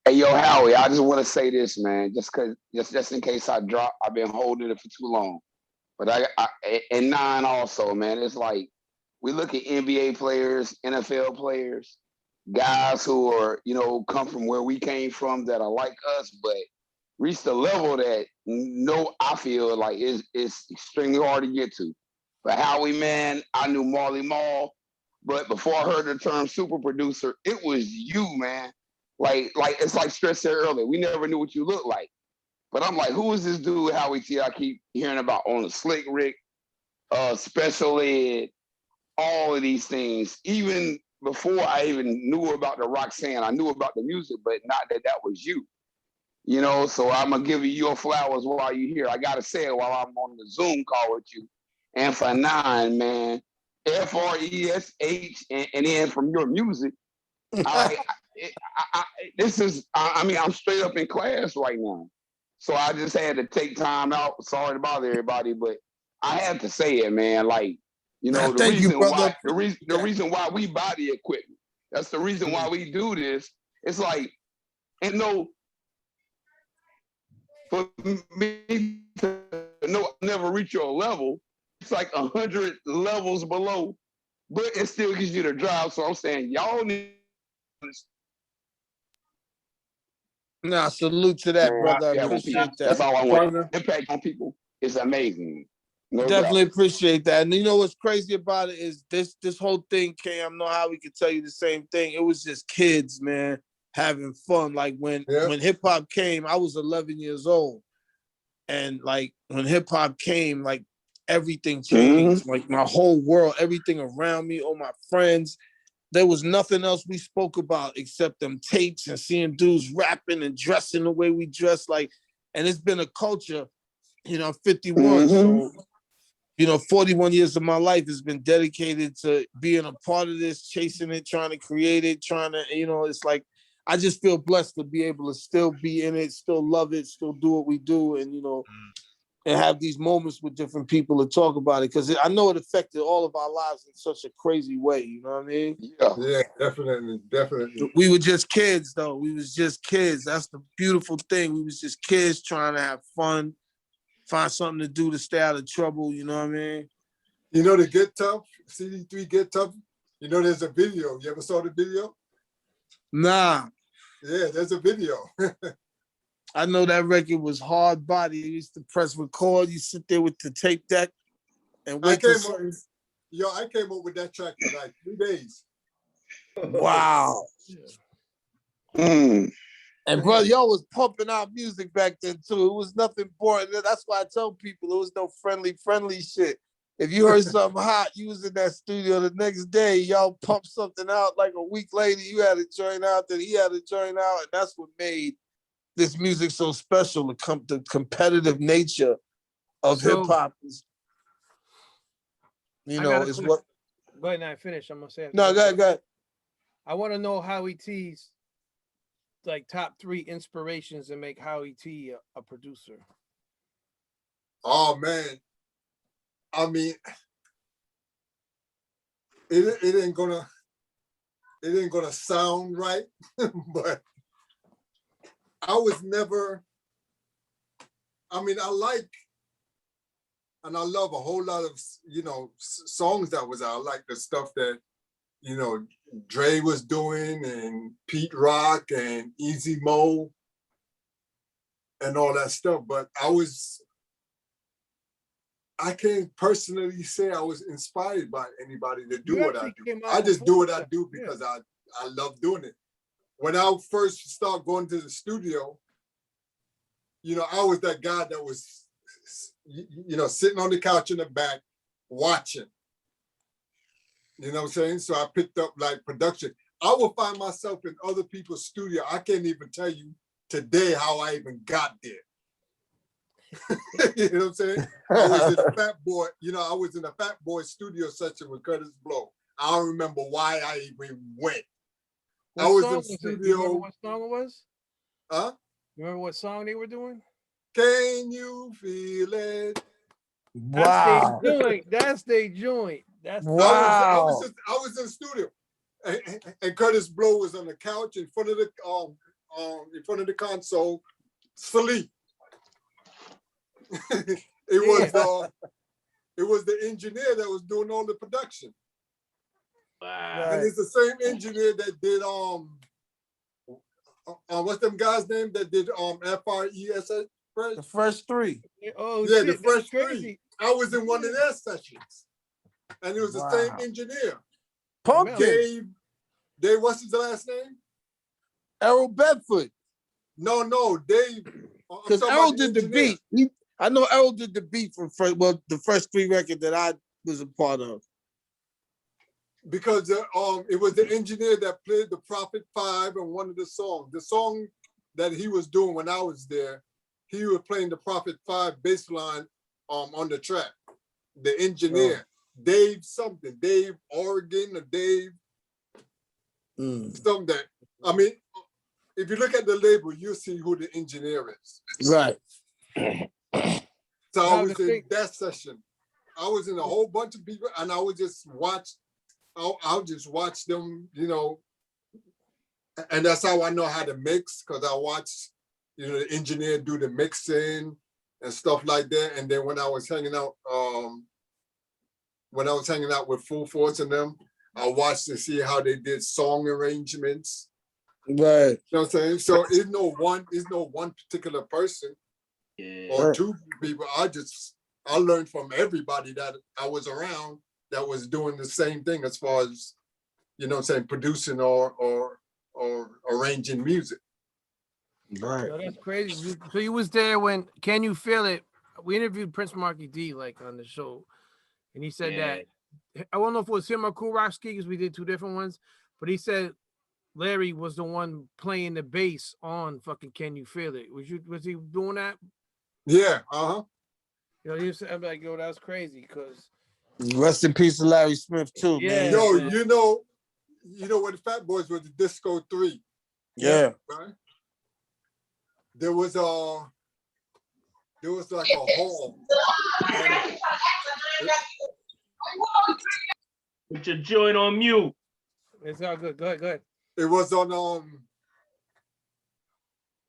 yo, Howie, I just want to say this, man, just in case I drop, I've been holding it for too long. But I and 9 also, man, it's like we look at NBA players, NFL players, guys who are, come from where we came from that are like us, but reach the level that I feel like it's extremely hard to get to. But Howie, man, I knew Marley Marl, but before I heard the term super producer, it was you, man. Like it's like Stress said earlier, we never knew what you looked like. But I'm like, who is this dude, Howie T? I keep hearing about on the Slick Rick, Special Ed, all of these things. Even before I even knew about the Roxanne, I knew about the music, but not that was you. So I'm gonna give you your flowers while you're here. I gotta say it while I'm on the Zoom call with you. And for 9, man, FRESH, and then from your music, I'm straight up in class right now. So I just had to take time out. Sorry to bother everybody, but I had to say it, man. Like, the reason why we buy the equipment. That's the reason why we do this. It's like, for me to never reach your level, it's like 100 levels below but it still gives you the drive. So I'm saying y'all need. Nah, salute to that, brother. I Yeah, appreciate that. that's all I want. Impact on people is amazing. No Definitely doubt. appreciate that. And you know what's crazy about it is this whole thing came. I know how we could tell you the same thing. It was just kids, man, having fun. Like when hip hop came, I was 11 years old, and like when hip hop came, like everything changed. Like my whole world, everything around me, all my friends. There was nothing else we spoke about except them tapes and seeing dudes rapping and dressing the way we dress. Like, and it's been a culture. You know, I'm 51, so. 41 years of my life has been dedicated to being a part of this, chasing it, trying to create it, trying to, it's like, I just feel blessed to be able to still be in it, still love it, still do what we do, and, and have these moments with different people to talk about it. Because I know it affected all of our lives in such a crazy way, you know what I mean? Yeah, definitely. We were just kids, though. We was just kids. That's the beautiful thing. We was just kids trying to have fun, find something to do to stay out of trouble, you know what I mean? You know the Get Tough, CD3 Get Tough? You know there's a video. You ever saw the video? Nah. Yeah, there's a video. I know that record was hard body. You used to press record, you sit there with the tape deck and wait I came up with that track in like 3 days. Wow. And brother, y'all was pumping out music back then too. It was nothing boring. That's why I tell people it was no friendly shit. If you heard something hot, you was in that studio the next day, y'all pumped something out. Like a week later, you had to join out, then he had to join out. And that's what made this music so special. The competitive nature of hip hop is, is what. Go ahead and I finish. I'm gonna say. No, go ahead. I want to know Howie T's like top 3 inspirations that make Howie T a producer. Oh man, I mean, it ain't gonna sound right, but I was never. I mean, I like and I love a whole lot of songs that was out. I like the stuff that Dre was doing and Pete Rock and Easy Mo and all that stuff. But I can't personally say I was inspired by anybody to do what I do. I just do what I do because I love doing it. When I first started going to the studio, I was that guy that was, sitting on the couch in the back watching. You know what I'm saying? So I picked up like production. I will find myself in other people's studio. I can't even tell you today how I even got there. You know what I'm saying? I was in a Fat Boy, I was in a Fat Boy studio session with Curtis Blow. I don't remember why I even went. I was in the studio. You remember what song it was? Huh? You remember what song they were doing? Can you feel it? Wow. That's their joint. Wow. I was in the studio, and Curtis Blow was on the couch in front of the console, sleep. It was the engineer that was doing all the production. Wow. And it's the same engineer that did what's them guys' name that did FRESS? The Fresh 3. Oh yeah, shit, the Fresh 3. I was in one of their sessions, and it was the same engineer. Dave, what's his last name? Errol Bedford. No, Dave. Because Errol did the beat. I know Errol did the beat for the First 3 record that I was a part of. Because it was the engineer that played the Prophet 5 and one of the songs. The song that he was doing when I was there, he was playing the Prophet 5 bass line on the track. The engineer, Dave something, Dave Oregon or Dave something. I mean, if you look at the label, you'll see who the engineer is. Right. So I was in that session. I was in a whole bunch of people, and I would just watch. I'll just watch them, and that's how I know how to mix, because I watch, the engineer do the mixing and stuff like that. And then when I was hanging out when I was hanging out with Full Force and them, I watched to see how they did song arrangements. Right. You know what I'm saying? So it's no one particular person or two people. I learned from everybody that I was around that was doing the same thing as far as, you know what I'm saying, producing or arranging music. Right. Yo, that's crazy. So you was there when Can You Feel It? We interviewed Prince Marky D like on the show, and he said that I don't know if it was him or Kurowski because we did two different ones, but he said Larry was the one playing the bass on fucking Can You Feel It? Was he doing that? Yeah, Yo, he was, I'm like, yo, that's crazy because rest in peace to Larry Smith too, man. Yo, you know what the Fat Boys was, the Disco 3. Yeah. Right? There was like a hall. Put your joint on mute. It's all good. Go ahead. It was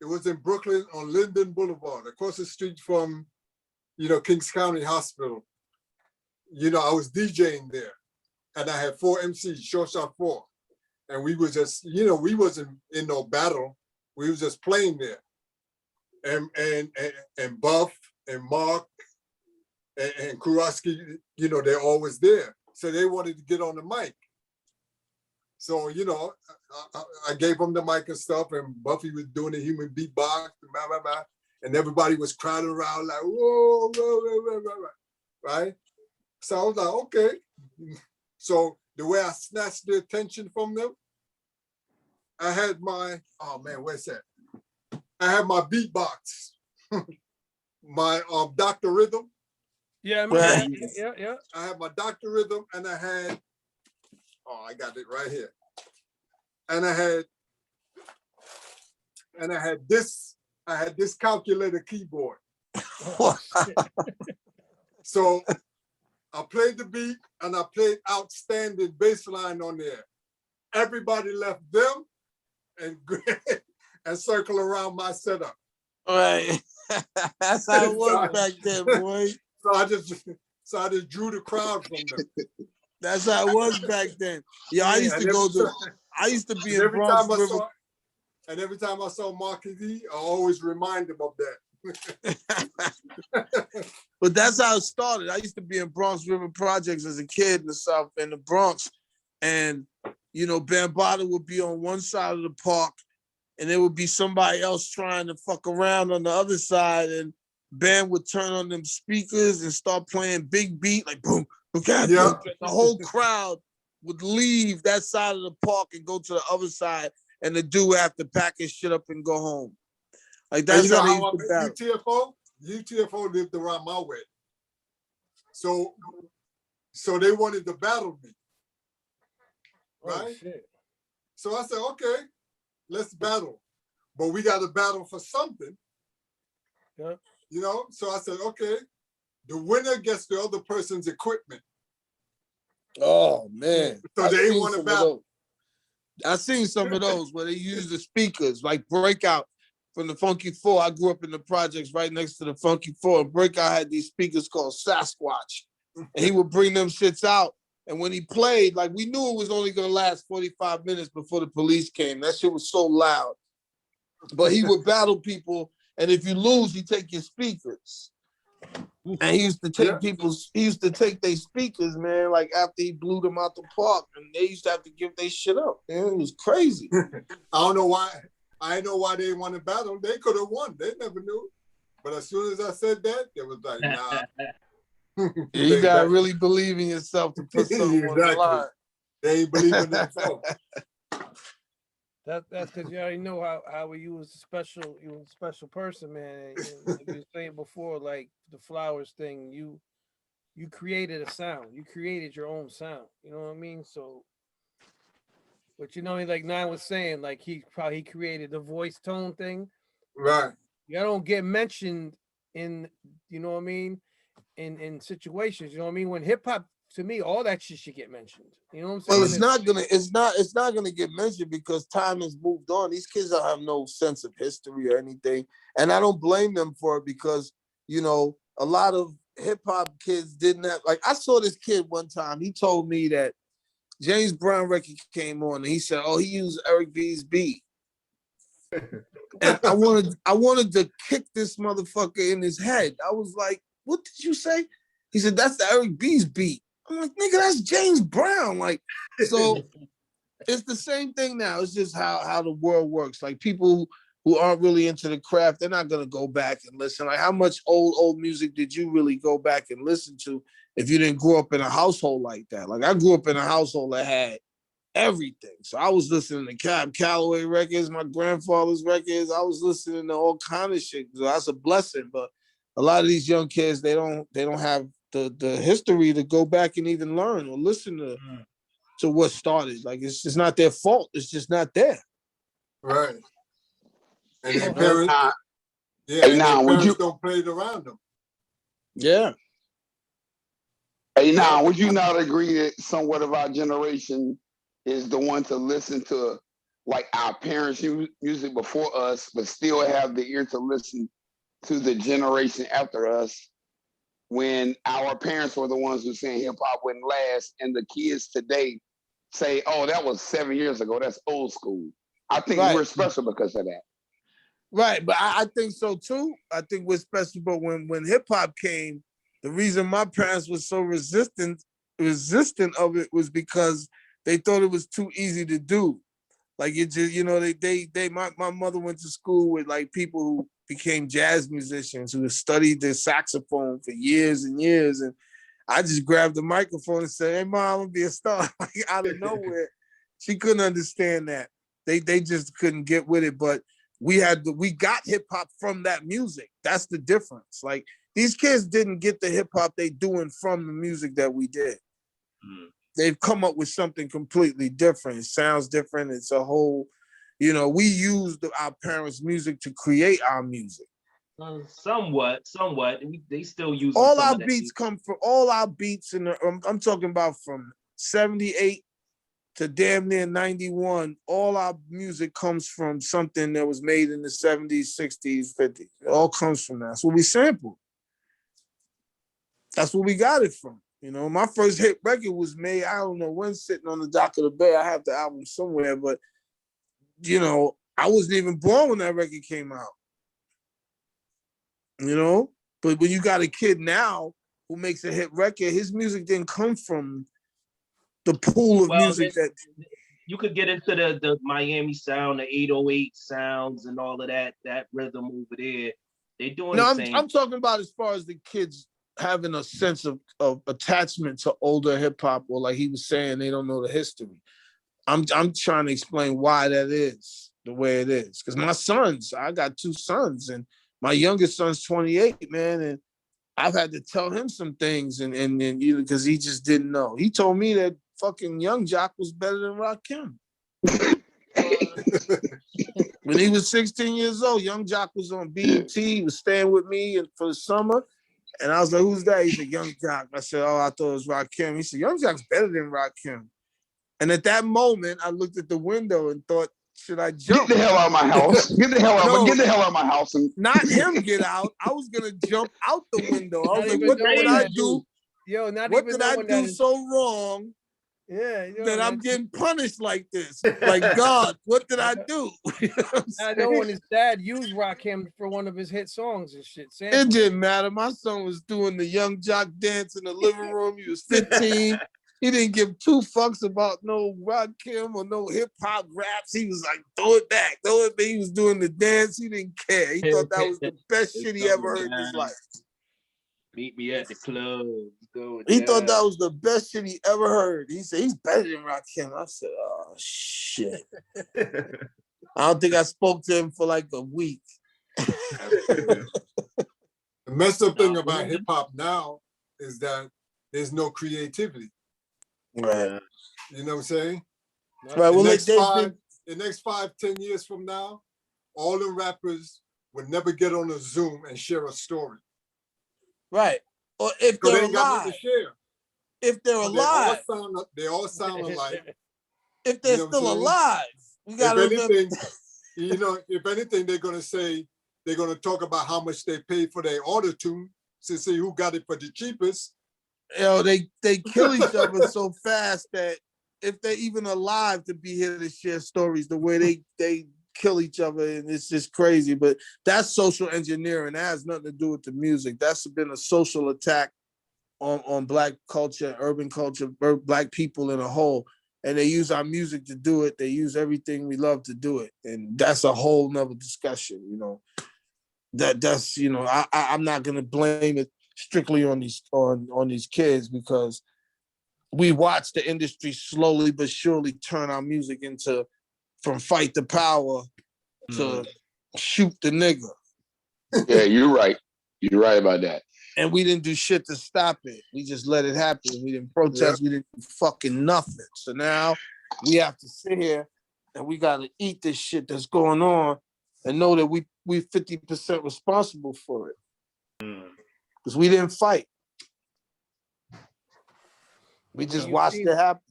it was in Brooklyn on Linden Boulevard, across the street from, Kings County Hospital. I was DJing there, and I had 4 MCs, Short Shot 4. And we was just, we wasn't in no battle. We was just playing there. And Buff and Mark and Kurowski, they're always there. So they wanted to get on the mic. So, I gave them the mic and stuff, and Buffy was doing the human beatbox, blah, blah, blah, and everybody was crowding around like, whoa, whoa, whoa, whoa, whoa, right? So I was like, okay. So the way I snatched the attention from them, I had my, oh man, where's that? I had my beatbox, my Dr. Rhythm. Yeah, yeah. I had my Dr. Rhythm, and I had, I got it right here. And I had this calculator keyboard. So I played the beat and I played outstanding bass line on there. Everybody left them and circle around my setup. Right. That's how it was back then, boy. So I just drew the crowd from them. That's how it was back then. Yeah, I used to be in Bronx River. And every time I saw Marky D, I always remind him of that. But that's how it started. I used to be in Bronx River Projects as a kid in the South, in the Bronx. And, Bambaataa would be on one side of the park, and there would be somebody else trying to fuck around on the other side. And Bam would turn on them speakers and start playing big beat, like boom, okay. Yeah. The whole crowd would leave that side of the park and go to the other side, and the dude would have to pack his shit up and go home. Like that's how they used to battle. UTFO lived around my way. So they wanted to battle me. Right? Oh, shit. So I said, okay, let's battle. But we got to battle for something. Yeah. So I said, okay, the winner gets the other person's equipment. Oh man. So they didn't want to battle. I seen some of those where they use the speakers, like Breakout from the Funky Four. I grew up in the projects right next to the Funky Four, and Breakout had these speakers called Sasquatch. And he would bring them shits out. And when he played, like we knew it was only gonna last 45 minutes before the police came. That shit was so loud. But he would battle people, and if you lose, he take your speakers. And he used to take their speakers, man, like after he blew them out the park, and they used to have to give their shit up. Man, it was crazy. I don't know why. I know why they want to battle. They could have won. They never knew. But as soon as I said that, it was like, nah. You gotta really believe in yourself to put something on the line. They ain't believe in themselves. That's because you already know how you was a special person, man. And like you were saying before, like the flowers thing, you created a sound. You created your own sound. You know what I mean? So, but like Nine was saying, like he created the voice tone thing. Right. You don't get mentioned in, what I mean, in situations. You know what I mean? When hip hop, to me, all that shit should get mentioned. You know what I'm saying? Well, it's not gonna get mentioned because time has moved on. These kids don't have no sense of history or anything, and I don't blame them for it because a lot of hip hop kids didn't have, like, I saw this kid one time. He told me that James Brown record came on and he said, oh, he used Eric B's beat. And I wanted to kick this motherfucker in his head. I was like, what did you say? He said, that's the Eric B's beat. I'm like, nigga, that's James Brown. Like, so it's the same thing now. It's just how the world works. Like, people who aren't really into the craft, they're not gonna go back and listen. Like, how much old music did you really go back and listen to if you didn't grow up in a household like that? Like, I grew up in a household that had everything. So I was listening to Cab Calloway records, my grandfather's records. I was listening to all kind of shit. So that's a blessing. But a lot of these young kids, they don't have the history to go back and even learn or listen to what started. Like, it's just not their fault. It's just not there. Right. And their parents, don't play it around them. Yeah. Hey, now, would you not agree that somewhat of our generation is the one to listen to, like, our parents' music before us, but still have the ear to listen to the generation after us, when our parents were the ones who saying hip hop wouldn't last, and the kids today say, oh, that was 7 years ago, that's old school. I think we're special because of that. Right, but I think so too. I think we're special, but when hip hop came, the reason my parents were so resistant of it was because they thought it was too easy to do. Like, it just, you know, my mother went to school with, like, people who became jazz musicians who studied the saxophone for years and years. And I just grabbed the microphone and said, hey, Mom, I'm gonna be a star. Like, out of nowhere. She couldn't understand that. They just couldn't get with it. But we got hip hop from that music. That's the difference. Like, these kids didn't get the hip hop they doing from the music that we did. They've come up with something completely different. It sounds different. It's a whole, you know, we used our parents' music to create our music. Somewhat. They still use all our beats come from all our beats, and I'm talking about from 78 to damn near 91. All our music comes from something that was made in the 70s, 60s, 50s. It all comes from that. That's what we sampled. That's where we got it from. You know, my first hit record was made, I don't know when, sitting on the dock of the bay. I have the album somewhere, but, you know, I wasn't even born when that record came out. You know? But when you got a kid now who makes a hit record, his music didn't come from the pool of music that... You could get into the Miami sound, the 808 sounds and all of that rhythm over there. They doing the same. I'm talking about as far as the kids having a sense of attachment to older hip hop, or like he was saying, they don't know the history. I'm trying to explain why that is the way it is. Because my sons, I got 2 sons, and my youngest son's 28, man, and I've had to tell him some things, and you know, because he just didn't know. He told me that fucking Young Jock was better than Rakim. When he was 16 years old, Young Jock was on BET. He was staying with me for the summer. And I was like, who's that? He said, Young Jock. I said, oh, I thought it was Rakim. He said, Young Jock's better than Rakim. And at that moment, I looked at the window and thought, should I jump? Get the hell out of my house. Get the hell out of my house. And... Not him get out. I was going to jump out the window. I was like, what did I do? What did I do so wrong? Yeah, you know, that I'm getting punished like this. Like, God, what did I do? You know I know when his dad used Rakim for one of his hit songs and shit. It didn't matter. My son was doing the Young Jock dance in the living room. He was 15. He didn't give 2 fucks about no Rakim or no hip hop raps. He was like, throw it back. He was doing the dance. He didn't care. He thought that was the best shit he ever heard in his life. Meet me at the club. He thought that was the best shit he ever heard. He said, he's better than Rakim. I said, oh, shit. I don't think I spoke to him for like a week. The messed up thing about hip hop now is that there's no creativity. Right. You know what I'm saying? Right. Well, the next 5-10 years from now, all the rappers would never get on a Zoom and share a story. Right. Or if they're alive. If they're alive. They all sound alike. If they're still alive. We gotta if anything, they're gonna say, they're gonna talk about how much they paid for their auto-tune to see who got it for the cheapest. Yo, they kill each other so fast that if they're even alive to be here to share stories, the way they kill each other, and it's just crazy. But that's social engineering. That has nothing to do with the music. That's been a social attack on Black culture, urban culture, Black people in a whole. And they use our music to do it. They use everything we love to do it. And that's a whole nother discussion, you know. That's, you know, I'm not gonna blame it strictly on these kids, because we watch the industry slowly but surely turn our music into from fight the power to shoot the nigga. Yeah, you're right. You're right about that. And we didn't do shit to stop it. We just let it happen. We didn't protest. We didn't do fucking nothing. So now we have to sit here and we got to eat this shit that's going on and know that we 50% responsible for it. Because we didn't fight. We just watched it happen.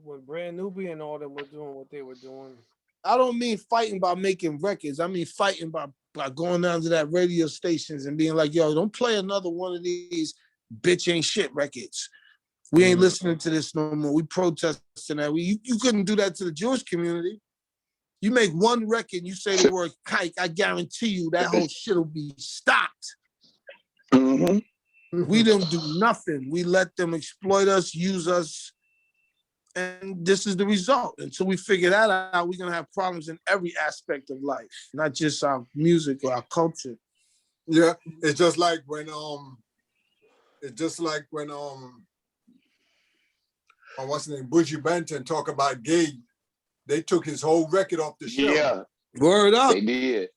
When Brand Newbie and all them were doing what they were doing. I don't mean fighting by making records. I mean fighting by going down to that radio stations and being like, yo, don't play another one of these bitch ain't shit records. We ain't listening to this no more. We protesting that. You couldn't do that to the Jewish community. You make one record, you say the word kike, I guarantee you that whole shit will be stopped. We don't do nothing. We let them exploit us, use us, and this is the result. Until we figure that out, we're gonna have problems in every aspect of life, not just our music or our culture. Yeah, it's just like when what's his name, Bougie Benton talk about gay. They took his whole record off the show. Yeah. Word up. They did.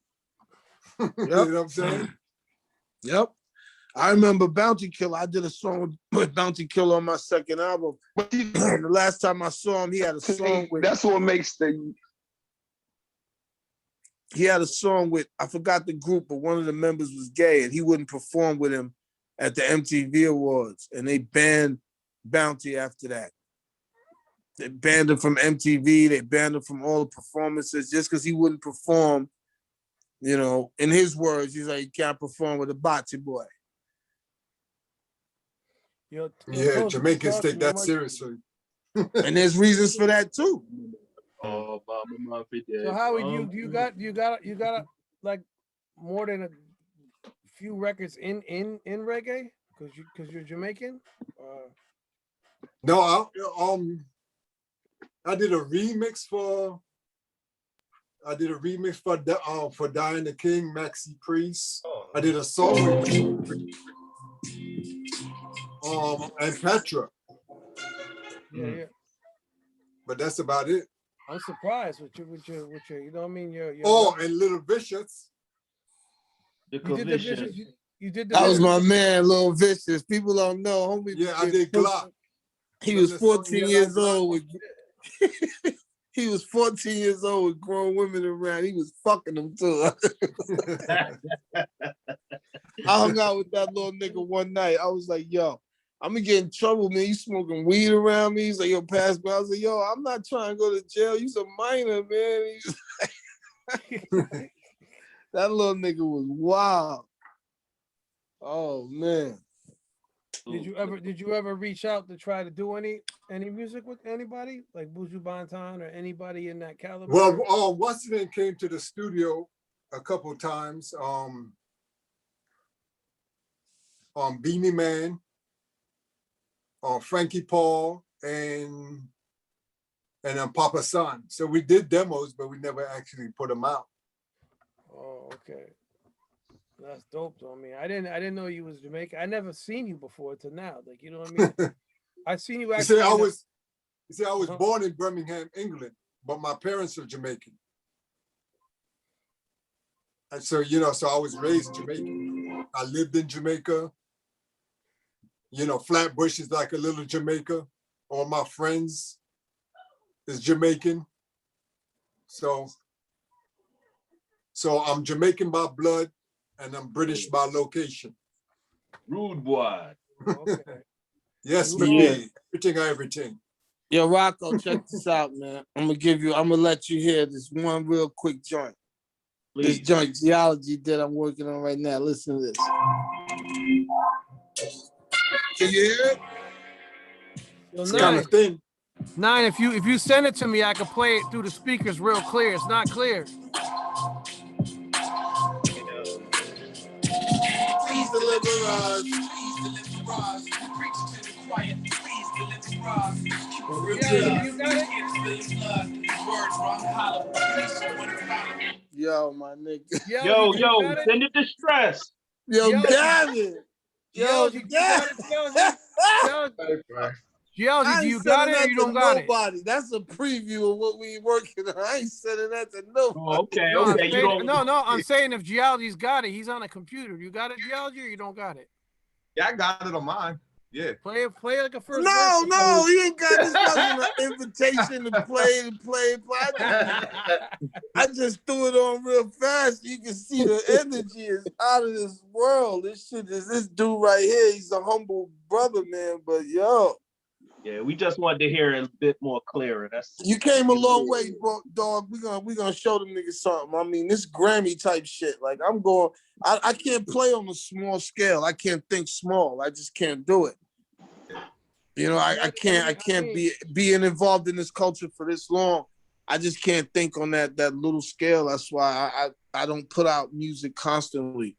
Yep. You know what I'm saying? Yep. I remember Bounty Killer. I did a song with Bounty Killer on my second album. The last time I saw him, he had a song with... That's what makes the... He had a song with, I forgot the group, but one of the members was gay, and he wouldn't perform with him at the MTV Awards, and they banned Bounty after that. They banned him from MTV. They banned him from all the performances just because he wouldn't perform. You know, in his words, he's like, you can't perform with a bocce boy. Yeah, Jamaicans take that seriously. And there's reasons for that too. Oh, Mama, so Howie, you got like more than a few records in reggae because you're Jamaican. No, I did a remix for Diana King, Maxi Priest. I did a song with and Petra. Yeah. But that's about it. I'm surprised with your you know what I mean? You're and Little Vicious. You did the Vicious. You did the That was my man, Lil Vicious. People don't know. Homie, yeah, I did Glock. He was 14 years old with he was 14 years old with grown women around. He was fucking them too. I hung out with that little nigga one night. I was like, yo, I'm gonna get in trouble, man. You smoking weed around me? He's like, yo, pass me. I was like, yo, I'm not trying to go to jail. You's a minor, man. Like, that little nigga was wild. Oh man. Did you ever reach out to try to do any music with anybody like Buju Banton or anybody in that caliber? Well, what's his name came to the studio a couple of times. Beanie Man, Frankie Paul, and Papa San. So we did demos, but we never actually put them out. Oh, okay. That's dope though. I mean, I didn't know you was Jamaican. I never seen you before to now. Like, you know what I mean? I seen you actually. You see, I was born in Birmingham, England, but my parents are Jamaican. And so, you know, so I was raised Jamaican. I lived in Jamaica. You know, Flatbush is like a little Jamaica. All my friends is Jamaican. So I'm Jamaican by blood and I'm British by location. Rude boy. Okay. Yes, everything. Yo, Rocko, check this out, man. I'm gonna let you hear this one real quick joint. This joint G-ology that I'm working on right now. Listen to this. Can you hear it? It's kind of thin. Nine, if you send it to me, I could play it through the speakers real clear. It's not clear. Please deliver us. Yo, my nigga. Yo, send it to Stress. Yo, Gavin. Yo, Gavin. G-ology, do you got it or you don't got it? Nobody. That's a preview of what we working on. I ain't sending that to nobody. Oh, okay, No, okay. I'm saying if G-ology's got it, he's on a computer. You got it, G-ology, or you don't got it? Yeah, I got it on mine. Yeah. Play like a first. No, he ain't got this. Wasn't an invitation to play. I just threw it on real fast. You can see the energy is out of this world. This shit is this dude right here. He's a humble brother, man. But yo. Yeah, we just wanted to hear it a bit more clearer. You came a long way, bro, dog. We gonna show them niggas something. I mean, this Grammy type shit. Like I can't play on a small scale. I can't think small. I just can't do it. You know, I can't be being involved in this culture for this long. I just can't think on that little scale. That's why I don't put out music constantly.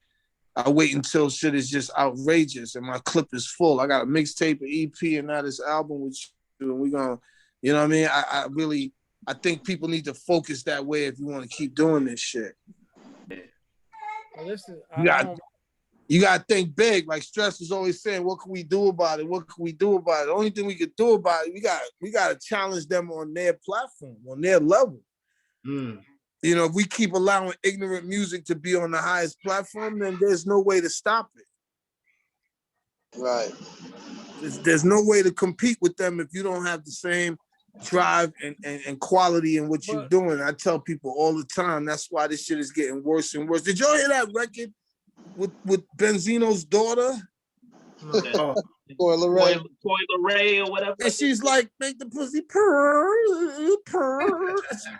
I wait until shit is just outrageous and my clip is full. I got a mixtape, an EP, and now this album with you, and we're gonna, you know what I mean? I think people need to focus that way if you want to keep doing this shit. Listen, you gotta think big. Like Stress is always saying, what can we do about it? What can we do about it? The only thing we could do about it, we gotta challenge them on their platform, on their level. You know, if we keep allowing ignorant music to be on the highest platform, then there's no way to stop it. Right. There's no way to compete with them if you don't have the same drive and quality in what you're doing. I tell people all the time, that's why this shit is getting worse and worse. Did y'all hear that record with Benzino's daughter? Toilet Ray or whatever. And she's like, make the pussy purr.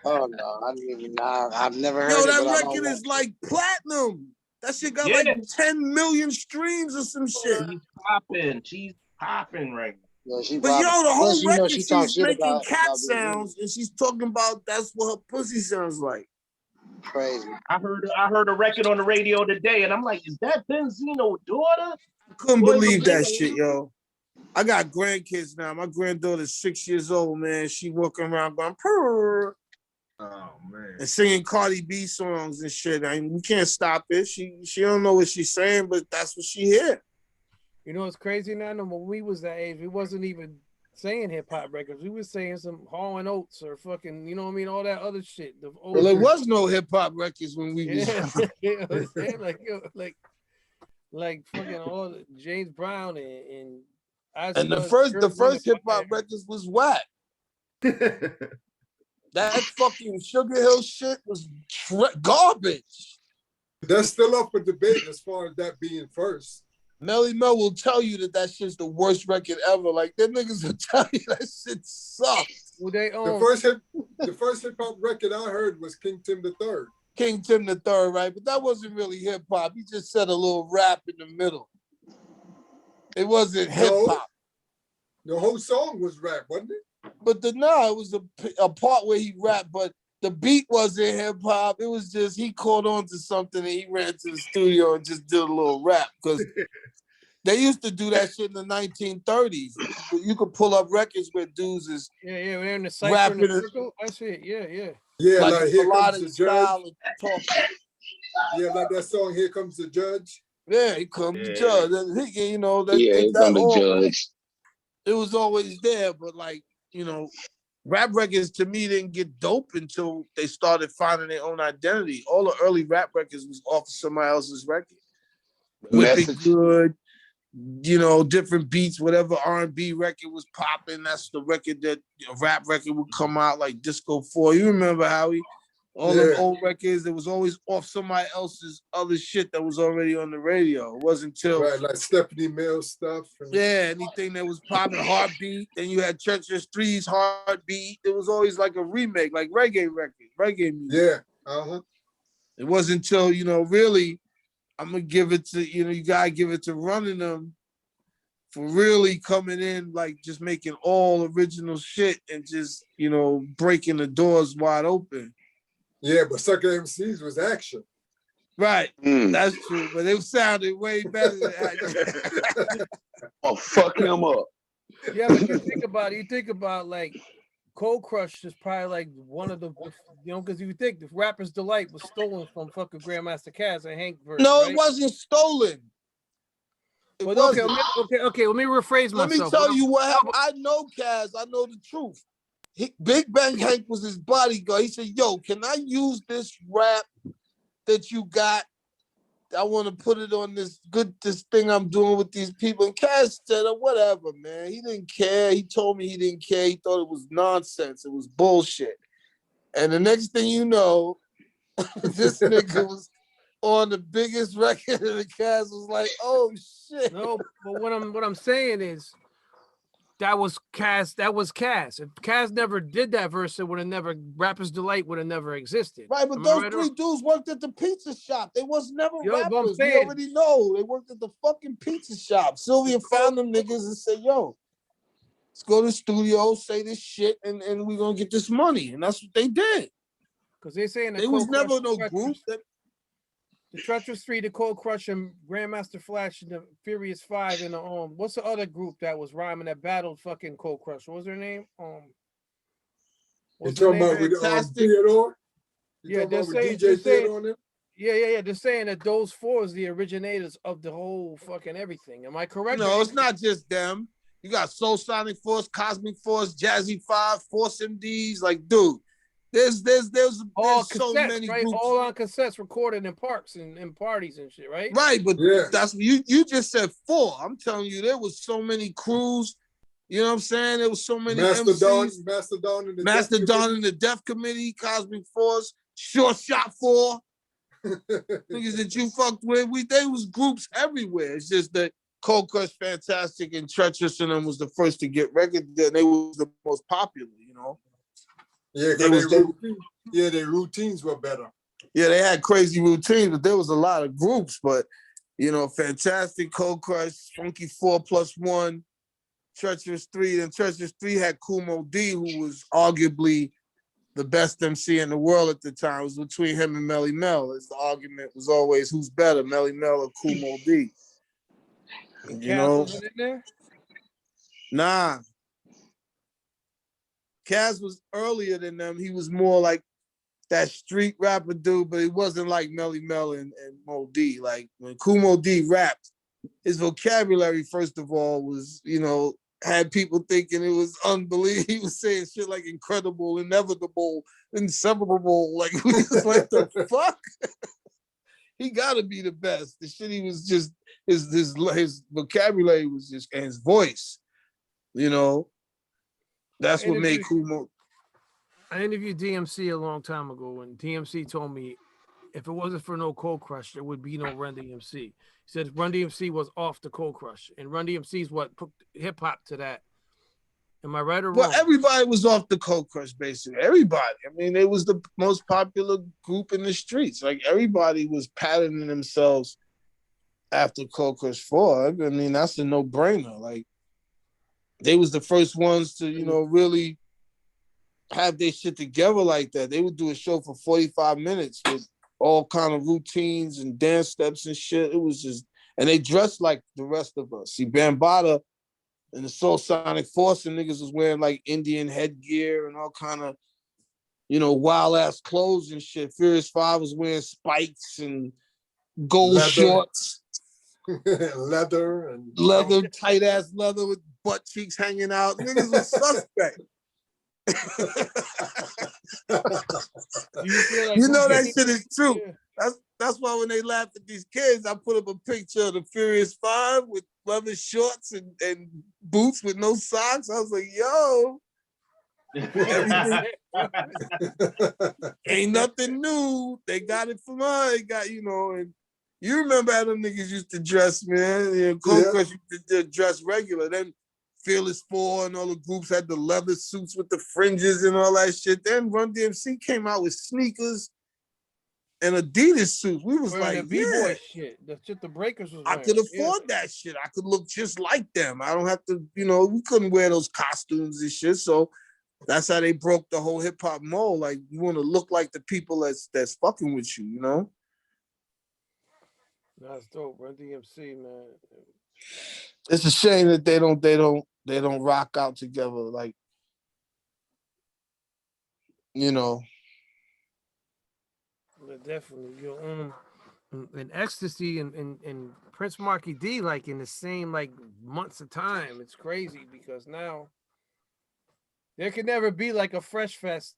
Oh no, I didn't even know. I've never heard Yo, it. that record is like platinum. That shit got like 10 million streams or some shit. She's popping right now. Yeah, but yo, the whole record, she she's making cat sounds and she's talking about that's what her pussy sounds like. Crazy. I heard a record on the radio today, and I'm like, is that Benzino's daughter? I couldn't believe that shit, yo. I got grandkids now. My granddaughter's 6 years old, man. She walking around going, purr. Oh man. And singing Cardi B songs and shit. I mean, we can't stop it. She don't know what she's saying, but that's what she hear. You know what's crazy now? No, when we was that age, we wasn't even saying hip hop records. We was saying some Hall and Oates or fucking, you know what I mean, all that other shit. Well, there was no hip hop records when we was you know like fucking all the James Brown and the first hip hop records was whack. That fucking Sugar Hill shit was garbage. That's still up for debate as far as that being first. Melly Mel will tell you that shit's the worst record ever. Like, them niggas will tell you that shit sucks. Well, they the first hip hop record I heard was King Tim III. King Tim III, right? But that wasn't really hip hop. He just said a little rap in the middle. It wasn't hip hop. The whole song was rap, wasn't it? But it was a part where he rapped, but the beat wasn't hip hop. It was just he caught on to something and he ran to the studio and just did a little rap because they used to do that shit in the 1930s. You could pull up records where dudes is we're in the cypher rapping. In the circle. That's it. Yeah. Yeah, like Here Comes the style Judge. and talking. Yeah, like that song, Here Comes the Judge. Yeah, Here Comes the Judge. Here comes the Judge. It was always there, but like, you know, rap records to me didn't get dope until they started finding their own identity. All the early rap records was off of somebody else's record. Whipping Good, you know, different beats, whatever R&B record was popping, that's the record that a rap record would come out, like Disco 4. You remember, Howie? All them old records, it was always off somebody else's other shit that was already on the radio. It wasn't until like Stephanie Mills stuff. Anything that was popping, Heartbeat. Then you had Church's Three's Heartbeat. It was always like a remake, like reggae record, reggae music. Yeah. It wasn't until, you know, really, I'm gonna give it to, you know, you gotta give it to Running Them for really coming in, like just making all original shit and just, you know, breaking the doors wide open. Yeah, but Sucker MCs was action. Right, that's true, but it sounded way better than action. Oh, fuck him up. Yeah, but you think about like Cold Crush is probably like one of the, you know, because you think the Rapper's Delight was stolen from fucking Grandmaster Caz and Hank verse. No, right? it wasn't stolen. But okay, okay, let me rephrase myself. Let me tell you what happened. I know Caz, I know the truth. Big Bang Hank was his bodyguard. He said, yo, can I use this rap that you got? I want to put it on this thing I'm doing with these people. And Caz said, whatever, man. He didn't care. He told me he didn't care. He thought it was nonsense. It was bullshit. And the next thing you know, this nigga was on the biggest record, and the Caz was like, oh shit. No, but what I'm saying is that was Caz. That was Caz. If Caz never did that verse, it would have never, Rapper's Delight would have never existed. Right, but those three dudes worked at the pizza shop. They was never rappers. We saying, already know. They worked at the fucking pizza shop. Sylvia found them niggas and said, yo, let's go to the studio, say this shit, and we're gonna get this money. And that's what they did. Because they're saying there was never no group. The Treacherous 3, the Cold Crush, and Grandmaster Flash, and the Furious 5, and the what's the other group that was rhyming that battled fucking Cold Crush? What was their name? You talking about with Theodore? Yeah, they're saying, yeah. They're saying that those four is the originators of the whole fucking everything. Am I correct? No, it's not just them. You got Soul Sonic Force, Cosmic Force, Jazzy 5, Force MDs. Like, dude, there's all so cassettes, many right? groups. All on cassettes recorded in parks and parties and shit, right? Right, but that's you just said four. I'm telling you, there was so many crews. You know what I'm saying? There was so many Mastodon, MCs. Mastodon and the Death Committee, Cosmic Force, Short Shot 4. Niggas that you fucked with. They was groups everywhere. It's just that Cold Crush, Fantastic, and Treacherous and them was the first to get records. They was the most popular, you know? Yeah, their routines were better. Yeah, they had crazy routines, but there was a lot of groups. But, you know, Fantastic, Cold Crush, Funky 4+1, Treacherous 3. And Treacherous 3 had Kumo D, who was arguably the best MC in the world at the time. It was between him and Melly Mel. The argument was always who's better, Melly Mel or Kumo D. You know? Wasn't in there? Nah. Caz was earlier than them. He was more like that street rapper dude, but he wasn't like Melly Mel and Mo D. Like when Kumo D rapped, his vocabulary, first of all, was, you know, had people thinking it was unbelievable. He was saying shit like incredible, inevitable, inseparable. Like, like the fuck? He gotta be the best. The shit he was just, his vocabulary was just, and his voice, you know. That's what made Kumo. I interviewed DMC a long time ago, and DMC told me if it wasn't for no Cold Crush, there would be no Run DMC. He said Run DMC was off the Cold Crush, and Run DMC is what put hip hop to that. Am I right or wrong? Well, everybody was off the Cold Crush, basically. Everybody. I mean, it was the most popular group in the streets. Like, everybody was patterning themselves after Cold Crush 4. I mean, that's a no-brainer. Like, they was the first ones to, you know, really have their shit together like that. They would do a show for 45 minutes with all kind of routines and dance steps and shit. It was just, and they dressed like the rest of us. See, Bambaataa and the Soul Sonic Force and niggas was wearing like Indian headgear and all kind of, you know, wild ass clothes and shit. Furious 5 was wearing spikes and gold shorts. leather, tight ass leather with butt cheeks hanging out. Niggas was suspect. You know that shit is true. That's why when they laugh at these kids, I put up a picture of the Furious 5 with leather shorts and boots with no socks. I was like, yo, ain't nothing new. They got it from us. They got, you know, and you remember how them niggas used to dress, man. You know, Cold Crush used to dress regular. Then Fearless 4 and all the groups had the leather suits with the fringes and all that shit. Then Run DMC came out with sneakers and Adidas suits. We was Wearing like, the B-boy yeah, shit. The shit the Breakers was I wearing. could afford that shit. I could look just like them. I don't have to, we couldn't wear those costumes and shit. So that's how they broke the whole hip hop mold. Like, you want to look like the people that's fucking with you, you know? That's dope, Run DMC, man. It's a shame that they don't rock out together, like, Yeah, definitely. And Ecstasy and Prince Marky D, like in the same like months of time. It's crazy because now there could never be like a Fresh Fest,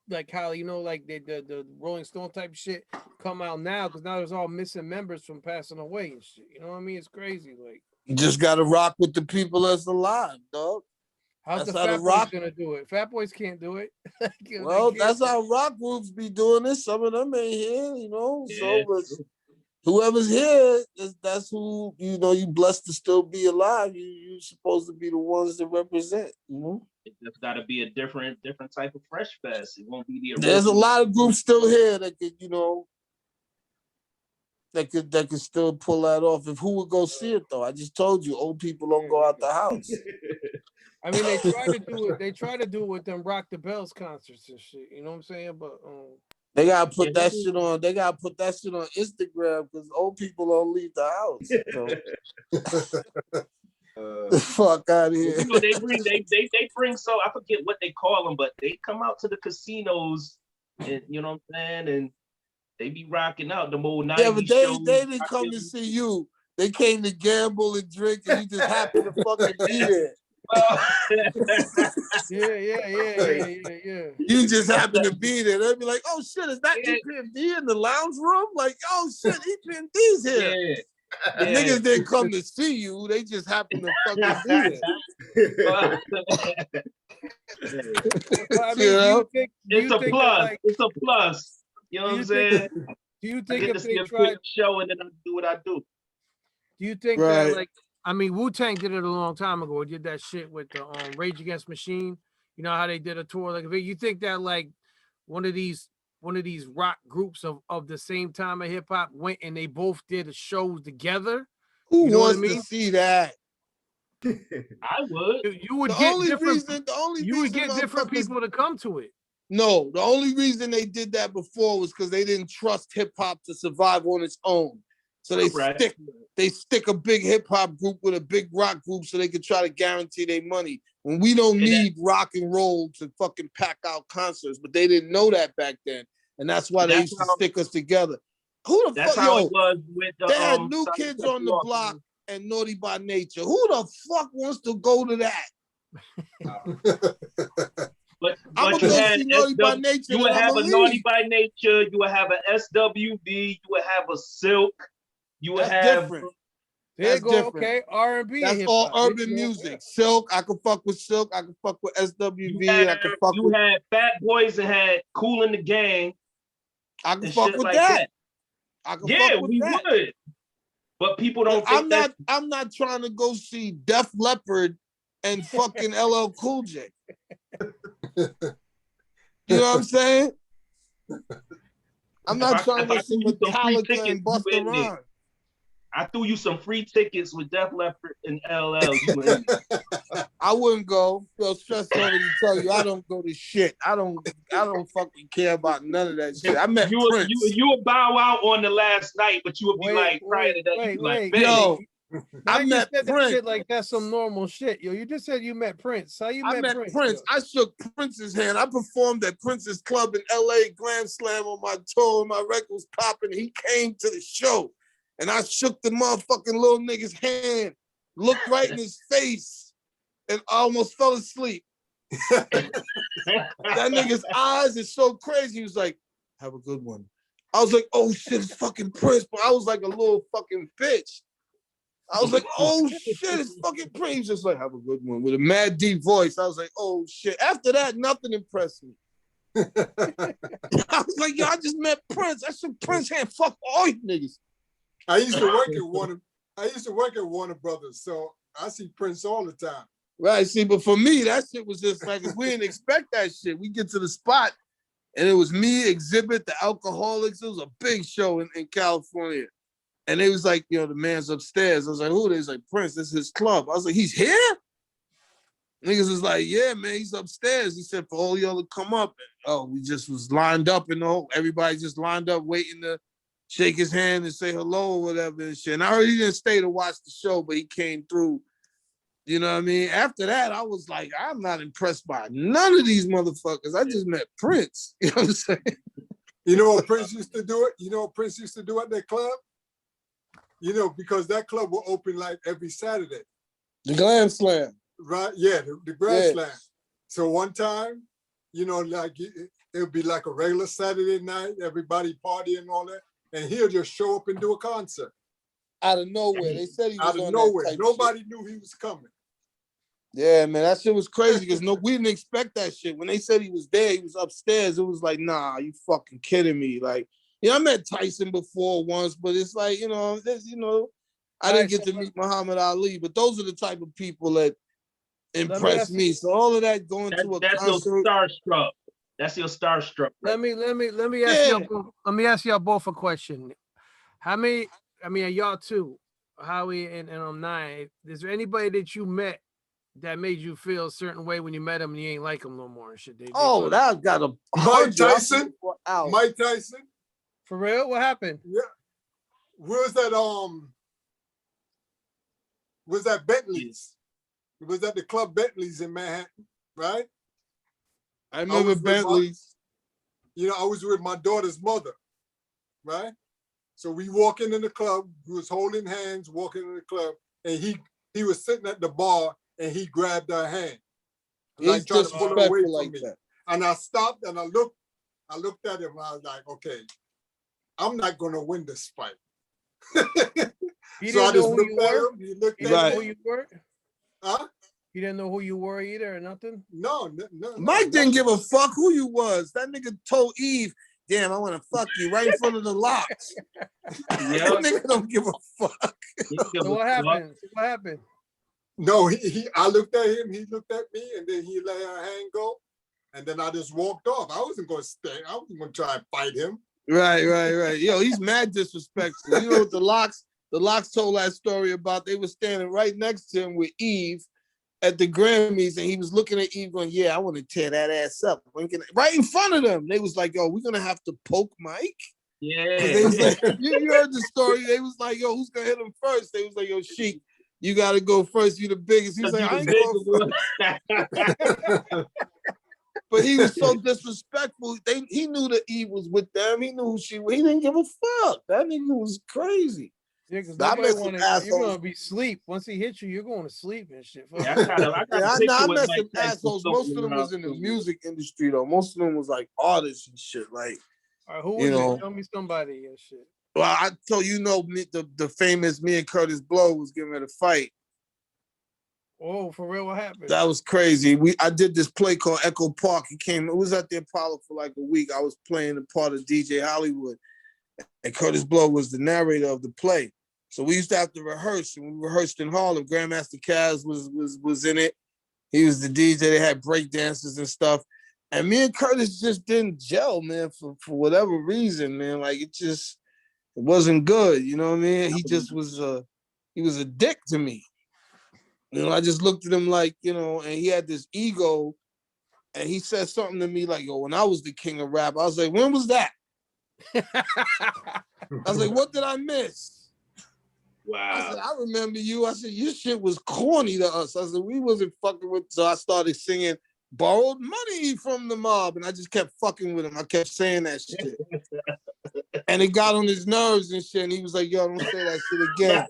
like how like the Rolling Stone type shit come out now, because now there's all missing members from passing away and shit. You know what I mean? It's crazy. Like, you just gotta rock with the people that's alive, dog. how's That's the how Fat the Boys rock. gonna do it? Fat Boys can't do it. Well, that's how rock groups be doing it. Some of them ain't here, So, but whoever's here, that's who you blessed to still be alive. You're supposed to be the ones that represent. It just got to be a different type of Fresh Fest. It won't be the. There's a lot of groups still here that could that could still pull that off. If who would go see it though? I just told you, old people don't go out the house. I mean, they try to do it. They try to do it with them Rock the Bells concerts and shit. You know what I'm saying? But they gotta put that shit on. They gotta put that shit on Instagram because old people don't leave the house. The fuck out of here. They bring so I forget what they call them, but they come out to the casinos and you know what I'm saying, and they be rocking out the old 90s. Yeah, but they didn't come to see you. They came to gamble and drink, and you just happened to fucking be there. Yeah. You just happen to be there. They'd be like, "Oh shit, is that Ep28 in the lounge room?" Like, "Oh shit, Ep28's here." Yeah. The niggas didn't come to see you. They just happened to fucking be there. I mean, it's a plus. It's a plus. You know what I'm saying? Do you think I get if to see they a tried quick show and then I do what I do? Do you think that, like, I mean, Wu-Tang did it a long time ago. Did that shit with the Rage Against Machine. You know how they did a tour? Like, you think that like one of these rock groups of the same time of hip hop went and they both did a show together? Who wants to see that? I would. You would get different people to come to it. No, the only reason they did that before was because they didn't trust hip hop to survive on its own. So they stick a big hip hop group with a big rock group so they could try to guarantee their money. When we don't need rock and roll to fucking pack out concerts, but they didn't know that back then, and that's why they used to stick us together. Who the fuck? How it was with they had New Kids on the Block and Naughty by Nature. Who the fuck wants to go to that? But you had Naughty by Nature. You would have a Naughty by Nature. You would have a SWV. You would have a Silk. You would have different. There you go. Okay, R&B. That's all urban music. Silk. I could fuck with Silk. I could fuck with SWV. I could fuck with. You had Fat Boys and had Kool and the Gang. I could fuck with that. We would. But people don't think I'm not trying to go see Def Leppard and fucking LL Cool J. You know what I'm saying? I'm not trying to see Metallica and Busta Rhymes. I threw you some free tickets with Def Leppard and LL. I wouldn't go. Yo, Stress already tell you I don't go to shit. I don't fucking care about none of that shit. I met Prince. You would bow out on the last night, but you would be prior to that, you'd be like, yo, I met Prince. Shit like that's some normal shit. Yo, you just said you met Prince. How you met Prince? I shook Prince's hand. I performed at Prince's club in LA, Glam Slam on my tour, and my record was popping. He came to the show. And I shook the motherfucking little nigga's hand, looked right in his face, and I almost fell asleep. That nigga's eyes is so crazy. He was like, "Have a good one." I was like, "Oh shit, it's fucking Prince." But I was like a little fucking bitch. I was like, "Oh shit, it's fucking Prince." He was just like, "Have a good one," with a mad deep voice. I was like, "Oh shit." After that, nothing impressed me. I was like, "Yo, I just met Prince. I shook Prince hand. Fuck all you niggas." I used to work at Warner Brothers, so I see Prince all the time. Right, see, but for me, that shit was just like, we didn't expect that shit. We get to the spot, And it was me, Exhibit, the Alcoholics. It was a big show in California. And they was like, you know, the man's upstairs. I was like, who? They was like, Prince, this is his club. I was like, he's here? Niggas was like, yeah, man, he's upstairs. He said for all y'all to come up. And, oh, we just was lined up and everybody just lined up waiting to shake his hand and say hello or whatever and shit. And I heard he didn't stay to watch the show, but he came through. You know what I mean? After that, I was like, I'm not impressed by none of these motherfuckers. I just met Prince. You know what I'm saying? You know what Prince used to do it? You know what Prince used to do at that club? You know, because that club will open like every Saturday. The Glam Slam. Right, yeah, the Grand Yeah. Slam. So one time, you know, like it would be like a regular Saturday night, everybody partying and all that, and he'll just show up and do a concert. Out of nowhere. They said he was Out of on nowhere. that type Nobody shit. knew he was coming. Yeah, man, that shit was crazy because we didn't expect that shit. When they said he was there, he was upstairs. It was like, nah, you fucking kidding me. Like, you know, I met Tyson before once, but it's like, you know, I didn't get to meet Muhammad Ali, but those are the type of people that impress me. So all of that going to a That's concert. your starstruck. That's your starstruck. Let me ask y'all both, let me ask y'all both a question. How many? I mean, y'all too, Howie and 9. Is there anybody that you met that made you feel a certain way when you met him and you ain't like him no more and shit? Oh, that got a Mike Tyson. Mike Tyson. For real? What happened? Yeah. Where's that? Was that Bentley's? It was at the Club Bentley's in Manhattan, right? I remember Bentley's. You know, I was with my daughter's mother, right? So we walking in the club, we was holding hands, walking in the club, and he was sitting at the bar and he grabbed her hand. He's trying to pull her away disrespectful from like me. that. And I stopped and I looked at him and I was like, okay, I'm not gonna win this fight. He So I didn't just know who you looked at were? him, he looked He at didn't know me. who you were? Huh? He didn't know who you were either or nothing? No. Mike didn't give a fuck who you was. That nigga told Eve, damn, I want to fuck you right in front of the locks. That nigga don't give a fuck. So what happened? What happened? No, I looked at him, he looked at me, and then he let her hand go. And then I just walked off. I wasn't gonna stay. I wasn't gonna try and fight him. Right. Yo, he's mad disrespectful. You know what the locks told that story about? They were standing right next to him with Eve at the Grammys, and he was looking at Eve going, yeah, I want to tear that ass up. Right in front of them. They was like, yo, we're gonna have to poke Mike. Yeah. They was like, you heard the story. They was like, yo, who's gonna hit him first? They was like, yo, Sheik, you gotta go first. You the biggest. He was like, I ain't going first. But he was so disrespectful. He knew that Eve was with them. He knew who she was. He didn't give a fuck. That nigga was crazy. Yeah, because I met some you're assholes. gonna be sleep. Once he hits you, you're going to sleep and shit. I met some assholes. Most of them was in the music industry though. Most of them was like artists and shit. Like, all right, who you was know. it? Tell me somebody and shit. Well, I told you know the famous me and Curtis Blow was getting ready to fight. Oh, for real? What happened? That was crazy. I did this play called Echo Park. It was at the Apollo for like a week. I was playing the part of DJ Hollywood, and Curtis Blow was the narrator of the play. So we used to have to rehearse, and we rehearsed in Harlem. Grandmaster Caz was in it. He was the DJ. They had break dancers and stuff. And me and Curtis just didn't gel, man, for whatever reason, man. Like it wasn't good. You know what I mean? He just was he was a dick to me. You know, I just looked at him like, you know, and he had this ego, and he said something to me like, yo, when I was the king of rap, I was like, when was that? I was like, what did I miss? Wow. I said, I remember you. I said, your shit was corny to us. I said, we wasn't fucking with, so I started singing Borrowed Money from the Mob, and I just kept fucking with him. I kept saying that shit. And it got on his nerves and shit, and he was like, yo, don't say that shit again.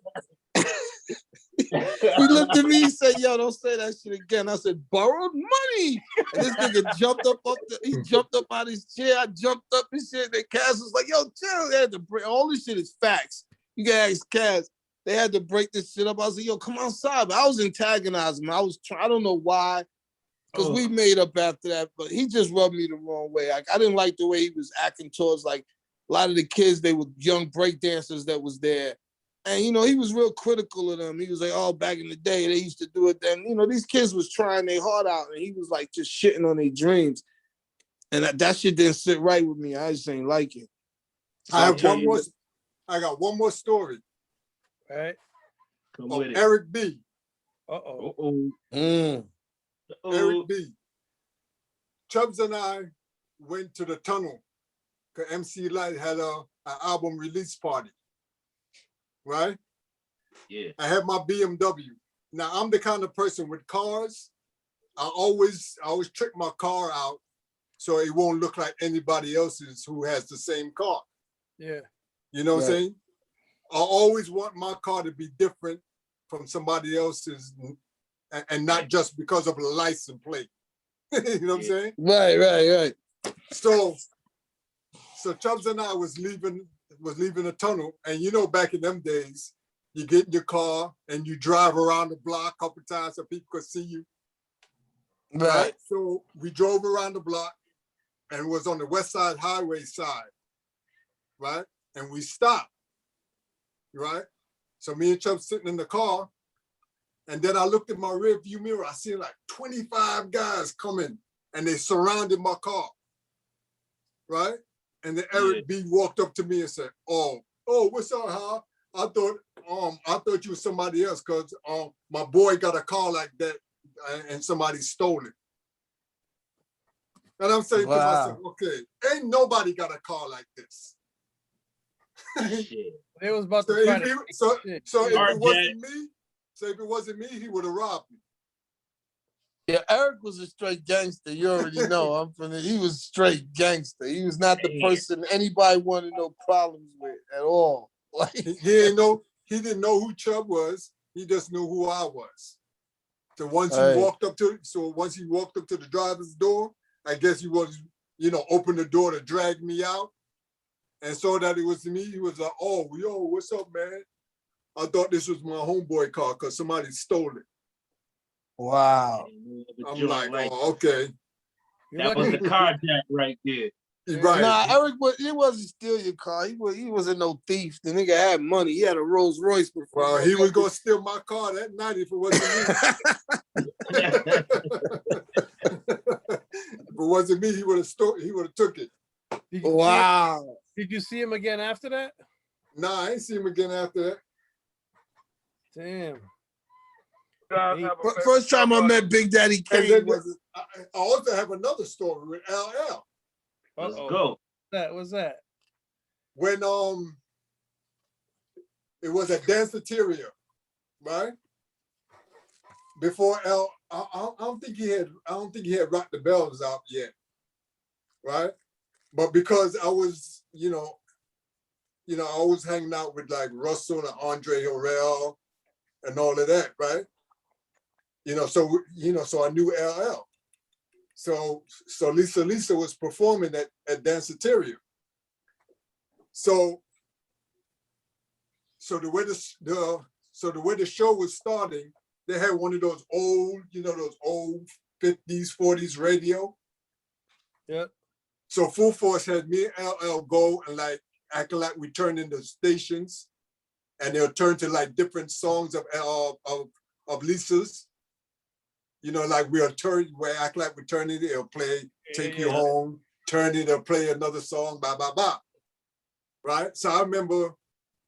He looked at me, he said, yo, don't say that shit again. I said, borrowed money. And this nigga jumped up out his chair. I jumped up and shit. And Caz was like, yo, chill. They had to break, all this shit is facts. You can ask Caz. They had to break this shit up. I was like, yo, come outside. But I was antagonizing him. I don't know why. Because we made up after that, but he just rubbed me the wrong way. I didn't like the way he was acting towards like a lot of the kids. They were young break dancers that was there. And, you know, he was real critical of them. He was like, oh, back in the day, they used to do it then. You know, these kids was trying their heart out, and he was like just shitting on their dreams. And that shit didn't sit right with me. I just ain't like it. So I got one more story. All right. Come with it. Eric B. Uh-oh. Eric B. Chubbs and I went to the tunnel because MC Light had an album release party. Right? Yeah. I had my BMW. Now I'm the kind of person with cars. I always trick my car out so it won't look like anybody else's who has the same car. Yeah. You know what I'm saying? I always want my car to be different from somebody else's and not just because of a license plate. You know what I'm saying? Right. So Chubbs and I was leaving the tunnel, and you know, back in them days, you get in your car and you drive around the block a couple times so people could see you. Right. So we drove around the block and was on the West Side Highway side. Right. And we stopped. Right. So me and Chubb sitting in the car. And then I looked at my rear view mirror. I seen like 25 guys coming and they surrounded my car. Right. And then Eric B walked up to me and said, oh, what's up, How? I thought you was somebody else because my boy got a car like that and somebody stole it. And I'm saying to myself, okay, ain't nobody got a car like this. It was about to try to so if it wasn't me, he would have robbed me. Yeah, Eric was a straight gangster. You already know. He was straight gangster. He was not the person anybody wanted no problems with at all. Like he didn't know who Chubb was. He just knew who I was. So once he walked up to the driver's door, I guess he was, opened the door to drag me out and saw that it was me. He was like, oh, yo, what's up, man? I thought this was my homeboy car because somebody stole it. Wow. I'm like, oh, okay. That was the carjack right there. Right. Nah, Eric, he wasn't steal your car. He wasn't no thief. The nigga had money. He had a Rolls Royce before. Well, he was gonna steal my car that night if it wasn't me. If it wasn't me, he would have took it. Wow. Did you see him again after that? Nah, I ain't see him again after that. Damn. First time I met Big Daddy Kane was. I also have another story with LL. Let's go. What's that? When it was at Danceteria, right? Before I don't think he had Rock the Bells out yet, right? But because I was, I was hanging out with like Russell and Andre Harrell and all of that, right? So I knew LL. So Lisa was performing at Danceteria. So the way the show was starting, they had one of those old, those old 50s, 40s radio. Yeah. So Full Force had me and LL go and like acting like we turned into stations, and they'll turn to like different songs of Lisa's. Like we act like we're turning it, it'll play Take You Home, turn it, it'll play another song, blah, blah, blah. Right? So I remember,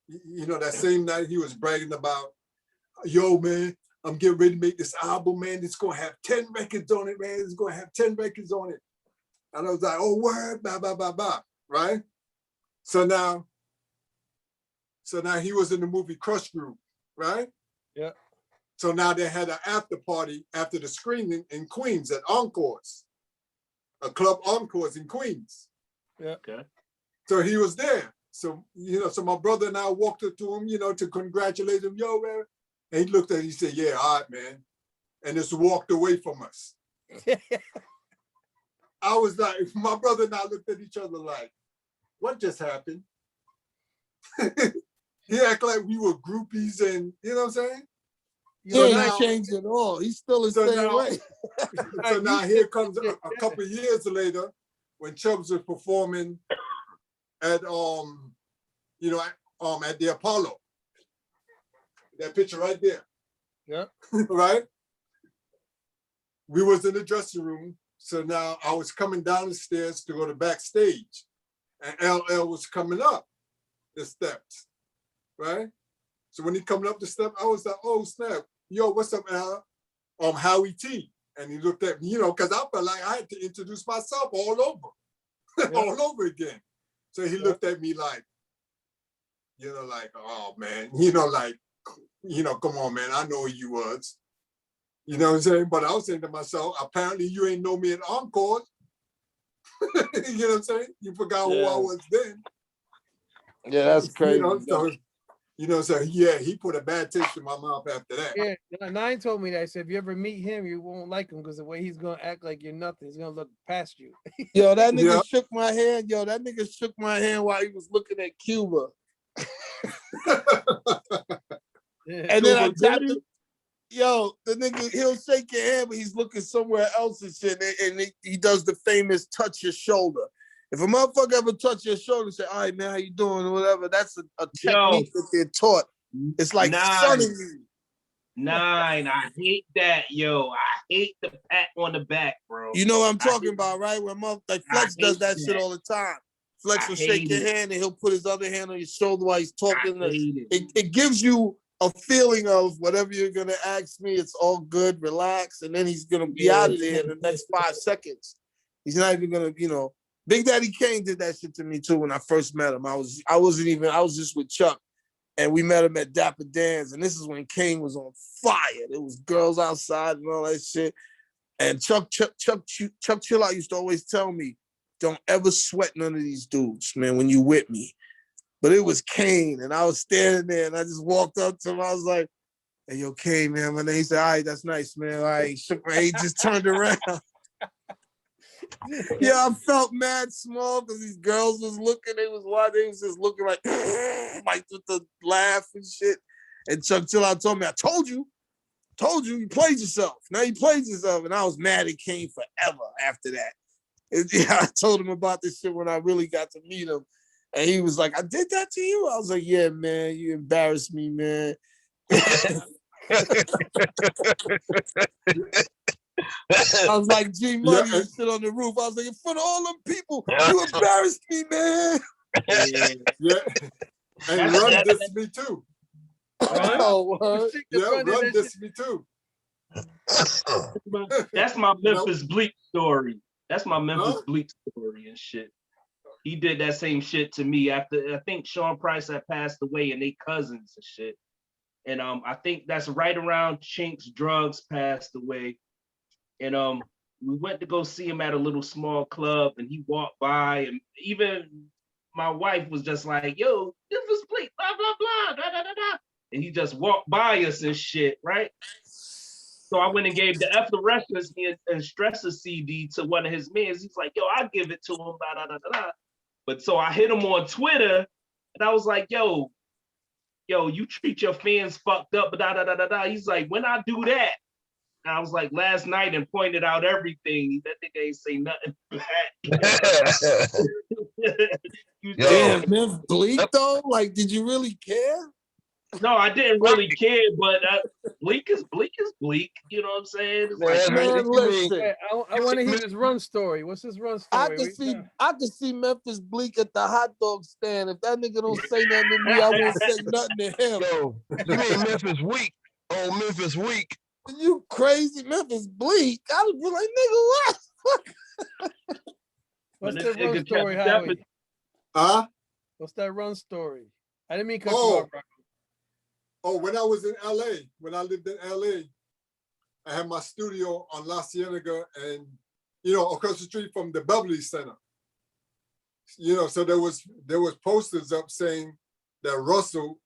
that same night he was bragging about, yo, man, I'm getting ready to make this album, man. It's going to have 10 records on it, man. It's going to have 10 records on it. And I was like, oh, word, blah, blah, blah, blah. Right? So now he was in the movie Crush Group, right? Yeah. So now they had an after party after the screening in Queens at Encores, a club Encores in Queens. Yeah. Okay. So he was there. So, so my brother and I walked up to him, to congratulate him, yo, man. And he looked at it, he said, yeah, all right, man. And just walked away from us. I was like, my brother and I looked at each other like, what just happened? He acted like we were groupies and, you know what I'm saying? He ain't changed at all. He's still the same way. So now here comes a couple of years later when Chubbs was performing at at the Apollo. That picture right there. Yeah. Right? We was in the dressing room So now I was coming down the stairs to go to backstage, and LL was coming up the steps, right? So when he coming up the step, I was like, oh snap, yo, what's up, Al? Howie T. And he looked at me, because I felt like I had to introduce myself all over, all over again. So he looked at me like, like, oh man, come on, man, I know who you was. You know what I'm saying? But I was saying to myself, apparently you ain't know me at Encore. You know what I'm saying? You forgot who I was then. Yeah, that's crazy. So yeah, he put a bad taste in my mouth after that. Yeah, Nine told me that. I said, if you ever meet him, you won't like him because the way he's gonna act like you're nothing, he's gonna look past you. Yo, that nigga shook my hand. Yo, that nigga shook my hand while he was looking at Cuba. And then I tapped him. Yo, the nigga, he'll shake your hand, but he's looking somewhere else and shit. And he does the famous touch your shoulder. If a motherfucker ever touch your shoulder and say, all right, man, how you doing? Or whatever, that's a technique that they're taught. It's like sunning you. Nine, I hate that, yo. I hate the pat on the back, bro. You know what I'm talking about, right? When like Flex does that shit all the time. Flex will shake your hand and he'll put his other hand on your shoulder while he's talking. It gives you a feeling of whatever you're gonna ask me, it's all good, relax, and then he's gonna be out of there in the next 5 seconds. He's not even gonna, Big Daddy Kane did that shit to me too when I first met him. I was just with Chuck, and we met him at Dapper Dan's, and this is when Kane was on fire. There was girls outside and all that shit. And Chuck Chill Out used to always tell me, don't ever sweat none of these dudes, man, when you with me. But it was Kane, and I was standing there, and I just walked up to him. I was like, hey, yo, Kane, man. And then he said, all right, that's nice, man. All right, he shook my head, he just turned around. Yeah, I felt mad small because these girls was looking. They was just looking like with the laugh and shit. And Chuck Chill Out told me, I told you, you played yourself. Now you played yourself. And I was mad at Kane forever after that. I told him about this shit when I really got to meet him. And he was like, I did that to you? I was like, yeah, man, you embarrassed me, man. I was like, G Money and shit on the roof. I was like, in front of all them people, you embarrassed me, man. Yeah. And Run dissed me too. Oh, Run dissed me too. That's my Memphis Bleak story. That's my Memphis Bleak story and shit. He did that same shit to me after, I think Sean Price had passed away and they cousins and shit. And I think that's right around Chink's Drugs passed away. And we went to go see him at a little small club and he walked by and even my wife was just like, yo, this was Bleak, blah, blah, blah, da, da, da, da. And he just walked by us and shit, right? So I went and gave the Effervescence and Stressor CD to one of his men. He's like, yo, I'll give it to him, da, da, da, da. But so I hit him on Twitter and I was like, yo, you treat your fans fucked up, da, da, da, da, da. He's like, when I do that, and I was like, last night and pointed out everything. That nigga ain't say nothing back. Damn, man, Bleak though? Like, did you really care? No, I didn't really care, but Bleak is Bleak. You know what I'm saying? It's like, man, listen. I want to hear his run story. What's his run story? I could see Memphis Bleak at the hot dog stand. If that nigga don't say nothing to me, I won't say nothing to him. Yo, you mean Memphis Week? Oh, Memphis Week. You crazy Memphis Bleak? I would be like, nigga, what? What's that run story, Howie? What's that run story? I didn't mean cut you off, Rocko. Oh, when I was in LA, when I lived in LA, I had my studio on La Cienega and, across the street from the Beverly Center. So there was posters up saying that Russell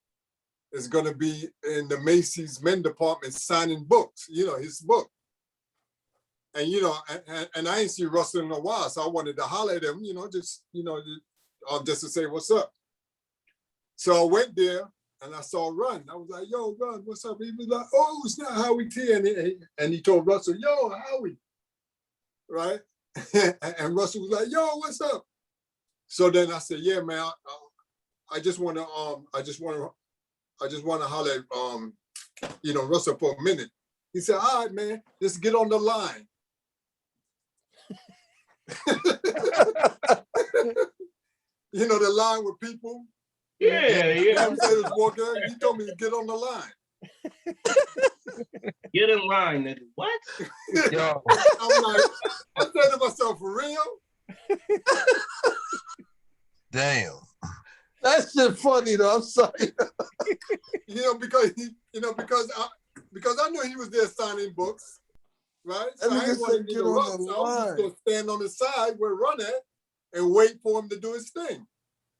is going to be in the Macy's men department signing books, his book. And, and I ain't seen Russell in a while, so I wanted to holler at him, just to say what's up. So I went there and I saw Run. I was like, yo, Run, what's up? He was like, oh, it's not Howie T. And he told Russell, yo, Howie, right? And Russell was like, yo, what's up? So then I said, yeah, man, I just want to holler at, Russell for a minute. He said, all right, man, just get on the line. You know the line with people. Yeah. I'm saying walking. He told me to get on the line. Get in line, nigga. What? Yo. I'm like, I said to myself, for real? Damn. That shit funny though. I'm sorry. because I knew he was there signing books, right? So I didn't want to interrupt. So I was just gonna stand on the side where Run at and wait for him to do his thing.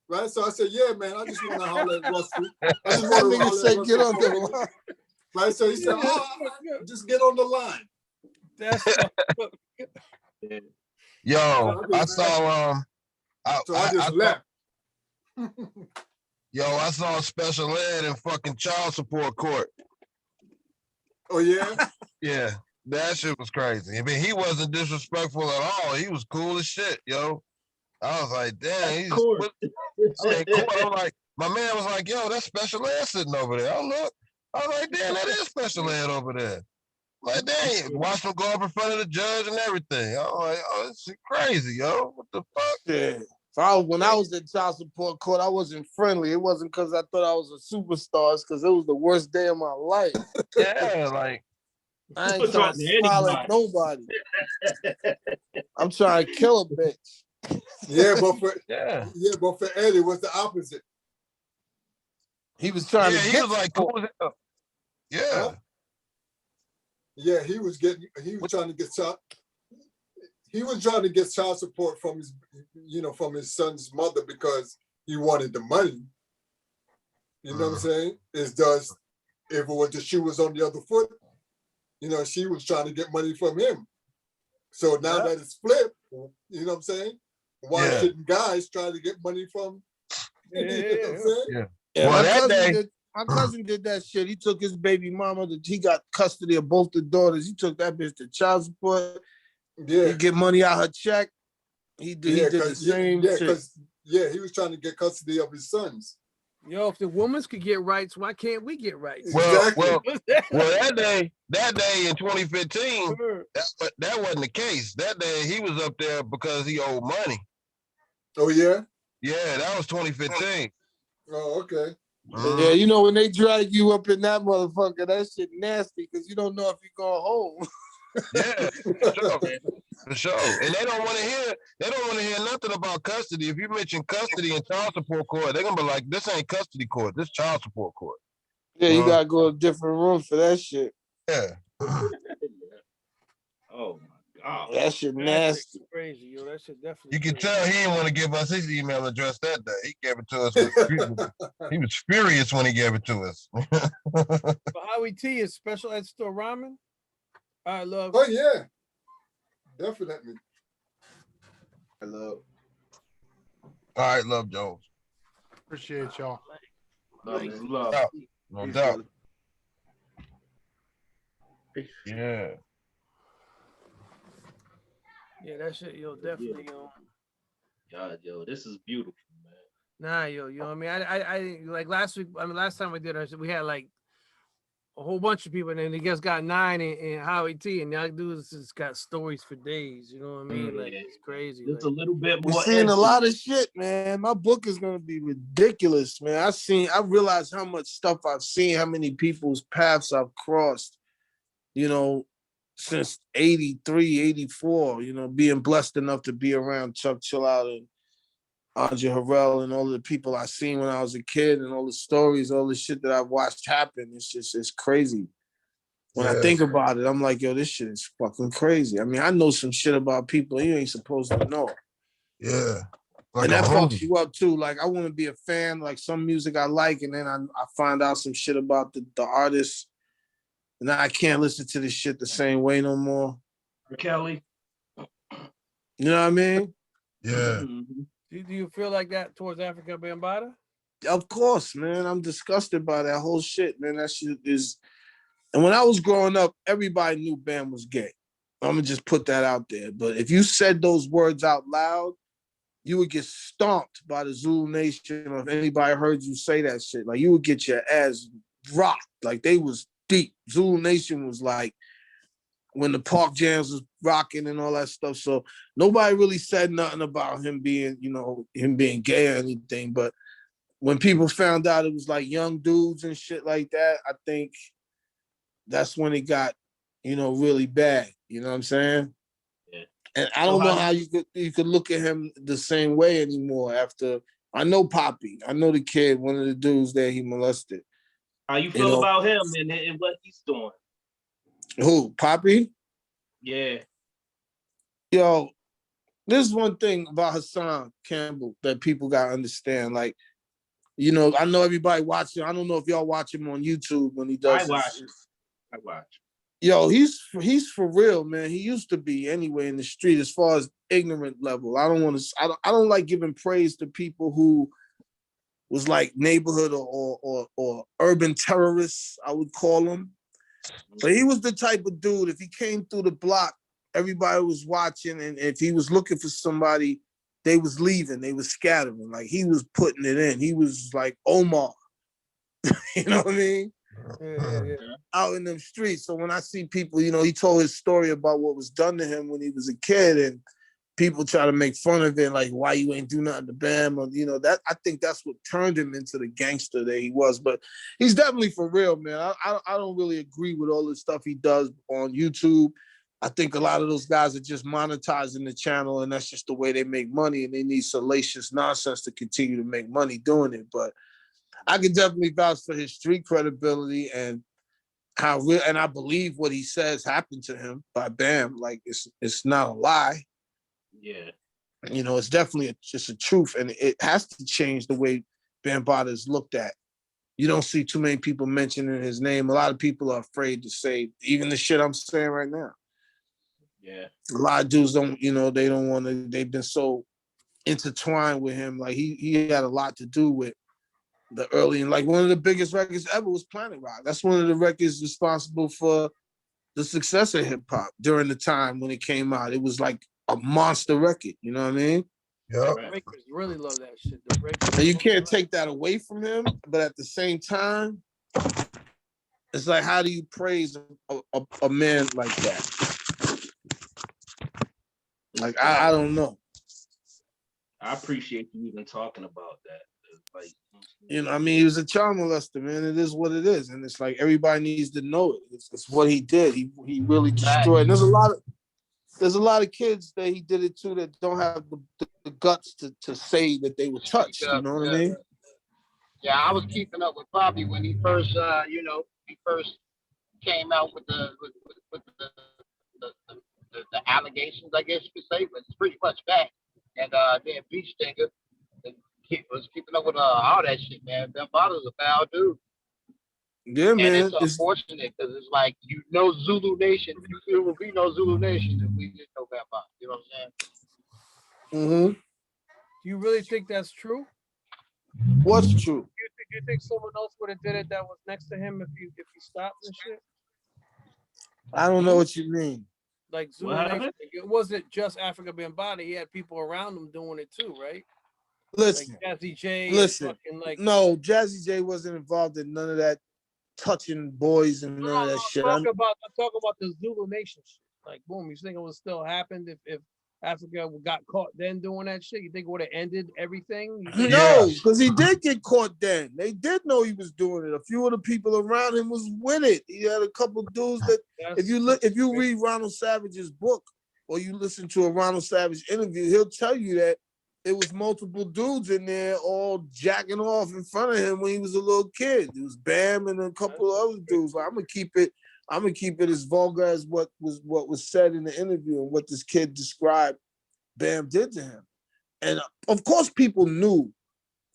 Right? So I said, yeah, man, I just want to holler at Russell. I just want to holler at get on the Russell. line. Right? So he said, just get on the line. That's Yo, I saw So I just left. Yo, I saw special ed in fucking child support court. Oh yeah? Yeah, that shit was crazy. I mean, he wasn't disrespectful at all. He was cool as shit, yo. I was like, damn, he's cool. I'm like, my man was like, yo, that's special ed sitting over there. I was like, damn, that is special ed over there. Like, damn, watch him go up in front of the judge and everything. I was like, oh, this shit crazy, yo. What the fuck? Yeah. When I was in child support court, I wasn't friendly. It wasn't because I thought I was a superstar. It's because it was the worst day of my life. Yeah, like. I ain't trying to smile at nobody. I'm trying to kill a bitch. Yeah, but for Eddie, it was the opposite. He was trying to get like, cool as hell. Yeah. Yeah, he was trying to get child support from his, from his son's mother because he wanted the money. You know what I'm saying? It's just if it was the shoe was on the other foot, she was trying to get money from him. So now that it's flipped, you know what I'm saying? Why shouldn't guys try to get money from? You know what I'm saying? Yeah, my cousin did that shit. He took his baby mama. He got custody of both the daughters. He took that bitch to child support. Yeah. He get money out her check. He did the same shit. He was trying to get custody of his sons. Yo, if the women could get rights, why can't we get rights? Well, that day in 2015, that wasn't the case. That day he was up there because he owed money. Oh yeah? Yeah, that was 2015. Oh, okay. Yeah, when they drag you up in that motherfucker, that shit nasty because you don't know if you're going home. Yeah, for sure. And they don't want to hear nothing about custody. If you mention custody and child support court, they're gonna be like, this ain't custody court, this child support court. Yeah, you gotta go to a different room for that shit. Yeah. Oh my god. That shit nasty. Crazy, yo. That shit definitely. You can tell he didn't want to give us his email address that day. He gave it to us. He was furious when he gave it to us. But Howie T is special ed store ramen. I love. Oh yeah, definitely. I love. All right, Love Jones. Appreciate y'all. Love. No doubt. Yeah. Yeah, that shit, yo, definitely, God, yo, this is beautiful, man. Nah, yo, you know what I mean? I like last time we did our shit, we had like a whole bunch of people, and then they just got 9 in Howie T, and y'all dudes just got stories for days. You know what I mean? Like it's crazy. It's a little bit more. We're seeing a lot of shit, man. My book is gonna be ridiculous, man. I realized how much stuff I've seen, how many people's paths I've crossed, since 83, 84, being blessed enough to be around Chuck Chill Out and Andre Harrell and all the people I seen when I was a kid and all the stories, all the shit that I've watched happen. It's crazy. When I think about it, I'm like, yo, this shit is fucking crazy. I mean, I know some shit about people you ain't supposed to know. Yeah. Like, and that fucks you up too. Like, I want to be a fan, like some music I like, and then I find out some shit about the artist, and I can't listen to this shit the same way no more. Kelly. You know what I mean? Yeah. Mm-hmm. Do you feel like that towards Africa Bambaataa? Of course, man. I'm disgusted by that whole shit, man. That shit is. And when I was growing up, everybody knew Bam was gay. I'm gonna just put that out there. But if you said those words out loud, you would get stomped by the Zulu Nation. Or if anybody heard you say that shit, like you would get your ass rocked. Like they was deep. Zulu Nation was like, when the Park Jams was rocking and all that stuff. So nobody really said nothing about him being, you know, him being gay or anything. But when people found out it was like young dudes and shit like that, I think that's when it got, you know, really bad. You know what I'm saying? Yeah. And I don't know how you could look at him the same way anymore after. I know Poppy. I know the kid, one of the dudes that he molested. How you feel about him and what he's doing? Who? Poppy? Yeah. Yo, this is one thing about Hassan Campbell that people gotta understand. Like, you know, I know everybody watching. I don't know if y'all watch him on YouTube when he does. I watch. Yo, he's for real, man. He used to be anyway in the street as far as ignorant level. I don't like giving praise to people who was like neighborhood or urban terrorists, I would call them. But he was the type of dude, if he came through the block, everybody was watching, and if he was looking for somebody, they was leaving, they was scattering. Like, he was putting it in. He was like Omar. You know what I mean? Yeah. Out in them streets. So when I see people, you know, he told his story about what was done to him when he was a kid, and people try to make fun of it, like, why you ain't do nothing to Bam, or, you know, that I think that's what turned him into the gangster that he was. But he's definitely for real, man. I don't really agree with all the stuff he does on YouTube. I think a lot of those guys are just monetizing the channel, and that's just the way they make money, and they need salacious nonsense to continue to make money doing it. But I can definitely vouch for his street credibility and how real, and I believe what he says happened to him by Bam. Like, it's not a lie. Yeah. You know, it's definitely just a truth, and it has to change the way Bambaataa is looked at. You don't see too many people mentioning his name. A lot of people are afraid to say even the shit I'm saying right now. Yeah. A lot of dudes don't, you know, they don't want to, they've been so intertwined with him. Like, he had a lot to do with the early, and like one of the biggest records ever was Planet Rock. That's one of the records responsible for the success of hip hop during the time when it came out. It was like a monster record, you know what I mean? Yeah. Breakers really love that shit. And you can't take that away from him, but at the same time, it's like, how do you praise a man like that? Like, I don't know. I appreciate you even talking about that. Like, you know, I mean, he was a child molester, man. It is what it is, and it's like everybody needs to know it. It's what he did. He really destroyed. And there's a lot of kids that he did it to that don't have the guts to say that they were touched. You know what I mean? Yeah, I was keeping up with Bobby when he first, he first came out with the allegations, I guess you could say, but it's pretty much back. And then Beach Stinger was keeping up with all that shit, man. Bambaataa's a foul dude. Yeah, and man. it's unfortunate because it's like, you know, Zulu Nation. There will be no Zulu Nation if we didn't know Bambaataa. You know what I'm saying? Mm-hmm. Do you really think that's true? What's true? Do you think someone else would have did it that was next to him if he stopped and shit? I don't know what you mean. Like Zulu Nation, it wasn't just Africa Bambaataa. He had people around him doing it too, right? Listen, like Jazzy J. Listen. Like, no, Jazzy J wasn't involved in none of that touching boys and none of that shit. I'm talking about the Zulu Nation shit. Like, boom, you think it would still happen if Africa got caught then doing that shit? You think it would have ended everything? No, because he did get caught then. They did know he was doing it. A few of the people around him was with it. He had a couple dudes that, if you read Ronald Savage's book or you listen to a Ronald Savage interview, he'll tell you that it was multiple dudes in there all jacking off in front of him when he was a little kid. It was Bam and a couple of other dudes. Like, I'm gonna keep it as vulgar as what was said in the interview and what this kid described Bam did to him. And of course people knew.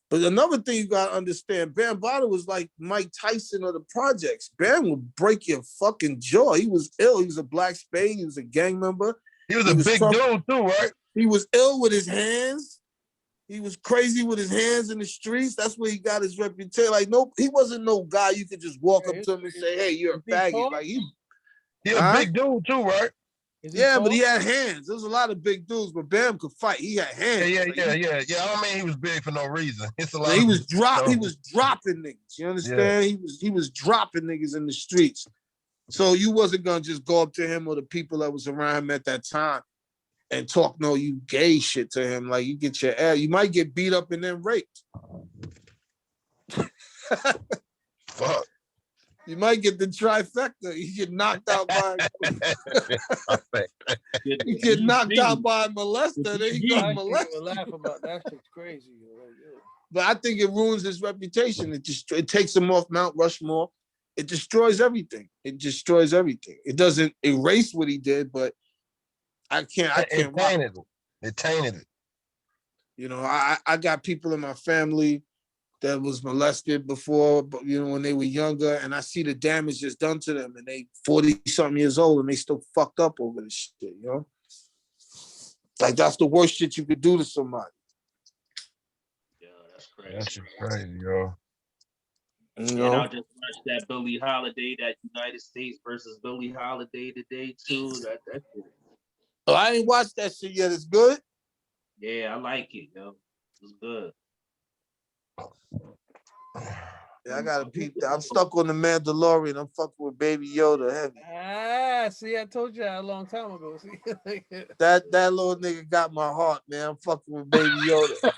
But another thing you gotta understand, Bambaataa was like Mike Tyson of the projects. Bam would break your fucking jaw. He was ill. He was a black spade. He was a gang member. He was a big dude too, right? He was ill with his hands. He was crazy with his hands in the streets. That's where he got his reputation. Like, no, he wasn't no guy you could just walk up to him and say, "Hey, you're a faggot." Like, he a big dude too, right? Yeah, but he had hands. There was a lot of big dudes, but Bam could fight. He had hands. Yeah. I don't mean he was big for no reason. It's a lot. He was dropping niggas. You understand? Yeah. He was dropping niggas in the streets. So you wasn't gonna just go up to him or the people that was around him at that time and talk no you gay shit to him. Like you get your ass, you might get beat up and then raped. Fuck. You might get the trifecta. You get knocked out by you get knocked out by a molester, then he got molested. Laugh about that shit's crazy. But I think it ruins his reputation. It takes him off Mount Rushmore. It destroys everything. It destroys everything. It doesn't erase what he did, but I can't. It tainted it. It tainted it. You know, I got people in my family that was molested before, but you know, when they were younger, and I see the damage that's done to them, and they 40-something years old, and they still fucked up over this shit. You know, like that's the worst shit you could do to somebody. Yeah, that's crazy. That shit's crazy, yo. You And know? I just watched that Billie Holiday, that United States versus Billie Holiday today too. That Oh, I ain't watched that shit yet. It's good. yeah, I like it, yo. It's good. Yeah, I gotta peep that. I'm stuck on the Mandalorian. I'm fucking with Baby Yoda heavy. Ah, see, I told you that a long time ago. See, That little nigga got my heart, man. I'm fucking with Baby Yoda.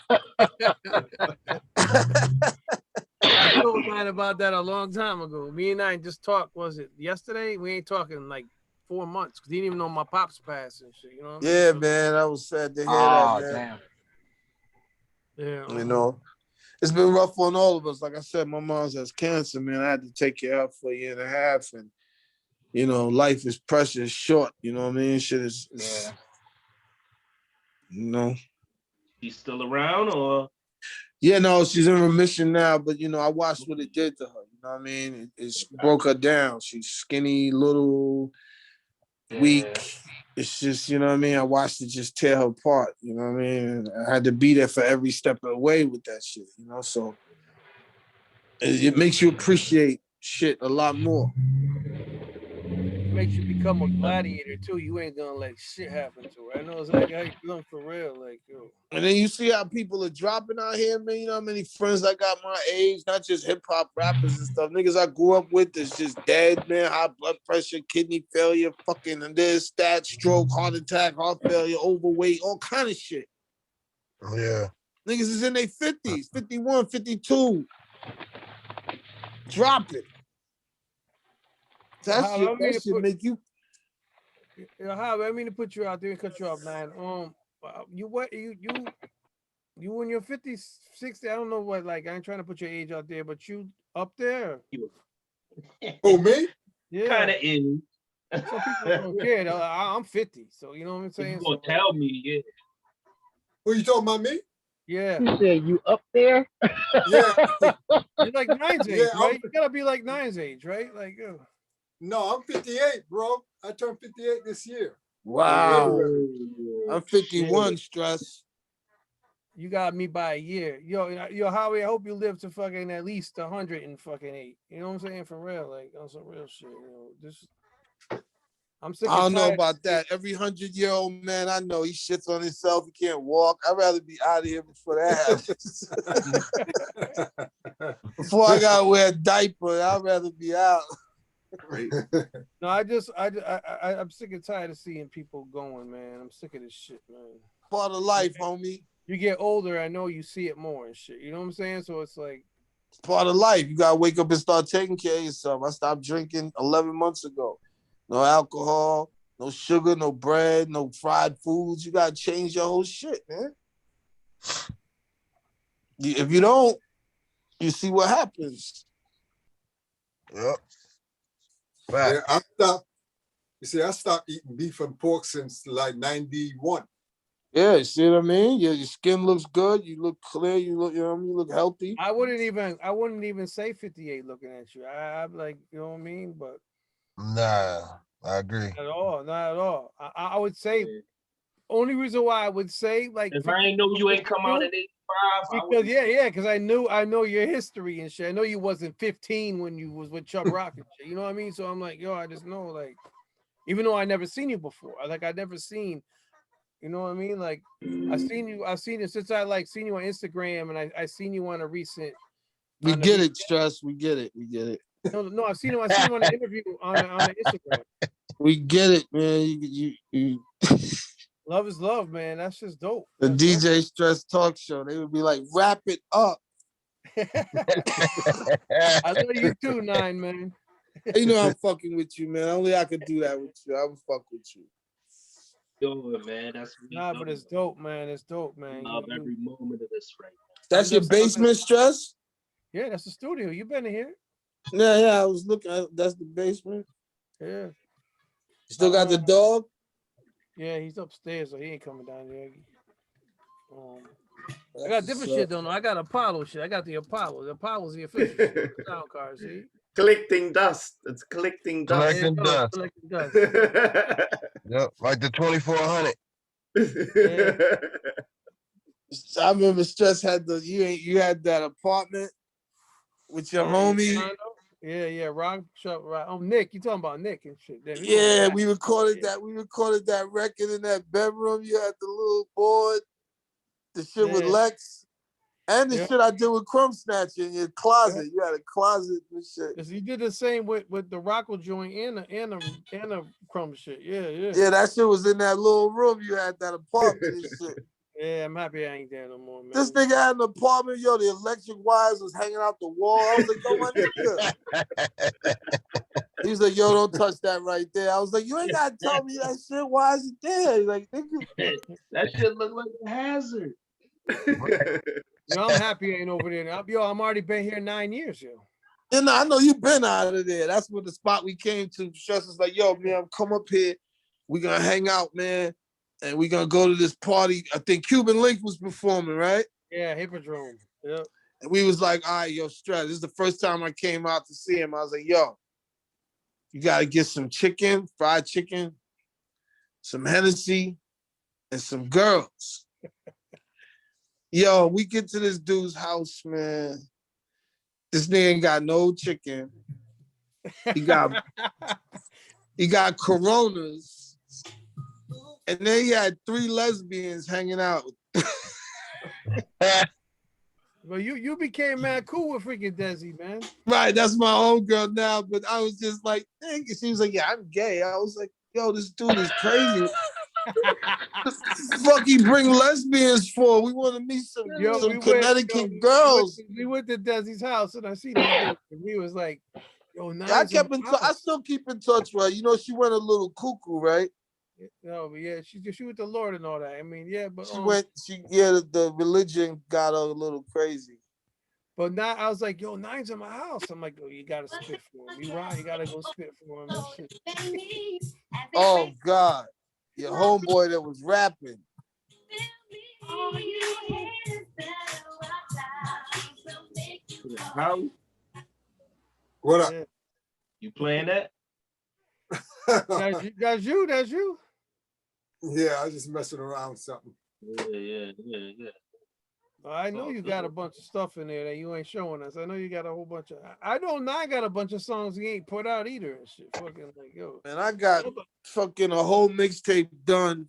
I told man about that a long time ago. Me and I just talked, was it yesterday? We ain't talking like 4 months because he didn't even know my pops passed and shit. You know what I mean? Yeah, man. I was sad to hear that, man. Damn. You know, it's been rough on all of us. Like I said, my mom's has cancer, man. I had to take care of her for a year and a half. And, you know, life is precious, short. You know what I mean? Shit is you know. He's still around or? Yeah, no, she's in remission now, but you know, I watched what it did to her. You know what I mean? It broke her down. She's skinny, little, weak. It's just, you know what I mean? I watched it just tear her apart. You know what I mean? And I had to be there for every step of the way with that shit, you know? So it makes you appreciate shit a lot more. Makes you become a gladiator too. You ain't gonna let shit happen to her. I know it's like how you feeling for real, like yo. And then you see how people are dropping out here, man. You know how many friends I got my age, not just hip hop rappers and stuff. Niggas I grew up with that's just dead, man. High blood pressure, kidney failure, fucking and this, that, stroke, heart attack, heart failure, overweight, all kind of shit. Yeah. Niggas is in their 50s, 51, 52. Drop it. That shit make you. Howie, I mean to put you out there and cut you off, man. You in your 50s, 60s, I don't know what, like, I ain't trying to put your age out there, but you up there. Oh, me? Yeah. Kind of in. Some people don't care. Though. I'm 50, so you know what I'm saying? You gonna tell me, yeah. Who you talking about, me? Yeah. You said you up there? Yeah. You're like Nine's age, Yeah, right? You gotta be like Nine's age, right? Like, No, I'm 58, bro. I turned 58 this year. Wow. I'm 51, stress. You got me by a year. Yo, Howie, I hope you live to fucking at least 108. You know what I'm saying? For real, like on some real shit. You know, I'm sick. I don't know about that. Every 100-year-old man I know, he shits on himself. He can't walk. I'd rather be out of here before that happens. Before I gotta wear a diaper, I'd rather be out. No, I'm sick and tired of seeing people going, man. I'm sick of this shit, man. Part of life, homie. You get older, I know you see it more and shit. You know what I'm saying? So it's like it's part of life. You gotta wake up and start taking care of yourself. I stopped drinking 11 months ago. No alcohol, no sugar, no bread, no fried foods. You gotta change your whole shit, man. If you don't, you see what happens. Yep. Yeah, I stopped. You see, I stopped eating beef and pork since like 91. Yeah, you see what I mean? Your skin looks good. You look clear. You look, you know what I mean? You look healthy. I wouldn't even say 58 looking at you. I'm like, you know what I mean? But nah, I agree. Not at all. I would say only reason why I would say like if I ain't know you ain't come out at 85. Because because I know your history and shit. I know you wasn't 15 when you was with Chubb Rock and shit. You know what I mean? So I'm like, yo, I just know, like, even though I never seen you before, I never seen. You know what I mean? Like, I've seen you since I seen you on Instagram, and I seen you on a recent. We get it, Stress. We get it. No, I seen him on an interview on the Instagram. We get it, man. You Love is love, man. That's just dope. The That's DJ dope. Stress talk show. They would be like, wrap it up. I love you too, Nine, man. You know I'm fucking with you, man. Only I could do that with you. I would fuck with you. Doing, man. That's but it's dope, man. It's dope, man. Love every moment of this right now. That's your basement, Stress? Yeah, that's the studio. You been in here? Yeah. I was looking at that's the basement. Yeah. You still got the dog? Yeah, he's upstairs, so he ain't coming down there. I got different shit though. I got Apollo shit. I got the Apollo. The Apollo's the official sound card. See, collecting dust. It's collecting dust. Collecting dust. Collecting dust. Yep, like the 2400. I remember Stress had you had that apartment with your homie. Yeah, Rothschild. Nick, you talking about Nick and shit? Yeah, we recorded that. We recorded that record in that bedroom. You had the little board, the shit with Lex, and the shit I did with Crumb Snatcher in your closet. You had a closet and shit. Cause he did the same with the Rocko joint and the Crumb shit. Yeah. Yeah, that shit was in that little room. You had that apartment and shit. Yeah, I'm happy I ain't there no more, man. This nigga had an apartment, yo. The electric wires was hanging out the wall. I was like, yo, my nigga. He was like, yo, don't touch that right there. I was like, you ain't gotta tell me that shit. Why is it there? He's like, nigga. That shit look like a hazard. Yo, I'm happy I ain't over there. I'm already been here 9 years, yo. Yeah, no, I know you've been out of there. That's what the spot we came to. Stress was like, yo, man, come up here. We gonna hang out, man. And we gonna go to this party. I think Cuban Link was performing, right? Yeah, Hippodrome. Yep. And we was like, all right, yo, Stress. This is the first time I came out to see him. I was like, yo, you gotta get some chicken, fried chicken, some Hennessy, and some girls. Yo, we get to this dude's house, man. This nigga ain't got no chicken. He got Coronas. And then he had 3 lesbians hanging out. Well, you became mad cool with freaking Desi, man. Right, that's my homegirl now. But I was just like, dang. She was like, yeah, I'm gay. I was like, yo, this dude is crazy. Fuck he bring lesbians for? We want to meet some Connecticut girls. We went to Desi's house and I seen him. He was like, yo, nice. I still keep in touch, right? You know, she went a little cuckoo, right? No, but yeah, she with the Lord and all that. I mean, yeah, but the religion got her a little crazy. But now I was like, yo, Nine's in my house. I'm like, oh, you gotta spit for him. You right, you gotta go spit for him and shit. Oh God, your homeboy that was rapping. Howie? What up? You playing that? That's you. Yeah, I was just messing around with something. Yeah. I know you got a bunch of stuff in there that you ain't showing us. I know you got a whole bunch of. I know Nine got a bunch of songs he ain't put out either and shit. Fucking like yo. Man, I got fucking a whole mixtape done.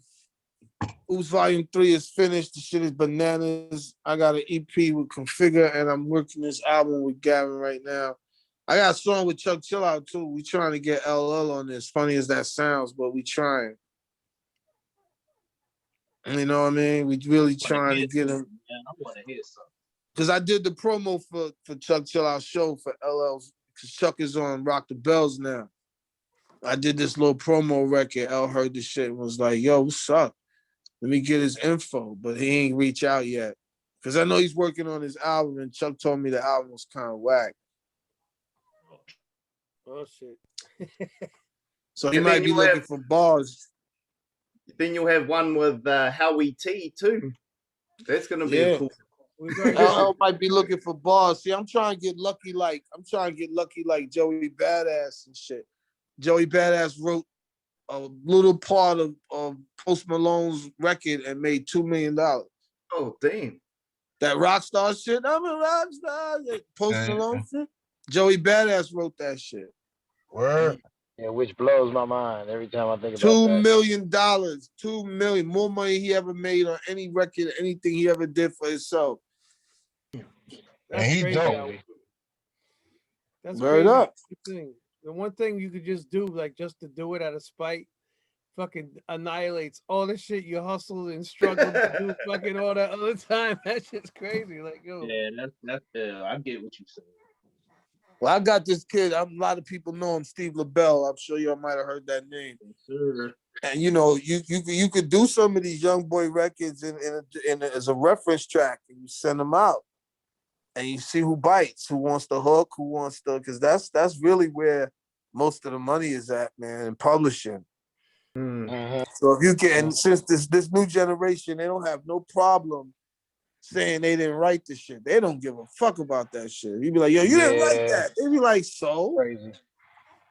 Whose Volume 3 is finished. The shit is bananas. I got an EP with Configure, and I'm working this album with Gavin right now. I got a song with Chuck Chill Out too. We trying to get LL on this. Funny as that sounds, but we trying. You know what I mean? We really trying to get him. Man, I want to hear something. Because I did the promo for Chuck Chill Out show for LL, because Chuck is on Rock the Bells now. I did this little promo record. L heard the shit and was like, yo, what's up? Let me get his info, but he ain't reach out yet. Because I know he's working on his album, and Chuck told me the album was kind of whack. Oh, shit. So he might be looking for bars. Then you'll have one with Howie T too. That's gonna be cool. LL might be looking for bars. See, I'm trying to get lucky like Joey Badass and shit. Joey Badass wrote a little part of Post Malone's record and made $2 million. Oh damn! That Rockstar shit. I'm a rock star. Post Malone shit. Joey Badass wrote that shit. Word. Yeah, which blows my mind every time I think about $2 million. $2 million. More money he ever made on any record, anything he ever did for himself. And he dope. That's Word crazy. up. The one thing you could just do, like just to do it out of spite, fucking annihilates all the shit you hustled and struggled to do fucking all that other time. That shit's crazy. Like, yo. Yeah, that's I get what you saying. Well, I got this kid. A lot of people know him, Steve LaBelle. I'm sure y'all might have heard that name. Sure. And you could do some of these young boy records in as a reference track, and you send them out, and you see who bites, who wants the hook, who wants the, because that's really where most of the money is at, man, in publishing. So if you can, and since this new generation, they don't have no problem saying they didn't write the shit. They don't give a fuck about that shit. You be like, yo, you didn't write that. They be like, so? Crazy.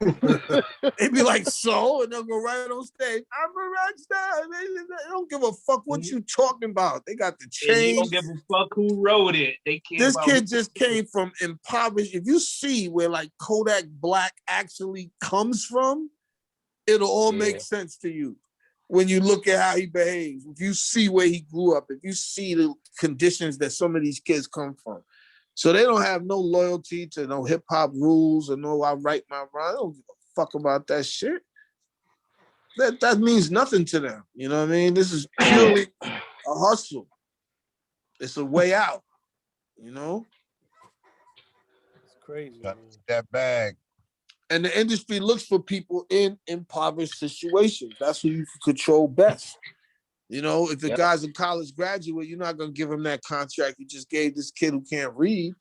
They be like, so? And they'll go right on stage. I'm a rock star. They don't give a fuck what you talking about. They got the And they chains. don't give a fuck who wrote it. They care This about kid just came from impoverished. If you see where like Kodak Black actually comes from, it'll all make sense to you. When you look at how he behaves, if you see where he grew up, if you see the conditions that some of these kids come from. So they don't have no loyalty to no hip hop rules or no I write my rhyme. I don't give a fuck about that shit. That means nothing to them. You know what I mean? This is purely a hustle. It's a way out, you know? It's crazy. That bag. And the industry looks for people in impoverished situations. That's who you can control best. You know, if the guy's a college graduate, you're not gonna give him that contract you just gave this kid who can't read.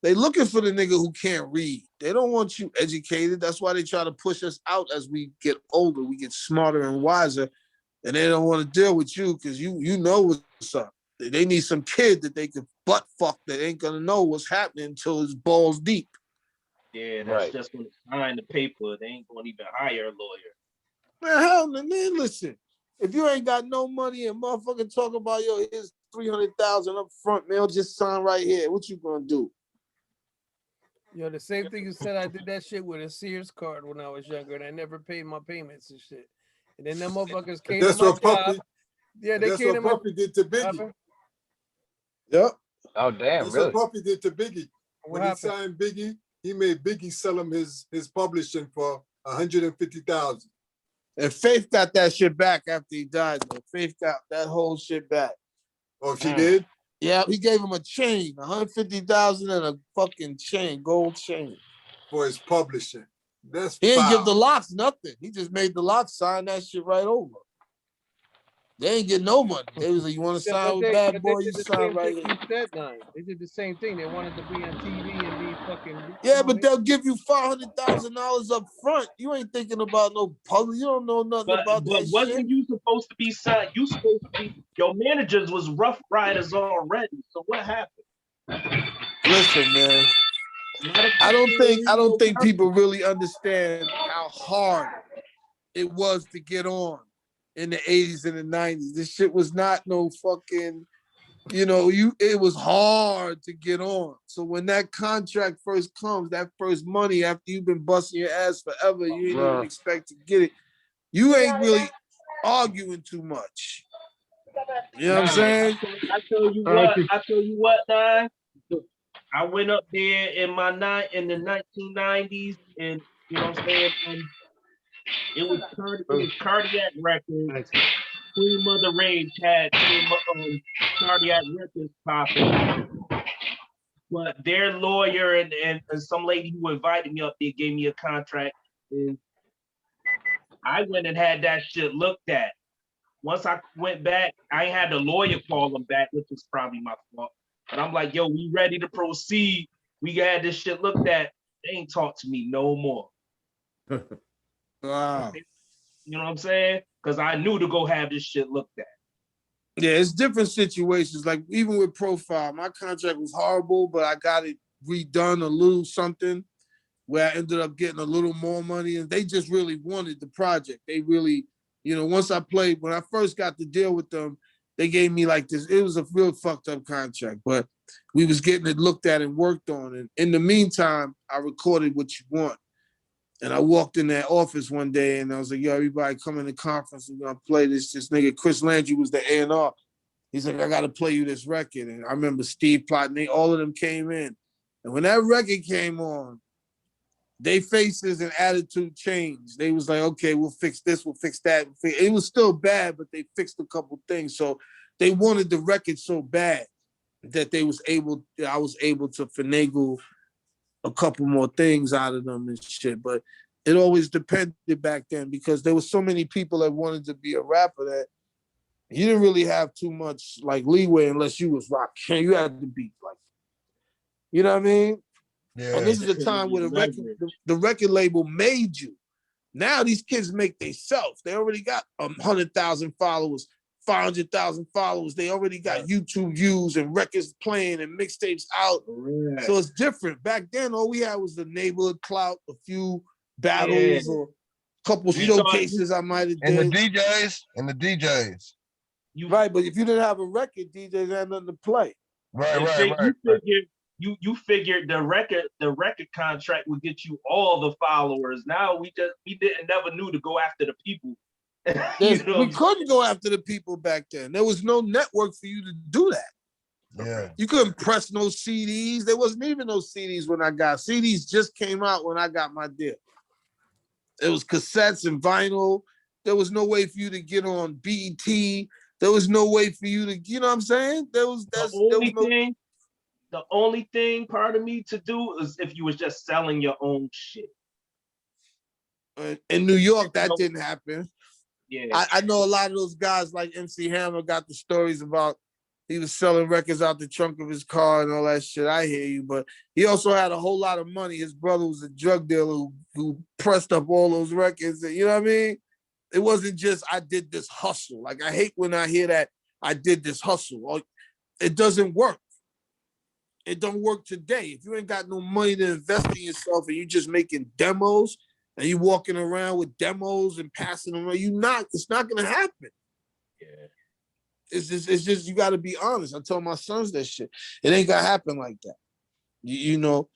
They looking for the nigga who can't read. They don't want you educated. That's why they try to push us out as we get older. We get smarter and wiser, and they don't want to deal with you because you know what's up. They need some kid that they can butt fuck that ain't gonna know what's happening until his balls deep. Yeah, that's just going to sign the paper. They ain't going to even hire a lawyer. Man, hell, man, listen. If you ain't got no money and motherfucking talk about, yo, here's $300,000 up front, man, just sign right here. What you gonna do? Yo, the same thing you said, I did that shit with a Sears card when I was younger, and I never paid my payments and shit. And then them motherfuckers came That's to my what Puffy. job. Yeah, they That's came what to Puffy did to Biggie. Yep. Oh damn! That's Really? what Puffy did to Biggie. When he happened? signed Biggie, he made Biggie sell him his publishing for $150,000. And Faith got that shit back after he died, though. Faith got that whole shit back. Oh, she did? Yeah, he gave him a chain, $150,000 and a fucking chain, gold chain. For his publishing. That's He didn't give foul. the locks nothing. He just made the locks sign that shit right over. They ain't get no money. They was like, you want to sign with Bad Boy, you sign right here. You said nine. They did the same thing. They wanted to be on TV and be fucking. Yeah, but they'll give you $500,000 up front. You ain't thinking about no public. You don't know nothing about But that wasn't shit. you supposed to be signed? You supposed to be, your managers was Rough Riders already. So what happened? Listen, man. I don't think people really understand how hard it was to get on in the 80s and the 90s. This shit was not no fucking, it was hard to get on. So when that contract first comes, that first money after you've been busting your ass forever, you ain't even expect to get it. You ain't really arguing too much. You know what I'm saying? I tell you what, man. I went up there in the 1990s, and you know what I'm saying. It was Cardiac Records. Queen Mother Rage had Cardiac Records popping, but their lawyer and some lady who invited me up there gave me a contract, and I went and had that shit looked at. Once I went back, I had the lawyer call them back, which was probably my fault. But I'm like, yo, we ready to proceed. We had this shit looked at. They ain't talk to me no more. Wow. You know what I'm saying? Because I knew to go have this shit looked at. Yeah, it's different situations. Like even with Profile, my contract was horrible, but I got it redone a little something where I ended up getting a little more money, and they just really wanted the project. They really, once I played, when I first got to deal with them, they gave me like this. It was a real fucked up contract, but we was getting it looked at and worked on. And in the meantime, I recorded What You Want. And I walked in that office one day and I was like, yo, everybody come in the conference. We're going to play this nigga. Chris Landry was the A&R. He's like, I got to play you this record. And I remember Steve Plotney, all of them came in. And when that record came on, They faces and attitude changed. They was like, okay, we'll fix this, we'll fix that. It was still bad, but they fixed a couple things. So they wanted the record so bad that I was able to finagle a couple more things out of them and shit. But it always depended back then because there was so many people that wanted to be a rapper that you didn't really have too much like leeway unless you was rock. You had to be like, you know what I mean? Yeah. And this is the time where the record label made you. Now these kids make themselves. They already got 100,000 followers, 500,000 followers. They already got YouTube views and records playing and mixtapes out. Right. So it's different. Back then, all we had was the neighborhood clout, a few battles or a couple showcases I might have did. And the DJs. Right, but if you didn't have a record, DJs had nothing to play. Right. You figured the record contract would get you all the followers. Now we never knew to go after the people. We couldn't go after the people back then. There was no network for you to do that. Yeah. You couldn't press no CDs. There wasn't even no CDs when I got CDs. Just came out when I got my deal. It was cassettes and vinyl. There was no way for you to get on BET. There was no way for you to, you know what I'm saying? The only thing part of me to do is if you was just selling your own shit. In New York, that didn't happen. Yeah, I know a lot of those guys like MC Hammer got the stories about he was selling records out the trunk of his car and all that shit. I hear you, but he also had a whole lot of money. His brother was a drug dealer who pressed up all those records. You know what I mean? It wasn't just I did this hustle. Like I hate when I hear that I did this hustle. It doesn't work. It don't work today. If you ain't got no money to invest in yourself and you just making demos and you walking around with demos and passing them around, it's not gonna happen. Yeah. It's just you gotta be honest. I tell my sons that shit. It ain't gonna happen like that. You know,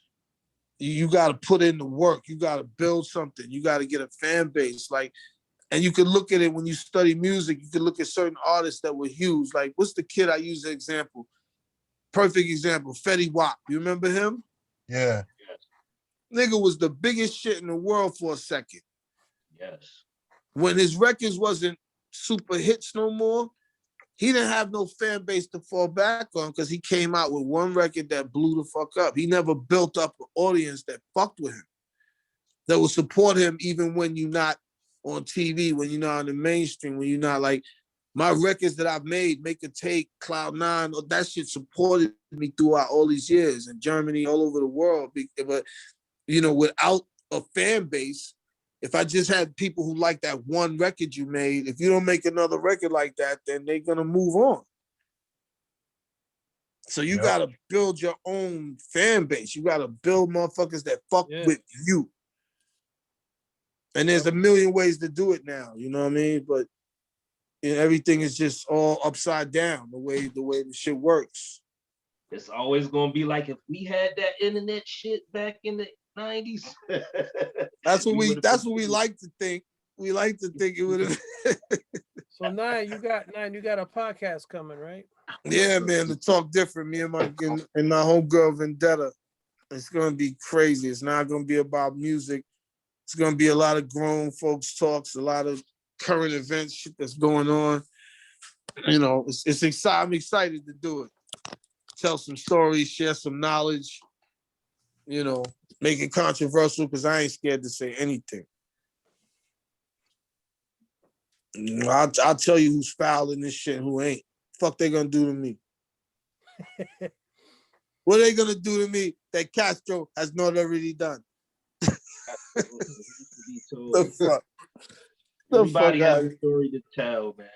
you gotta put in the work. You gotta build something. You gotta get a fan base. And you can look at it when you study music, you can look at certain artists that were huge. Like, what's the kid I use as an example? Perfect example, Fetty Wap. You remember him? Yeah. Nigga was the biggest shit in the world for a second. Yes. When his records wasn't super hits no more, he didn't have no fan base to fall back on because he came out with one record that blew the fuck up. He never built up an audience that fucked with him, that will support him even when you're not on TV, when you're not on the mainstream, when you're not like, my records that I've made, Make a Take, Cloud9, that shit supported me throughout all these years in Germany, all over the world. But, you know, without a fan base, if I just had people who like that one record you made, if you don't make another record like that, then they're going to move on. So you got to build your own fan base. You got to build motherfuckers that fuck with you. And there's a million ways to do it now, you know what I mean? But everything is just all upside down the way the shit works. It's always gonna be like if we had that internet shit back in the 90s. That's what we like to think. We like to think it would have. So Nine, you got a podcast coming, right? Yeah, man, to talk different. Me and my homegirl Vendetta. It's gonna be crazy. It's not gonna be about music. It's gonna be a lot of grown folks talks, a lot of current events, shit that's going on. You know, it's exciting. I'm excited to do it. Tell some stories, share some knowledge, you know, make it controversial because I ain't scared to say anything. I'll tell you who's foul in this shit and who ain't. Fuck they gonna do to me? What are they gonna do to me that Castro has not already done? The fuck? Everybody has a story to tell, man.